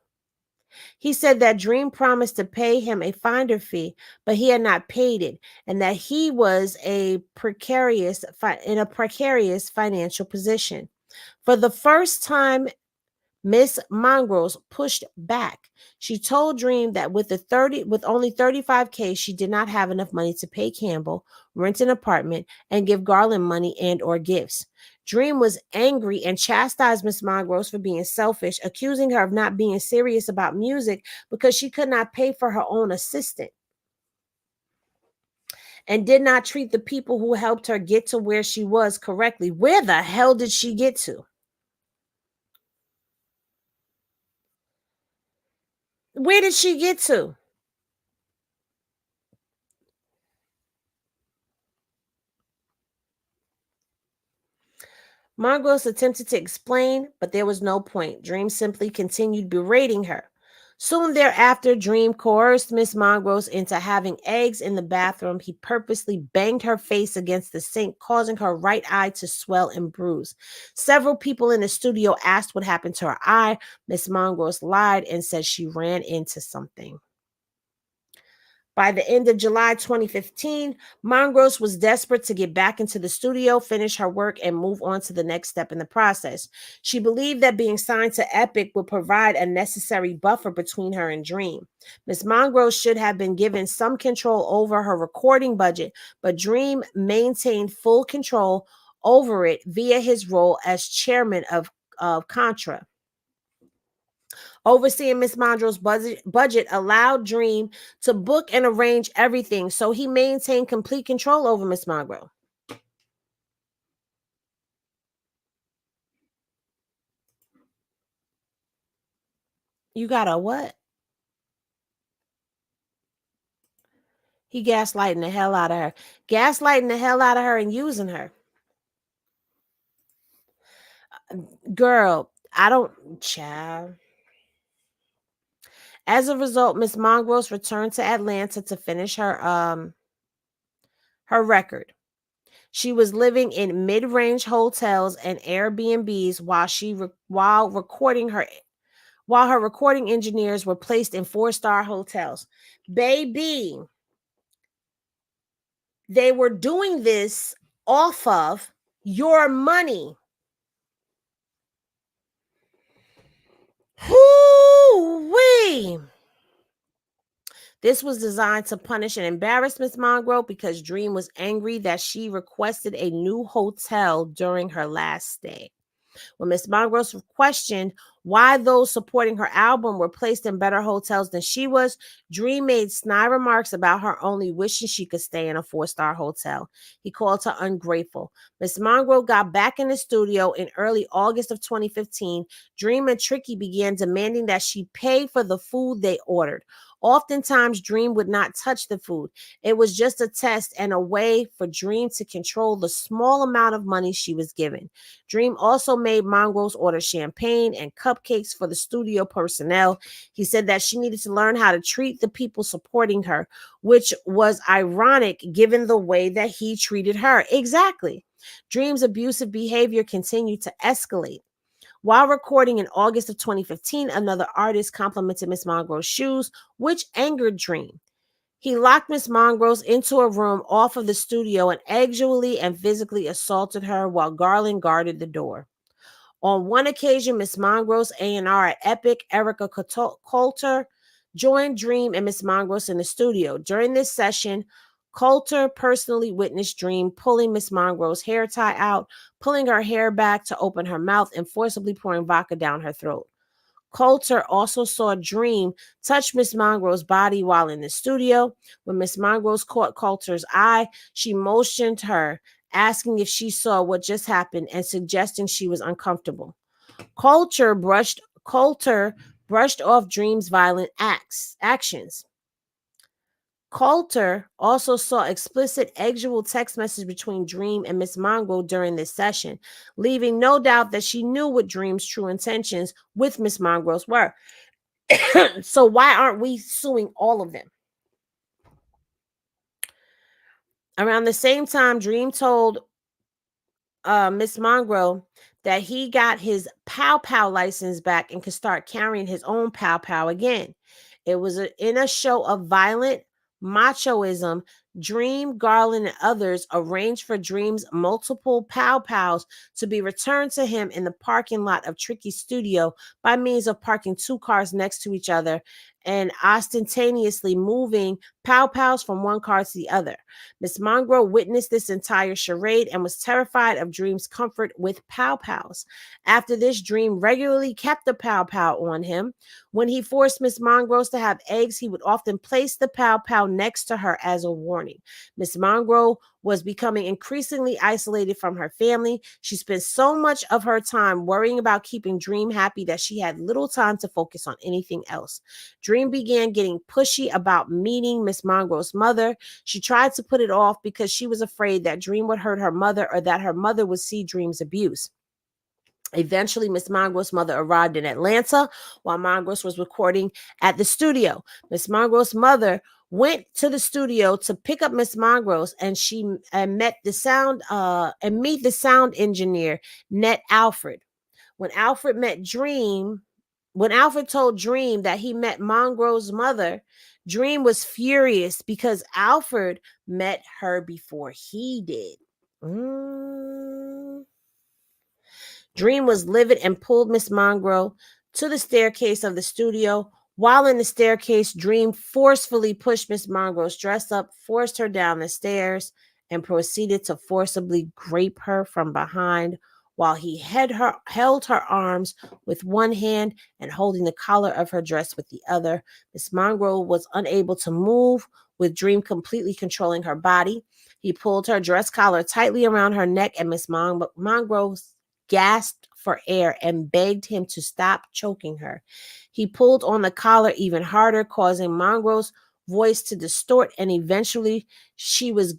He said that Dream promised to pay him a finder fee, but he had not paid it, and that he was in a precarious financial position. For the first time, Miss Mongrose pushed back. She told Dream that with only $35K, she did not have enough money to pay Campbell, rent an apartment, and give Garland money and or gifts. Dream was angry and chastised Miss Mongrose for being selfish, accusing her of not being serious about music because she could not pay for her own assistant and did not treat the people who helped her get to where she was correctly. Where the hell did she get to? Where did she get to? Mongrose attempted to explain, but there was no point. Dream simply continued berating her. Soon thereafter, Dream coerced Miss Mongrose into having eggs in the bathroom. He purposely banged her face against the sink, causing her right eye to swell and bruise. Several people in the studio asked what happened to her eye. Miss Mongrose lied and said she ran into something. By the end of July 2015, Mongrose was desperate to get back into the studio, finish her work, and move on to the next step in the process. She believed that being signed to Epic would provide a necessary buffer between her and Dream. Miss Mongrose should have been given some control over her recording budget, but Dream maintained full control over it via his role as chairman of Contra. Overseeing Miss Mongrose's budget allowed Dream to book and arrange everything, so he maintained complete control over Miss Mongrose. You got a what? He gaslighting the hell out of her. Gaslighting the hell out of her and using her. Girl, I don't, child. As a result, Miss Mongrose returned to Atlanta to finish her record. She was living in mid-range hotels and Airbnbs while her recording engineers were placed in 4-star hotels. Baby, they were doing this off of your money. Whoo-wee. This was designed to punish and embarrass Miss Mongrose because Dream was angry that she requested a new hotel during her last stay. When Miss Mongrose questioned why those supporting her album were placed in better hotels than she was, Dream made snide remarks about her only wishing she could stay in a 4-star hotel. He called her ungrateful. Miss Mongrose got back in the studio in early August of 2015. Dream and Tricky began demanding that she pay for the food they ordered. Oftentimes, Dream would not touch the food. It was just a test and a way for Dream to control the small amount of money she was given. Dream also made Mongrose order champagne and cupcakes for the studio personnel. He said that she needed to learn how to treat the people supporting her, which was ironic given the way that he treated her. Exactly. Dream's abusive behavior continued to escalate. While recording in August of 2015, another artist complimented Miss Mongrose's shoes, which angered Dream. He locked Miss Mongrose into a room off of the studio and actually and physically assaulted her while Garland guarded the door. On one occasion, Miss Mongrose, A&R at Epic, Erica Coulter, joined Dream and Miss Mongrose in the studio. During this session, Coulter personally witnessed Dream pulling Miss Mongrose's hair tie out, pulling her hair back to open her mouth, and forcibly pouring vodka down her throat. Coulter also saw Dream touch Miss Mongrose's body while in the studio. When Miss Mongrose caught Coulter's eye, she motioned her, asking if she saw what just happened and suggesting she was uncomfortable. Coulter brushed off Dream's violent actions. Coulter also saw explicit actual text messages between Dream and Miss Mongrose during this session, leaving no doubt that she knew what Dream's true intentions with Miss Mongrose were. So why aren't we suing all of them? Around the same time, Dream told Miss Mongrose that he got his Pow Pow license back and could start carrying his own Pow Pow again. It was in a show of violent machoism. Dream, Garland, and others arranged for Dream's multiple Pow Pows to be returned to him in the parking lot of Tricky's studio by means of parking 2 cars next to each other and ostentatiously moving Pow Pows from one car to the other. Miss Mongrose witnessed this entire charade and was terrified of Dream's comfort with Pow Pows. After this, Dream regularly kept the Pow Pow on him. When he forced Miss Mongrose to have eggs, he would often place the Pow Pow next to her as a warning. Miss Mongrose was becoming increasingly isolated from her family. She spent so much of her time worrying about keeping Dream happy that she had little time to focus on anything else. Dream began getting pushy about meeting Miss Mongrose's mother. She tried to put it off because she was afraid that Dream would hurt her mother or that her mother would see Dream's abuse. Eventually, Miss Mongrose's mother arrived in Atlanta while Mongrose was recording at the studio. Miss Mongrose's mother went to the studio to pick up Miss Mongrose, and she met the sound engineer, Ned Alfred. When Alfred told Dream that he met Mongrose's mother, Dream was furious because Alfred met her before he did. Dream was livid and pulled Miss Mongrose to the staircase of the studio. While in the staircase, Dream forcefully pushed Miss Mongrose's dress up, forced her down the stairs, and proceeded to forcibly grape her from behind while he held her arms with one hand and holding the collar of her dress with the other. Miss Mongrose was unable to move, with Dream completely controlling her body. He pulled her dress collar tightly around her neck, and Miss Mongrose gasped for air and begged him to stop choking her. He pulled on the collar even harder, causing Mongrose's voice to distort, and eventually she was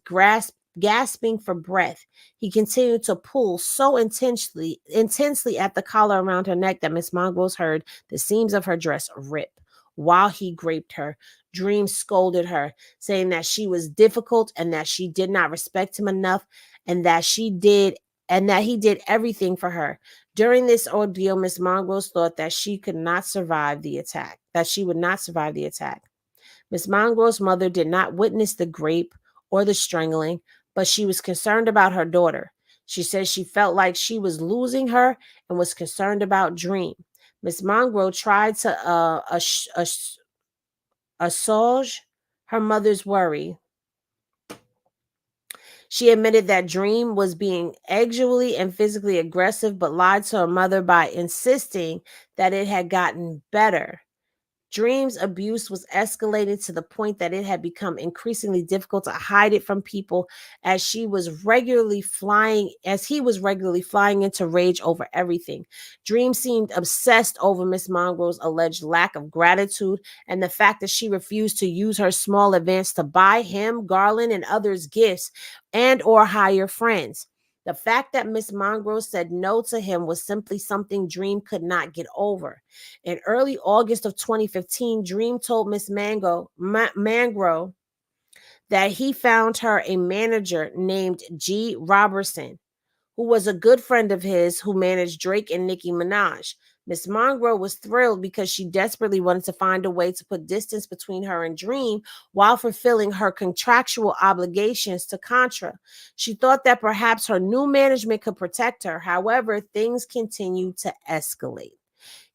gasping for breath. He continued to pull so intensely at the collar around her neck that Miss Mongrose heard the seams of her dress rip. While he graped her, Dream scolded her, saying that she was difficult and that she did not respect him enough, and that he did everything for her. During this ordeal, Miss Mongrose thought that she would not survive the attack. Miss Mongrose's mother did not witness the grape or the strangling, but she was concerned about her daughter. She said she felt like she was losing her and was concerned about Dream. Miss Mongrose tried to assuage her mother's worry. She admitted that Dream was being sexually and physically aggressive, but lied to her mother by insisting that it had gotten better. Dream's abuse was escalated to the point that it had become increasingly difficult to hide it from people as he was regularly flying into rage over everything. Dream seemed obsessed over Miss Mongro's alleged lack of gratitude and the fact that she refused to use her small advance to buy him, Garland, and others gifts and or hire friends. The fact that Miss Mongro said no to him was simply something Dream could not get over. In early August of 2015, Dream told Miss Mangro that he found her a manager named G. Robertson, who was a good friend of his who managed Drake and Nicki Minaj. Miss Mongro was thrilled because she desperately wanted to find a way to put distance between her and Dream while fulfilling her contractual obligations to Contra. She thought that perhaps her new management could protect her. However, things continued to escalate.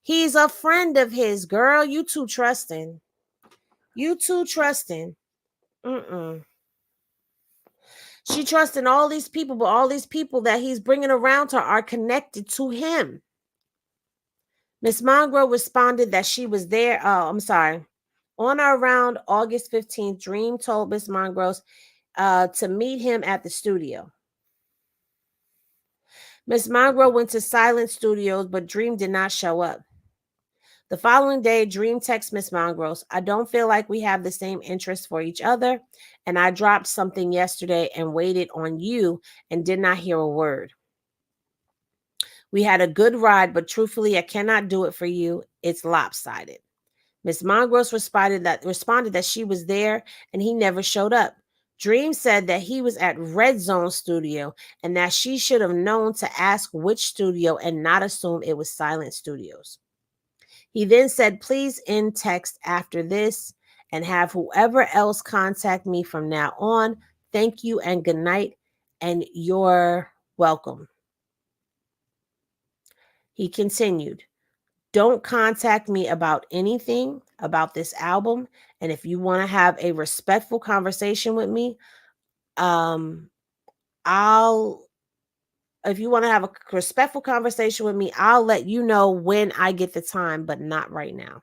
He's a friend of his, girl. You too trusting. You too trusting. She trusting all these people, but all these people that he's bringing around her are connected to him. Miss Mongro responded that she was there. On or around August 15th, Dream told Miss Mongro to meet him at the studio. Miss Mongro went to Silent Studios, but Dream did not show up. The following day, Dream texts Miss Mongros, I don't feel like we have the same interests for each other, and I dropped something yesterday and waited on you and did not hear a word. We had a good ride, but truthfully, I cannot do it for you. It's lopsided. Miss Mongros responded that she was there and he never showed up. Dream said that he was at Red Zone Studio and that she should have known to ask which studio and not assume it was Silent Studios. He then said, please end text after this and have whoever else contact me from now on. Thank you and good night, and you're welcome. He continued, don't contact me about anything about this album. And if you want to have a respectful conversation with me, if you want to have a respectful conversation with me, I'll let you know when I get the time, but not right now.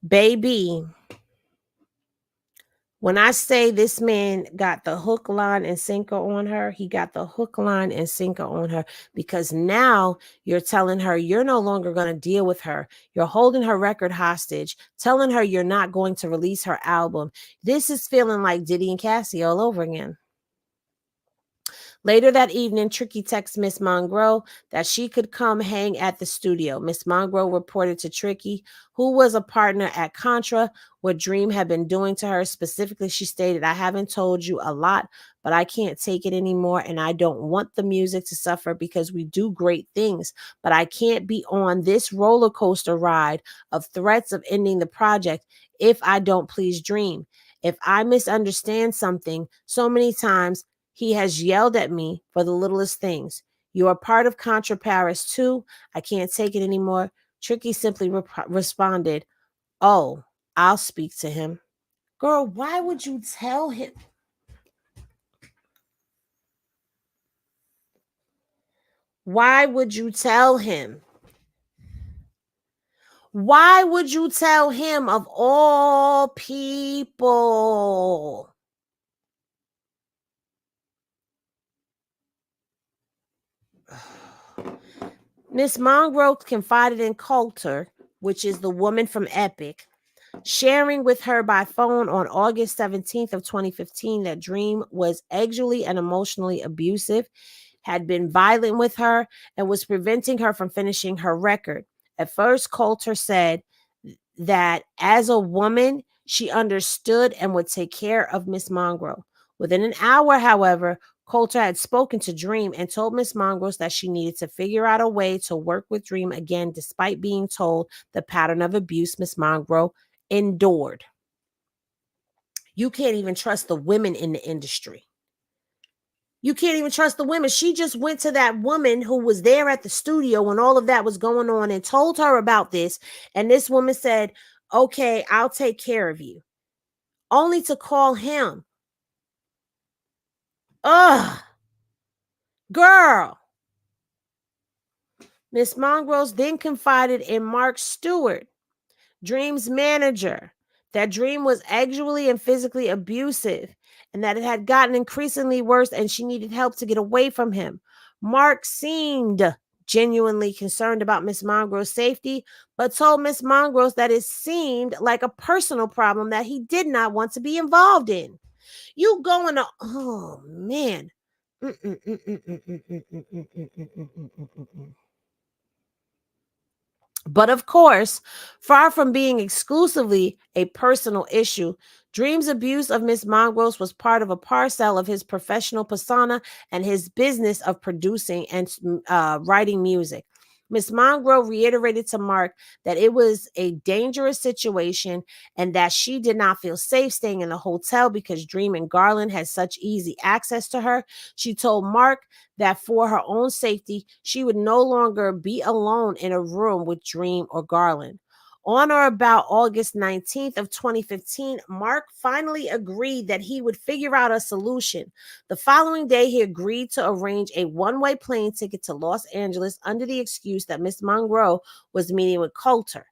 Baby, when I say this man got the hook, line, and sinker on her, he got the hook, line, and sinker on her because now you're telling her you're no longer going to deal with her. You're holding her record hostage, telling her you're not going to release her album. This is feeling like Diddy and Cassie all over again. Later that evening, Tricky texted Miss Mongro that she could come hang at the studio. Miss Mongro reported to Tricky, who was a partner at Contra, what Dream had been doing to her. Specifically, she stated, I haven't told you a lot, but I can't take it anymore, and I don't want the music to suffer because we do great things, but I can't be on this roller coaster ride of threats of ending the project if I don't please Dream. If I misunderstand something so many times, he has yelled at me for the littlest things. You are part of Contra Paris too. I can't take it anymore. Tricky simply responded, oh, I'll speak to him. Girl, why would you tell him? Why would you tell him? Why would you tell him of all people? Miss Mongro confided in Coulter, which is the woman from Epic, sharing with her by phone on August 17th of 2015 that Dream was sexually and emotionally abusive, had been violent with her, and was preventing her from finishing her record. At first, Coulter said that as a woman, she understood and would take care of Miss Mongro. Within an hour, however, Coulter had spoken to Dream and told Miss Mongros that she needed to figure out a way to work with Dream again, despite being told the pattern of abuse Miss Mongro endured. You can't even trust the women in the industry. You can't even trust the women. She just went to that woman who was there at the studio when all of that was going on and told her about this. And this woman said, okay, I'll take care of you. only to call him. Ugh, girl. Miss Mongrose then confided in Mark Stewart, Dream's manager, that Dream was actually and physically abusive and that it had gotten increasingly worse and she needed help to get away from him. Mark seemed genuinely concerned about Miss Mongrose's safety, but told Miss Mongrose that it seemed like a personal problem that he did not want to be involved in. You going to, oh man. But of course, far from being exclusively a personal issue, Dream's abuse of Miss Mongrose was part of a parcel of his professional persona and his business of producing and writing music. Miss Mongrose reiterated to Mark that it was a dangerous situation and that she did not feel safe staying in the hotel because Dream and Garland had such easy access to her. She told Mark that for her own safety, she would no longer be alone in a room with Dream or Garland. On or about August 19th of 2015, Mark finally agreed that he would figure out a solution. The following day, he agreed to arrange a one-way plane ticket to Los Angeles under the excuse that Miss Monroe was meeting with Coulter.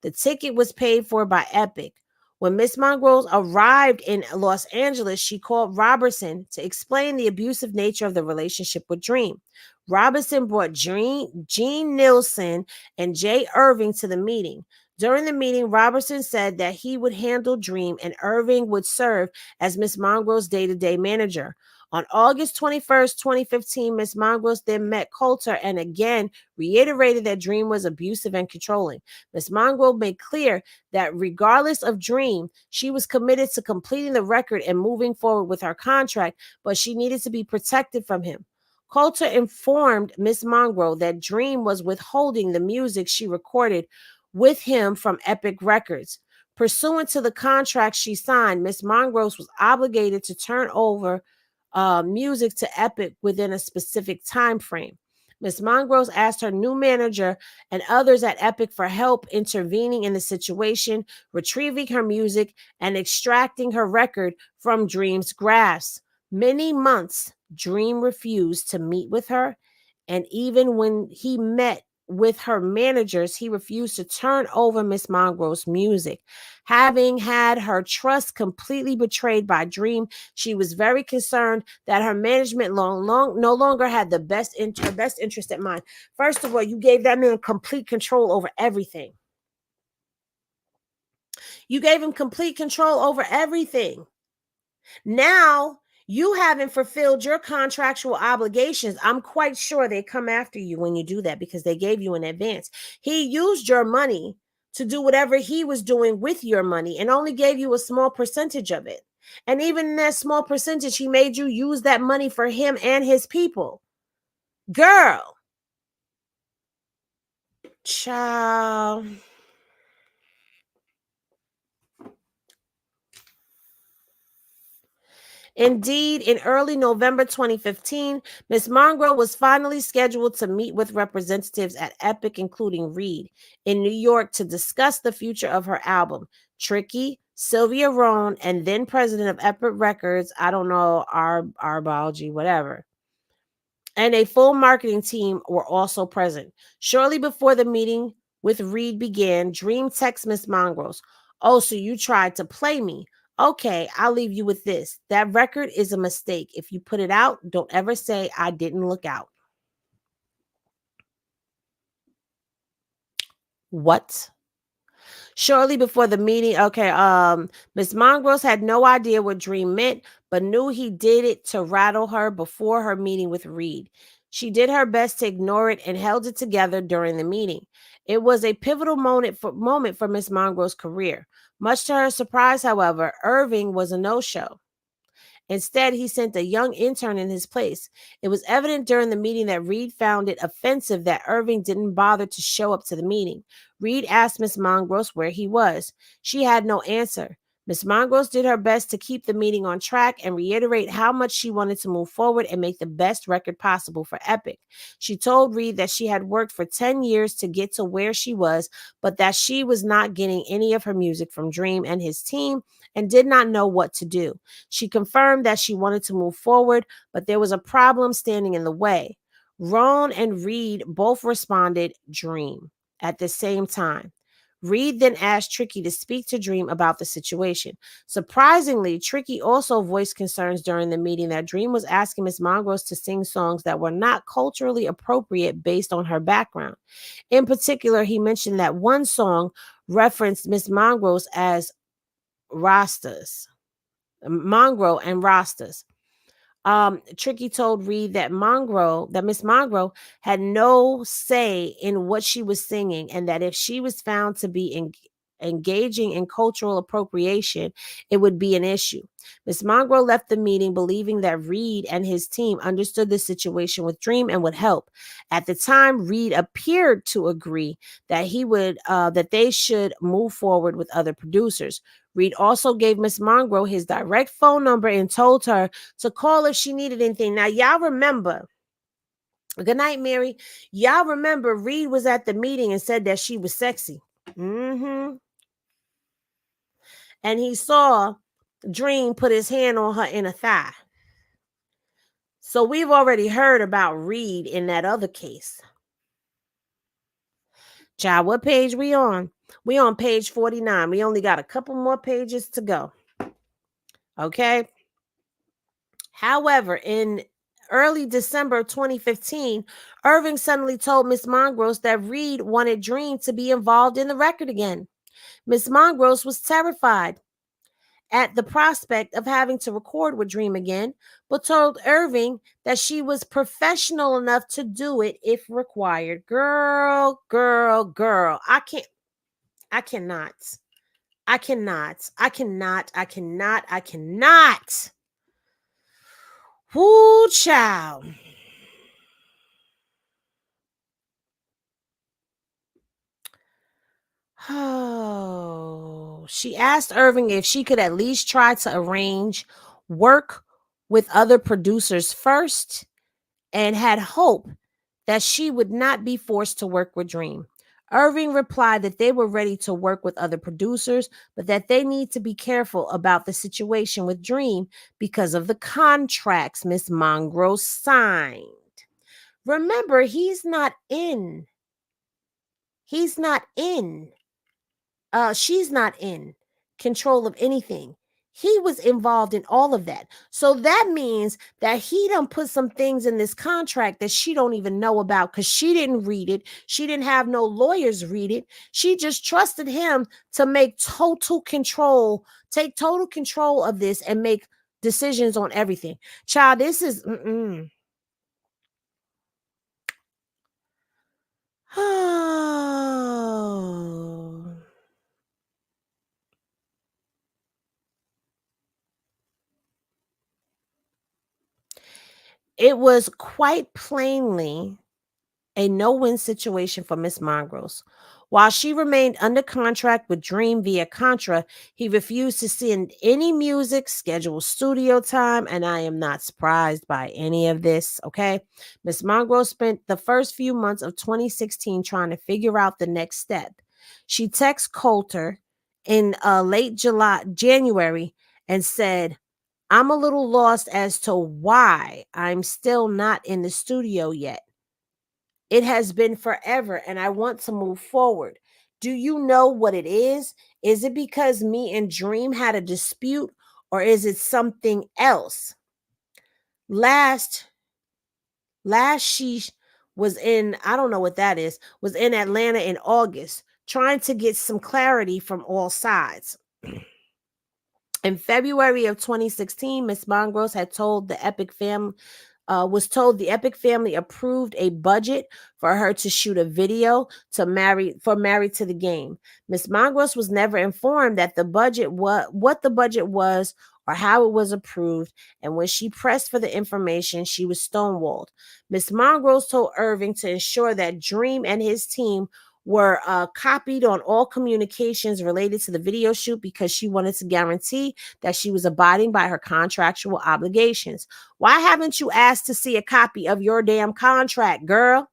The ticket was paid for by Epic. When Miss Mongrose arrived in Los Angeles, she called Robertson to explain the abusive nature of the relationship with Dream. Robertson brought Gene Nielsen and Jay Irving to the meeting. During the meeting, Robertson said that he would handle Dream and Irving would serve as Miss Mongrose's day-to-day manager. On August 21st, 2015, Miss Mongrose then met Coulter and again reiterated that Dream was abusive and controlling. Miss Mongrose made clear that regardless of Dream, she was committed to completing the record and moving forward with her contract, but she needed to be protected from him. Coulter informed Miss Mongrose that Dream was withholding the music she recorded with him from Epic Records. Pursuant to the contract she signed, Miss Mongrose was obligated to turn over music to Epic within a specific time frame. Miss Mongrose asked her new manager and others at Epic for help intervening in the situation, retrieving her music, and extracting her record from Dream's grasp. Many months, Dream refused to meet with her, and even when he met with her managers, he refused to turn over Miss Mongrose's music. Having had her trust completely betrayed by Dream, she was very concerned that her management no longer had her best interest at mind. First of all, you gave that man complete control over everything. You gave him complete control over everything. Now, you haven't fulfilled your contractual obligations. I'm quite sure they come after you when you do that because they gave you in advance. He used your money to do whatever he was doing with your money and only gave you a small percentage of it. And even in that small percentage, he made you use that money for him and his people. Girl. Child. Indeed, in early November 2015, Ms. Mongrose was finally scheduled to meet with representatives at Epic, including Reed, in New York to discuss the future of her album. Tricky, Sylvia Rohn, and then president of Epic Records, I don't know, our biology, whatever, and a full marketing team were also present. Shortly before the meeting with Reed began, Dream texted Miss Mongrose, "Oh, so you tried to play me. Okay, I'll leave you with this. That record is a mistake. If you put it out, don't ever say I didn't look out." What? Shortly before the meeting, Miss Mongrose had no idea what Dream meant, but knew he did it to rattle her before her meeting with Reed. She did her best to ignore it and held it together during the meeting. It was a pivotal moment for Miss Mongrose's career. Much to her surprise, however, Irving was a no-show. Instead, he sent a young intern in his place. It was evident during the meeting that Reed found it offensive that Irving didn't bother to show up to the meeting. Reed asked Miss Mongrose where he was. She had no answer. Ms. Mongrose did her best to keep the meeting on track and reiterate how much she wanted to move forward and make the best record possible for Epic. She told Reed that she had worked for 10 years to get to where she was, but that she was not getting any of her music from Dream and his team and did not know what to do. She confirmed that she wanted to move forward, but there was a problem standing in the way. Ron and Reed both responded, Dream, at the same time. Reed then asked Tricky to speak to Dream about the situation. Surprisingly, Tricky also voiced concerns during the meeting that Dream was asking Miss Mongrose to sing songs that were not culturally appropriate based on her background. In particular, he mentioned that one song referenced Miss Mongrose as Rastas, Mongrel and Rastas. Tricky told Reed that Miss Mongrel had no say in what she was singing, and that if she was found to be engaging in cultural appropriation, it would be an issue. Miss Mongrel left the meeting believing that Reed and his team understood the situation with Dream and would help. At the time, Reed appeared to agree that that they should move forward with other producers. Reed also gave Miss Mongrel his direct phone number and told her to call if she needed anything. Now, y'all remember, good night, Mary. Y'all remember Reed was at the meeting and said that she was sexy. And he saw Dream put his hand on her inner thigh. So we've already heard about Reed in that other case. Child, what page we on? We on page 49. We only got a couple more pages to go. Okay. However, in early December 2015, Irving suddenly told Miss Mongrose that Reed wanted Dream to be involved in the record again. Miss Mongrose was terrified at the prospect of having to record with Dream again, but told Irving that she was professional enough to do it if required. Girl. I cannot. Whoo, child. Oh, she asked Irving if she could at least try to arrange work with other producers first and had hope that she would not be forced to work with Dream. Irving replied that they were ready to work with other producers, but that they need to be careful about the situation with Dream because of the contracts Miss Mongrose signed. Remember, she's not in control of anything. He was involved in all of that. So that means that he done put some things in this contract that she don't even know about because she didn't read it. She didn't have no lawyers read it. She just trusted him to take total control of this and make decisions on everything. Child, this is Oh. It was quite plainly a no-win situation for Miss Mongrose. While she remained under contract with Dream via Contra, he refused to send any music, schedule studio time, and I am not surprised by any of this, okay? Miss Mongrose spent the first few months of 2016 trying to figure out the next step. She texted Coulter in late January and said, I'm a little lost as to why I'm still not in the studio yet. It has been forever and I want to move forward. Do you know what it is? Is it because me and Dream had a dispute or is it something else? Last she was in, I don't know what that is, was in Atlanta in August, trying to get some clarity from all sides. In February of 2016, Miss Mongrose had told the Epic family, the Epic family approved a budget for her to shoot a video Married to the Game. Miss Mongrose was never informed that what the budget was or how it was approved, and when she pressed for the information, she was stonewalled. Miss Mongrose told Irving to ensure that Dream and his team were copied on all communications related to the video shoot because she wanted to guarantee that she was abiding by her contractual obligations. Why haven't you asked to see a copy of your damn contract, girl?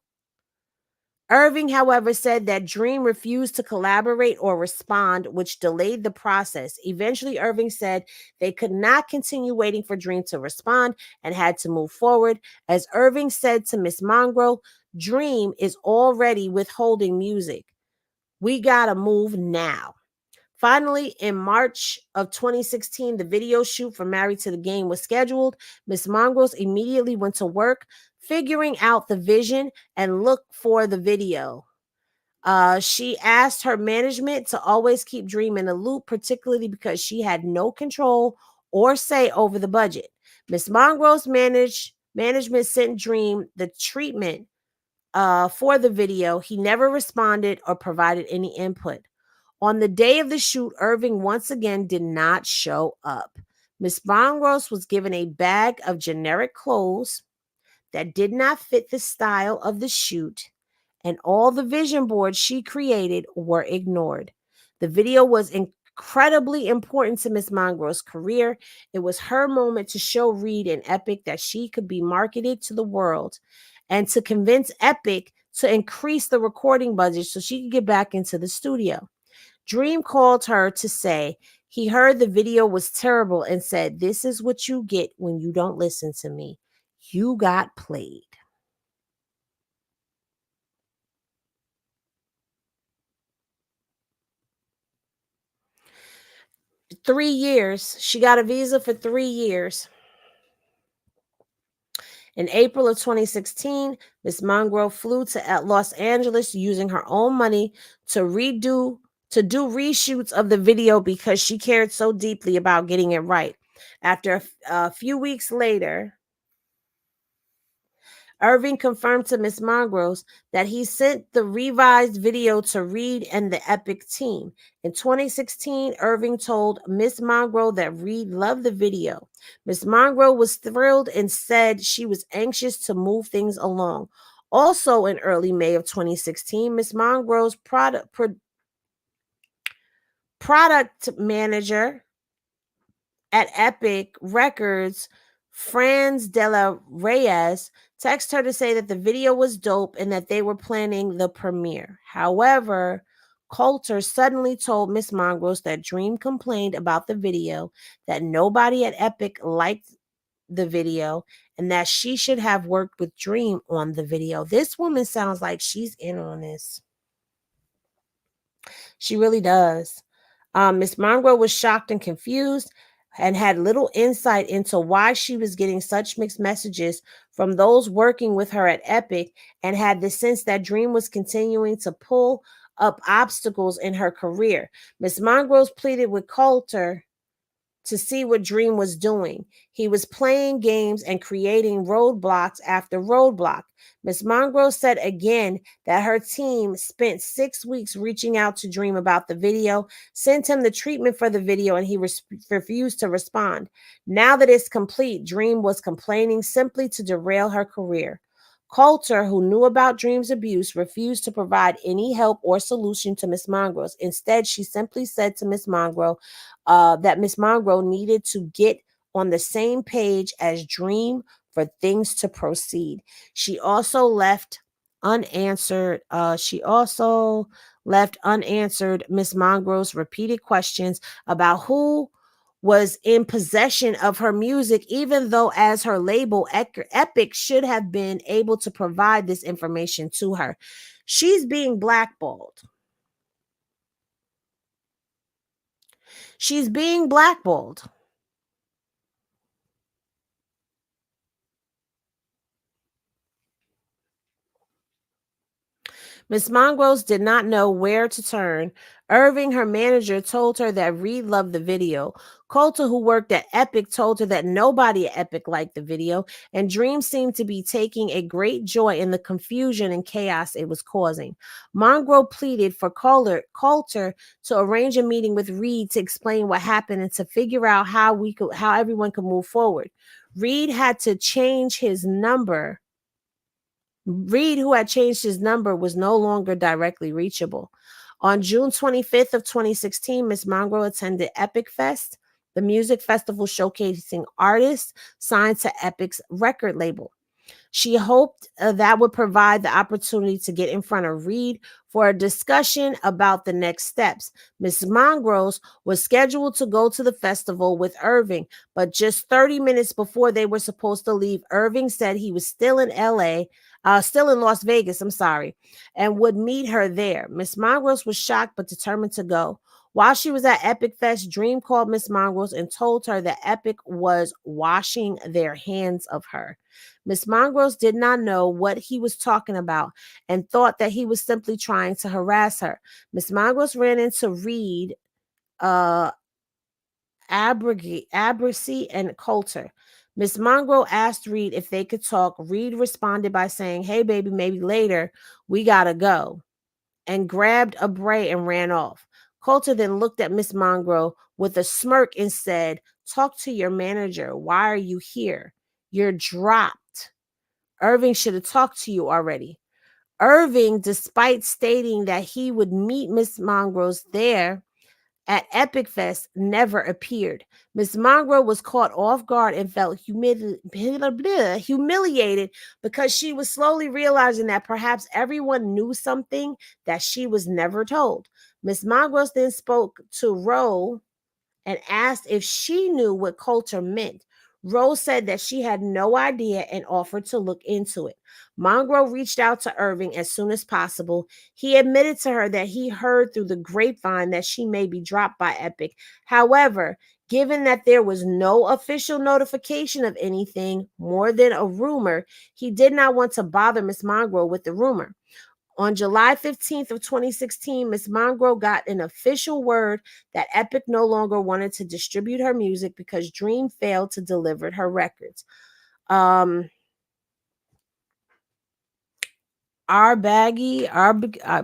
Irving, however, said that Dream refused to collaborate or respond, which delayed the process. Eventually, Irving said they could not continue waiting for Dream to respond and had to move forward. As Irving said to Miss Mongrel, Dream is already withholding music. We gotta move now. Finally, in March of 2016, the video shoot for Married to the Game was scheduled. Miss Mongrels immediately went to work figuring out the vision and look for the video. She asked her management to always keep Dream in the loop, particularly because she had no control or say over the budget. Miss Mongrels management sent Dream the treatment for the video. He never responded or provided any input. On the day of the shoot, Irving once again did not show up. Miss Mongrels was given a bag of generic clothes that did not fit the style of the shoot, and all the vision boards she created were ignored. The video was incredibly important to Miss Mongrel's career. It was her moment to show Reed and Epic that she could be marketed to the world and to convince Epic to increase the recording budget so she could get back into the studio. Dream called her to say he heard the video was terrible and said, "This is what you get when you don't listen to me. You got played." Three years. She got a visa for 3 years. In April of 2016, Miss Mongrel flew to Los Angeles using her own money to do reshoots of the video because she cared so deeply about getting it right. After a few weeks later, Irving confirmed to Miss Mongrels that he sent the revised video to Reed and the Epic team. In 2016, Irving told Miss Mongrel that Reed loved the video. Miss Mongrel was thrilled and said she was anxious to move things along. Also in early May of 2016, Miss Mongrel's product manager at Epic Records, Franz de la Reyes, texted her to say that the video was dope and that they were planning the premiere. However, Coulter suddenly told Miss Mongrels that Dream complained about the video, that nobody at Epic liked the video, and that she should have worked with Dream on the video. This woman sounds like she's in on this. She really does. Miss Mongrel was shocked and confused and had little insight into why she was getting such mixed messages from those working with her at Epic, and had the sense that Dream was continuing to pull up obstacles in her career. Miss Mongrels pleaded with Coulter to see what Dream was doing. He was playing games and creating roadblocks after roadblock. Miss Mongrel said again that her team spent 6 weeks reaching out to Dream about the video, sent him the treatment for the video, and he refused to respond. Now that it's complete, Dream was complaining simply to derail her career. Coulter, who knew about Dream's abuse, refused to provide any help or solution to Miss Mongrel. Instead, she simply said to Miss Mongrel that Miss Mongrel needed to get on the same page as Dream for things to proceed. She also left unanswered. Miss Mongrel's repeated questions about who was in possession of her music, even though as her label, Epic should have been able to provide this information to her. She's being blackballed. She's being blackballed. Miss Mongrels did not know where to turn. Irving, her manager, told her that Reed loved the video. Coulter, who worked at Epic, told her that nobody at Epic liked the video, and Dream seemed to be taking a great joy in the confusion and chaos it was causing. Mongrel pleaded for Coulter to arrange a meeting with Reed to explain what happened and to figure out how everyone could move forward. Reed had to change his number Reed, who had changed his number, was no longer directly reachable. On June 25th of 2016, Miss Monroe attended Epic Fest, the music festival showcasing artists signed to Epic's record label. She hoped that would provide the opportunity to get in front of Reed for a discussion about the next steps. Miss Mongrose was scheduled to go to the festival with Irving, but just 30 minutes before they were supposed to leave, Irving said he was still in still in Las Vegas, I'm sorry, and would meet her there. Miss Mongrose was shocked but determined to go. While she was at Epic Fest, Dream called Miss Mongrose and told her that Epic was washing their hands of her. Miss Mongrose did not know what he was talking about and thought that he was simply trying to harass her. Miss Mongrose ran into Reed, uh, Abrasy, and Coulter. Miss Monroe asked Reed if they could talk. Reed responded by saying, "Hey, baby, maybe later. We gotta go," and grabbed a bray and ran off. Coulter then looked at Miss Monroe with a smirk and said, "Talk to your manager. Why are you here? You're dropped. Irving should have talked to you already." Irving, despite stating that he would meet Miss Monroe there at Epic Fest, never appeared. Miss Monroe was caught off guard and felt humiliated because she was slowly realizing that perhaps everyone knew something that she was never told. Miss Monroe then spoke to Roe and asked if she knew what Coulter meant. Rose said that she had no idea and offered to look into it. Monroe reached out to Irving as soon as possible. He admitted to her that he heard through the grapevine that she may be dropped by Epic. However, given that there was no official notification of anything more than a rumor, he did not want to bother Miss Monroe with the rumor. On July 15th of 2016, Miss Monroe got an official word that Epic no longer wanted to distribute her music because Dream failed to deliver her records.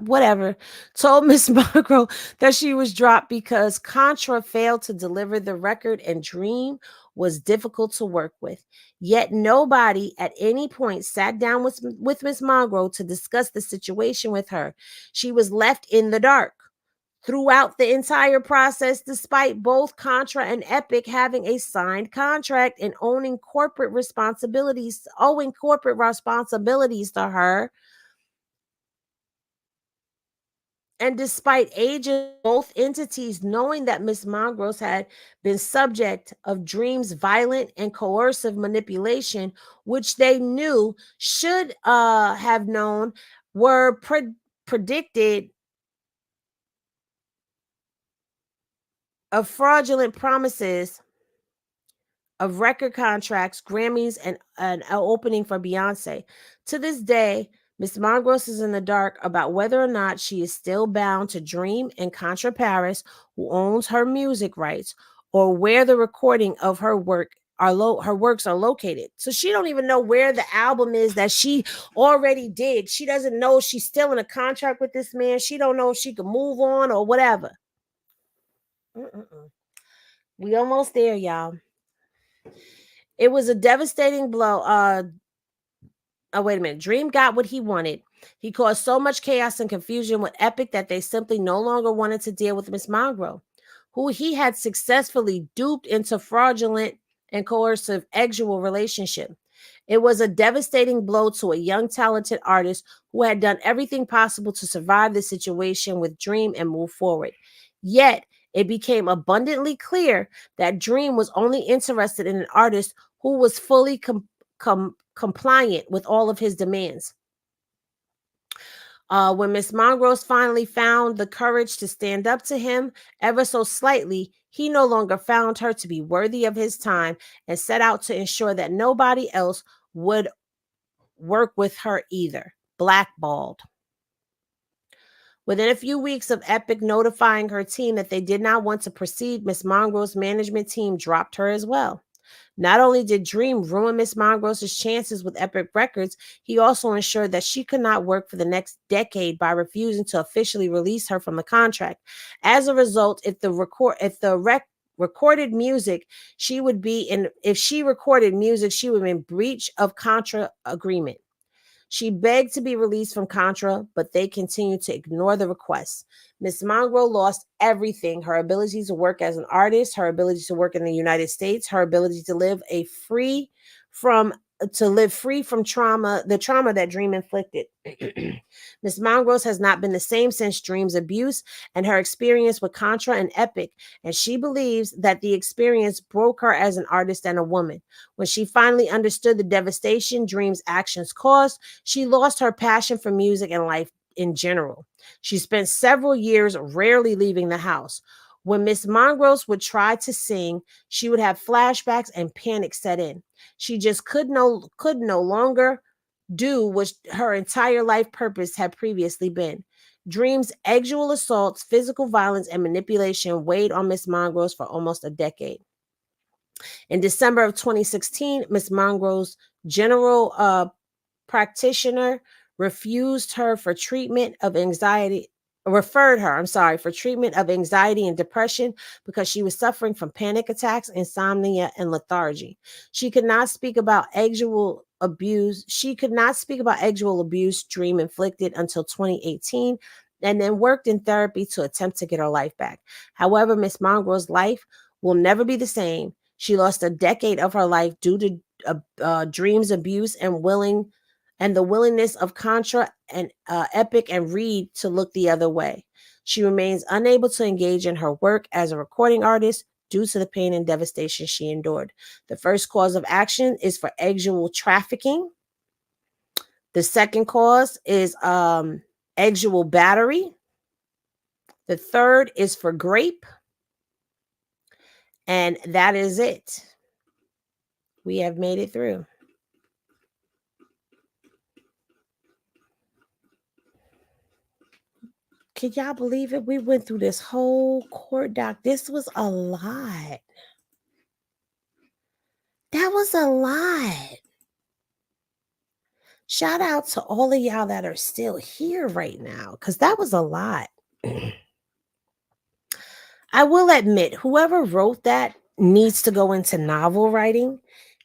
Whatever, told Miss Monroe that she was dropped because Contra failed to deliver the record and Dream was difficult to work with. Yet nobody at any point sat down with Miss Monroe to discuss the situation with her. She was left in the dark throughout the entire process, despite both Contra and Epic having a signed contract and owing corporate responsibilities to her. And despite agents of both entities knowing that Miss Mongrose had been subject of Dream's violent and coercive manipulation, which they knew should have known were predicted of fraudulent promises of record contracts, Grammys, and an opening for Beyonce. To this day, Miss Mongrose is in the dark about whether or not she is still bound to Dream and Contra Paris, who owns her music rights, or where the recording of her works are located. So she don't even know where the album is that she already did. She doesn't know she's still in a contract with this man. She don't know if she can move on or whatever. We almost there, y'all. It was a devastating blow. Wait a minute. Dream got what he wanted. He caused so much chaos and confusion with Epic that they simply no longer wanted to deal with Miss Monroe, who he had successfully duped into fraudulent and coercive sexual relationship. It was a devastating blow to a young, talented artist who had done everything possible to survive the situation with Dream and move forward. Yet, it became abundantly clear that Dream was only interested in an artist who was fully compliant with all of his demands. When Miss Mongrose finally found the courage to stand up to him, ever so slightly, he no longer found her to be worthy of his time and set out to ensure that nobody else would work with her either. Blackballed. Within a few weeks of Epic notifying her team that they did not want to proceed, Miss Mongrose's management team dropped her as well. Not only did Dream ruin Miss Mongrose's chances with Epic Records, he also ensured that she could not work for the next decade by refusing to officially release her from the contract. As a result, recorded music, she would be in breach of Contra agreement. She begged to be released from Contra, but they continued to ignore the request. Miss Monroe lost everything: her ability to work as an artist, her ability to work in the United States, her ability to live free from trauma, the trauma that Dream inflicted. Miss Monrose has not been the same since Dream's abuse and her experience with Contra and Epic, and she believes that the experience broke her as an artist and a woman. When she finally understood the devastation Dream's actions caused, she lost her passion for music and life in general. She spent several years rarely leaving the house. When Miss Monrose would try to sing, she would have flashbacks and panic set in. She just could no longer do what her entire life purpose had previously been. Dream's sexual assaults, physical violence, and manipulation weighed on Miss Monrose for almost a decade. In December of 2016, Miss Monroe's general practitioner refused her for treatment of anxiety referred her, for treatment of anxiety and depression because she was suffering from panic attacks, insomnia, and lethargy. She could not speak about sexual abuse. She could not speak about sexual abuse Dream inflicted until 2018, and then worked in therapy to attempt to get her life back. However, Miss Monroe's life will never be the same. She lost a decade of her life due to Dream's abuse and the willingness of Contra and Epic and Reed to look the other way. She remains unable to engage in her work as a recording artist due to the pain and devastation she endured. The first cause of action is for sexual trafficking. The second cause is sexual battery. The third is for grape. And that is it. We have made it through. Can y'all believe it? We went through this whole court doc. This was a lot. That was a lot. Shout out to all of y'all that are still here right now, because that was a lot. I will admit, whoever wrote that needs to go into novel writing,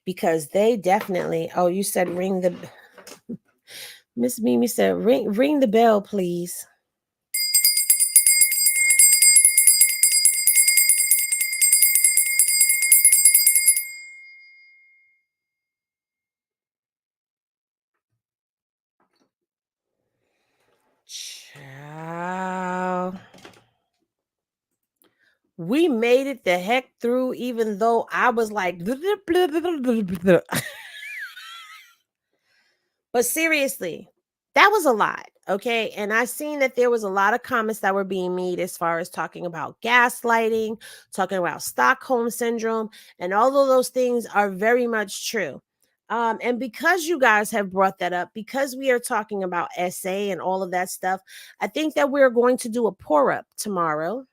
because they definitely, oh, you said ring the, Miss Mimi said, ring the bell, please. Ciao. We made it the heck through, even though I was like, but seriously, that was a lot. Okay. And I seen that there was a lot of comments that were being made as far as talking about gaslighting, talking about Stockholm syndrome, and all of those things are very much true. And because you guys have brought that up, because we are talking about SA and all of that stuff, I think that we're going to do a pour up tomorrow.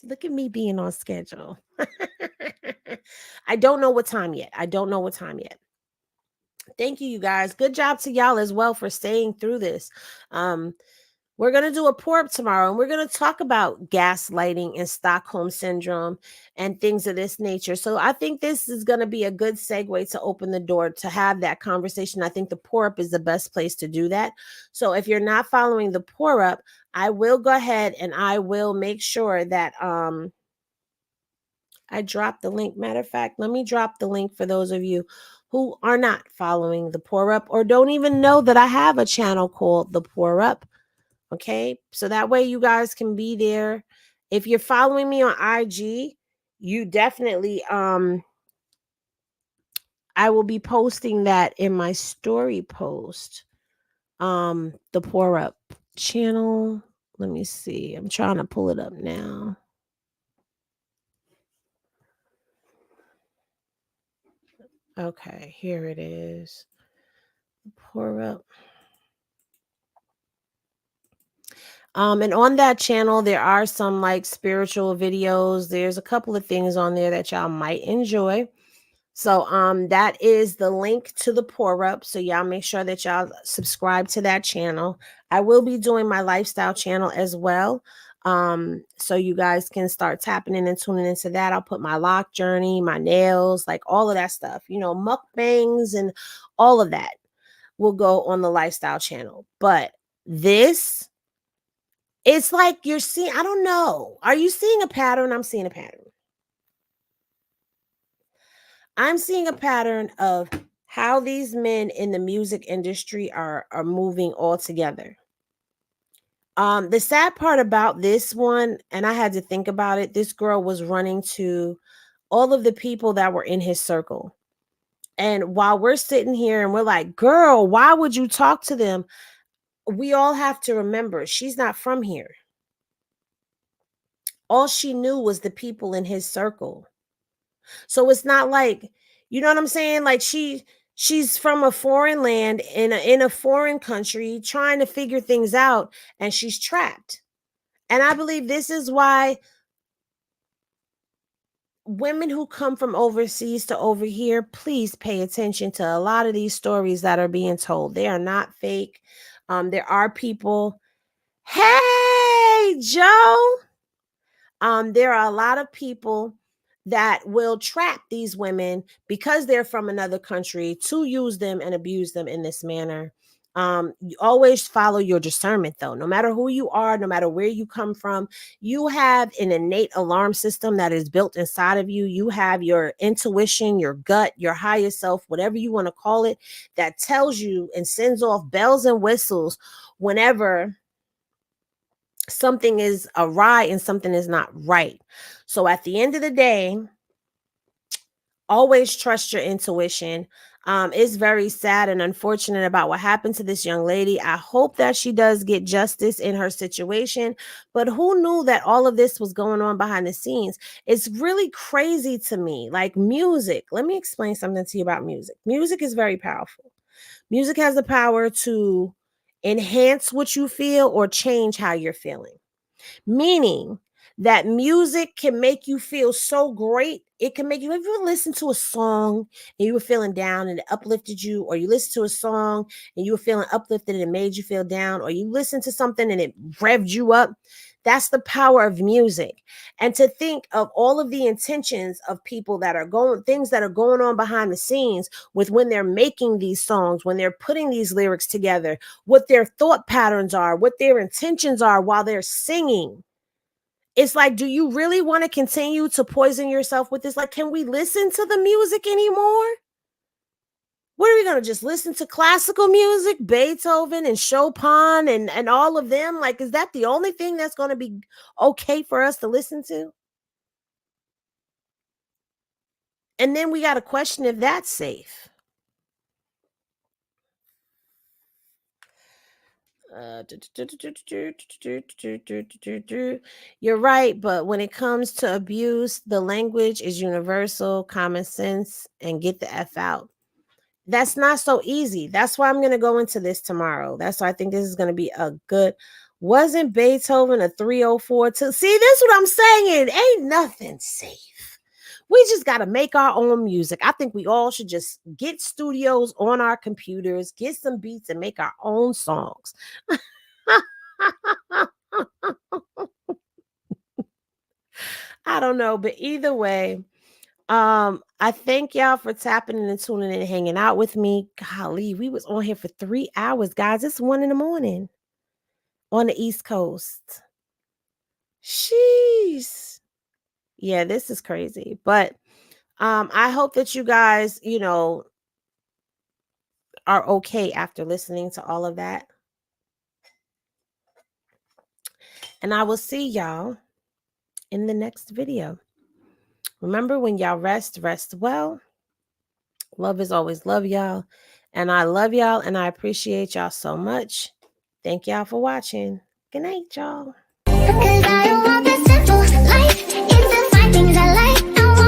Look at me being on schedule. I don't know what time yet. Thank you, you guys. Good job to y'all as well for staying through this. We're going to do a pour up tomorrow, and we're going to talk about gaslighting and Stockholm syndrome and things of this nature. So I think this is going to be a good segue to open the door to have that conversation. I think the pour up is the best place to do that. So if you're not following the pour up, I will go ahead and I will make sure that I drop the link. Matter of fact, let me drop the link for those of you who are not following the pour up or don't even know that I have a channel called the pour up. Okay, so that way you guys can be there. If you're following me on IG, you definitely I will be posting that in my story post. The pour up channel. Let me see. I'm trying to pull it up now. Okay, here it is. Pour up. And on that channel, there are some like spiritual videos. There's a couple of things on there that y'all might enjoy. So that is the link to the pour up. So y'all make sure that y'all subscribe to that channel. I will be doing my lifestyle channel as well. So you guys can start tapping in and tuning into that. I'll put my lock journey, my nails, like all of that stuff, you know, mukbangs and all of that. will go on the lifestyle channel. But this, it's like you're seeing, I don't know. Are you seeing a pattern? I'm seeing a pattern. I'm seeing a pattern of how these men in the music industry are moving all together. The sad part about this one, and I had to think about it, this girl was running to all of the people that were in his circle. And while we're sitting here and we're like, girl, why would you talk to them? We all have to remember she's not from here. All she knew was the people in his circle. So it's not like, you know what I'm saying? Like she's from a foreign land in a foreign country trying to figure things out, and she's trapped. And I believe this is why women who come from overseas to over here, please pay attention to a lot of these stories that are being told. They are not fake. There are people. Hey, Joe. There are a lot of people that will trap these women because they're from another country to use them and abuse them in this manner. You always follow your discernment, though. No matter who you are, no matter where you come from, you have an innate alarm system that is built inside of you. You have your intuition, your gut, your higher self, whatever you want to call it, that tells you and sends off bells and whistles whenever something is awry and something is not right. So at the end of the day, always trust your intuition. It's very sad and unfortunate about what happened to this young lady. I hope that she does get justice in her situation, but who knew that all of this was going on behind the scenes? It's really crazy to me. Like music, let me explain something to you about music. Music is very powerful. Music has the power to enhance what you feel or change how you're feeling, meaning that music can make you feel so great. It can make you, if you listen to a song and you were feeling down and it uplifted you, or you listen to a song and you were feeling uplifted and it made you feel down, or you listen to something and it revved you up. That's the power of music. And to think of all of the intentions of people that are going, things that are going on behind the scenes with when they're making these songs, when they're putting these lyrics together, what their thought patterns are, what their intentions are while they're singing. It's like, do you really want to continue to poison yourself with this? Like, can we listen to the music anymore? What are we going to just listen to classical music, Beethoven and Chopin and all of them? Like, is that the only thing that's going to be okay for us to listen to? And then we got to question if that's safe. You're right, but when it comes to abuse, the language is universal, common sense, and get the F out. That's not so easy. That's why I'm going to go into this tomorrow. That's why I think this is going to be a good. Wasn't Beethoven a 304 too? See, this is what I'm saying. Ain't nothing safe. We just got to make our own music. I think we all should just get studios on our computers, get some beats, and make our own songs. I don't know, but either way, I thank y'all for tapping in and tuning in and hanging out with me. Golly, we was on here for 3 hours, guys. It's 1 a.m. on the East Coast. Sheesh. Yeah, this is crazy. But I hope that you guys, are okay after listening to all of that. And I will see y'all in the next video. Remember, when y'all rest well. Love is always love, y'all. And I love y'all and I appreciate y'all so much. Thank y'all for watching. Good night, y'all.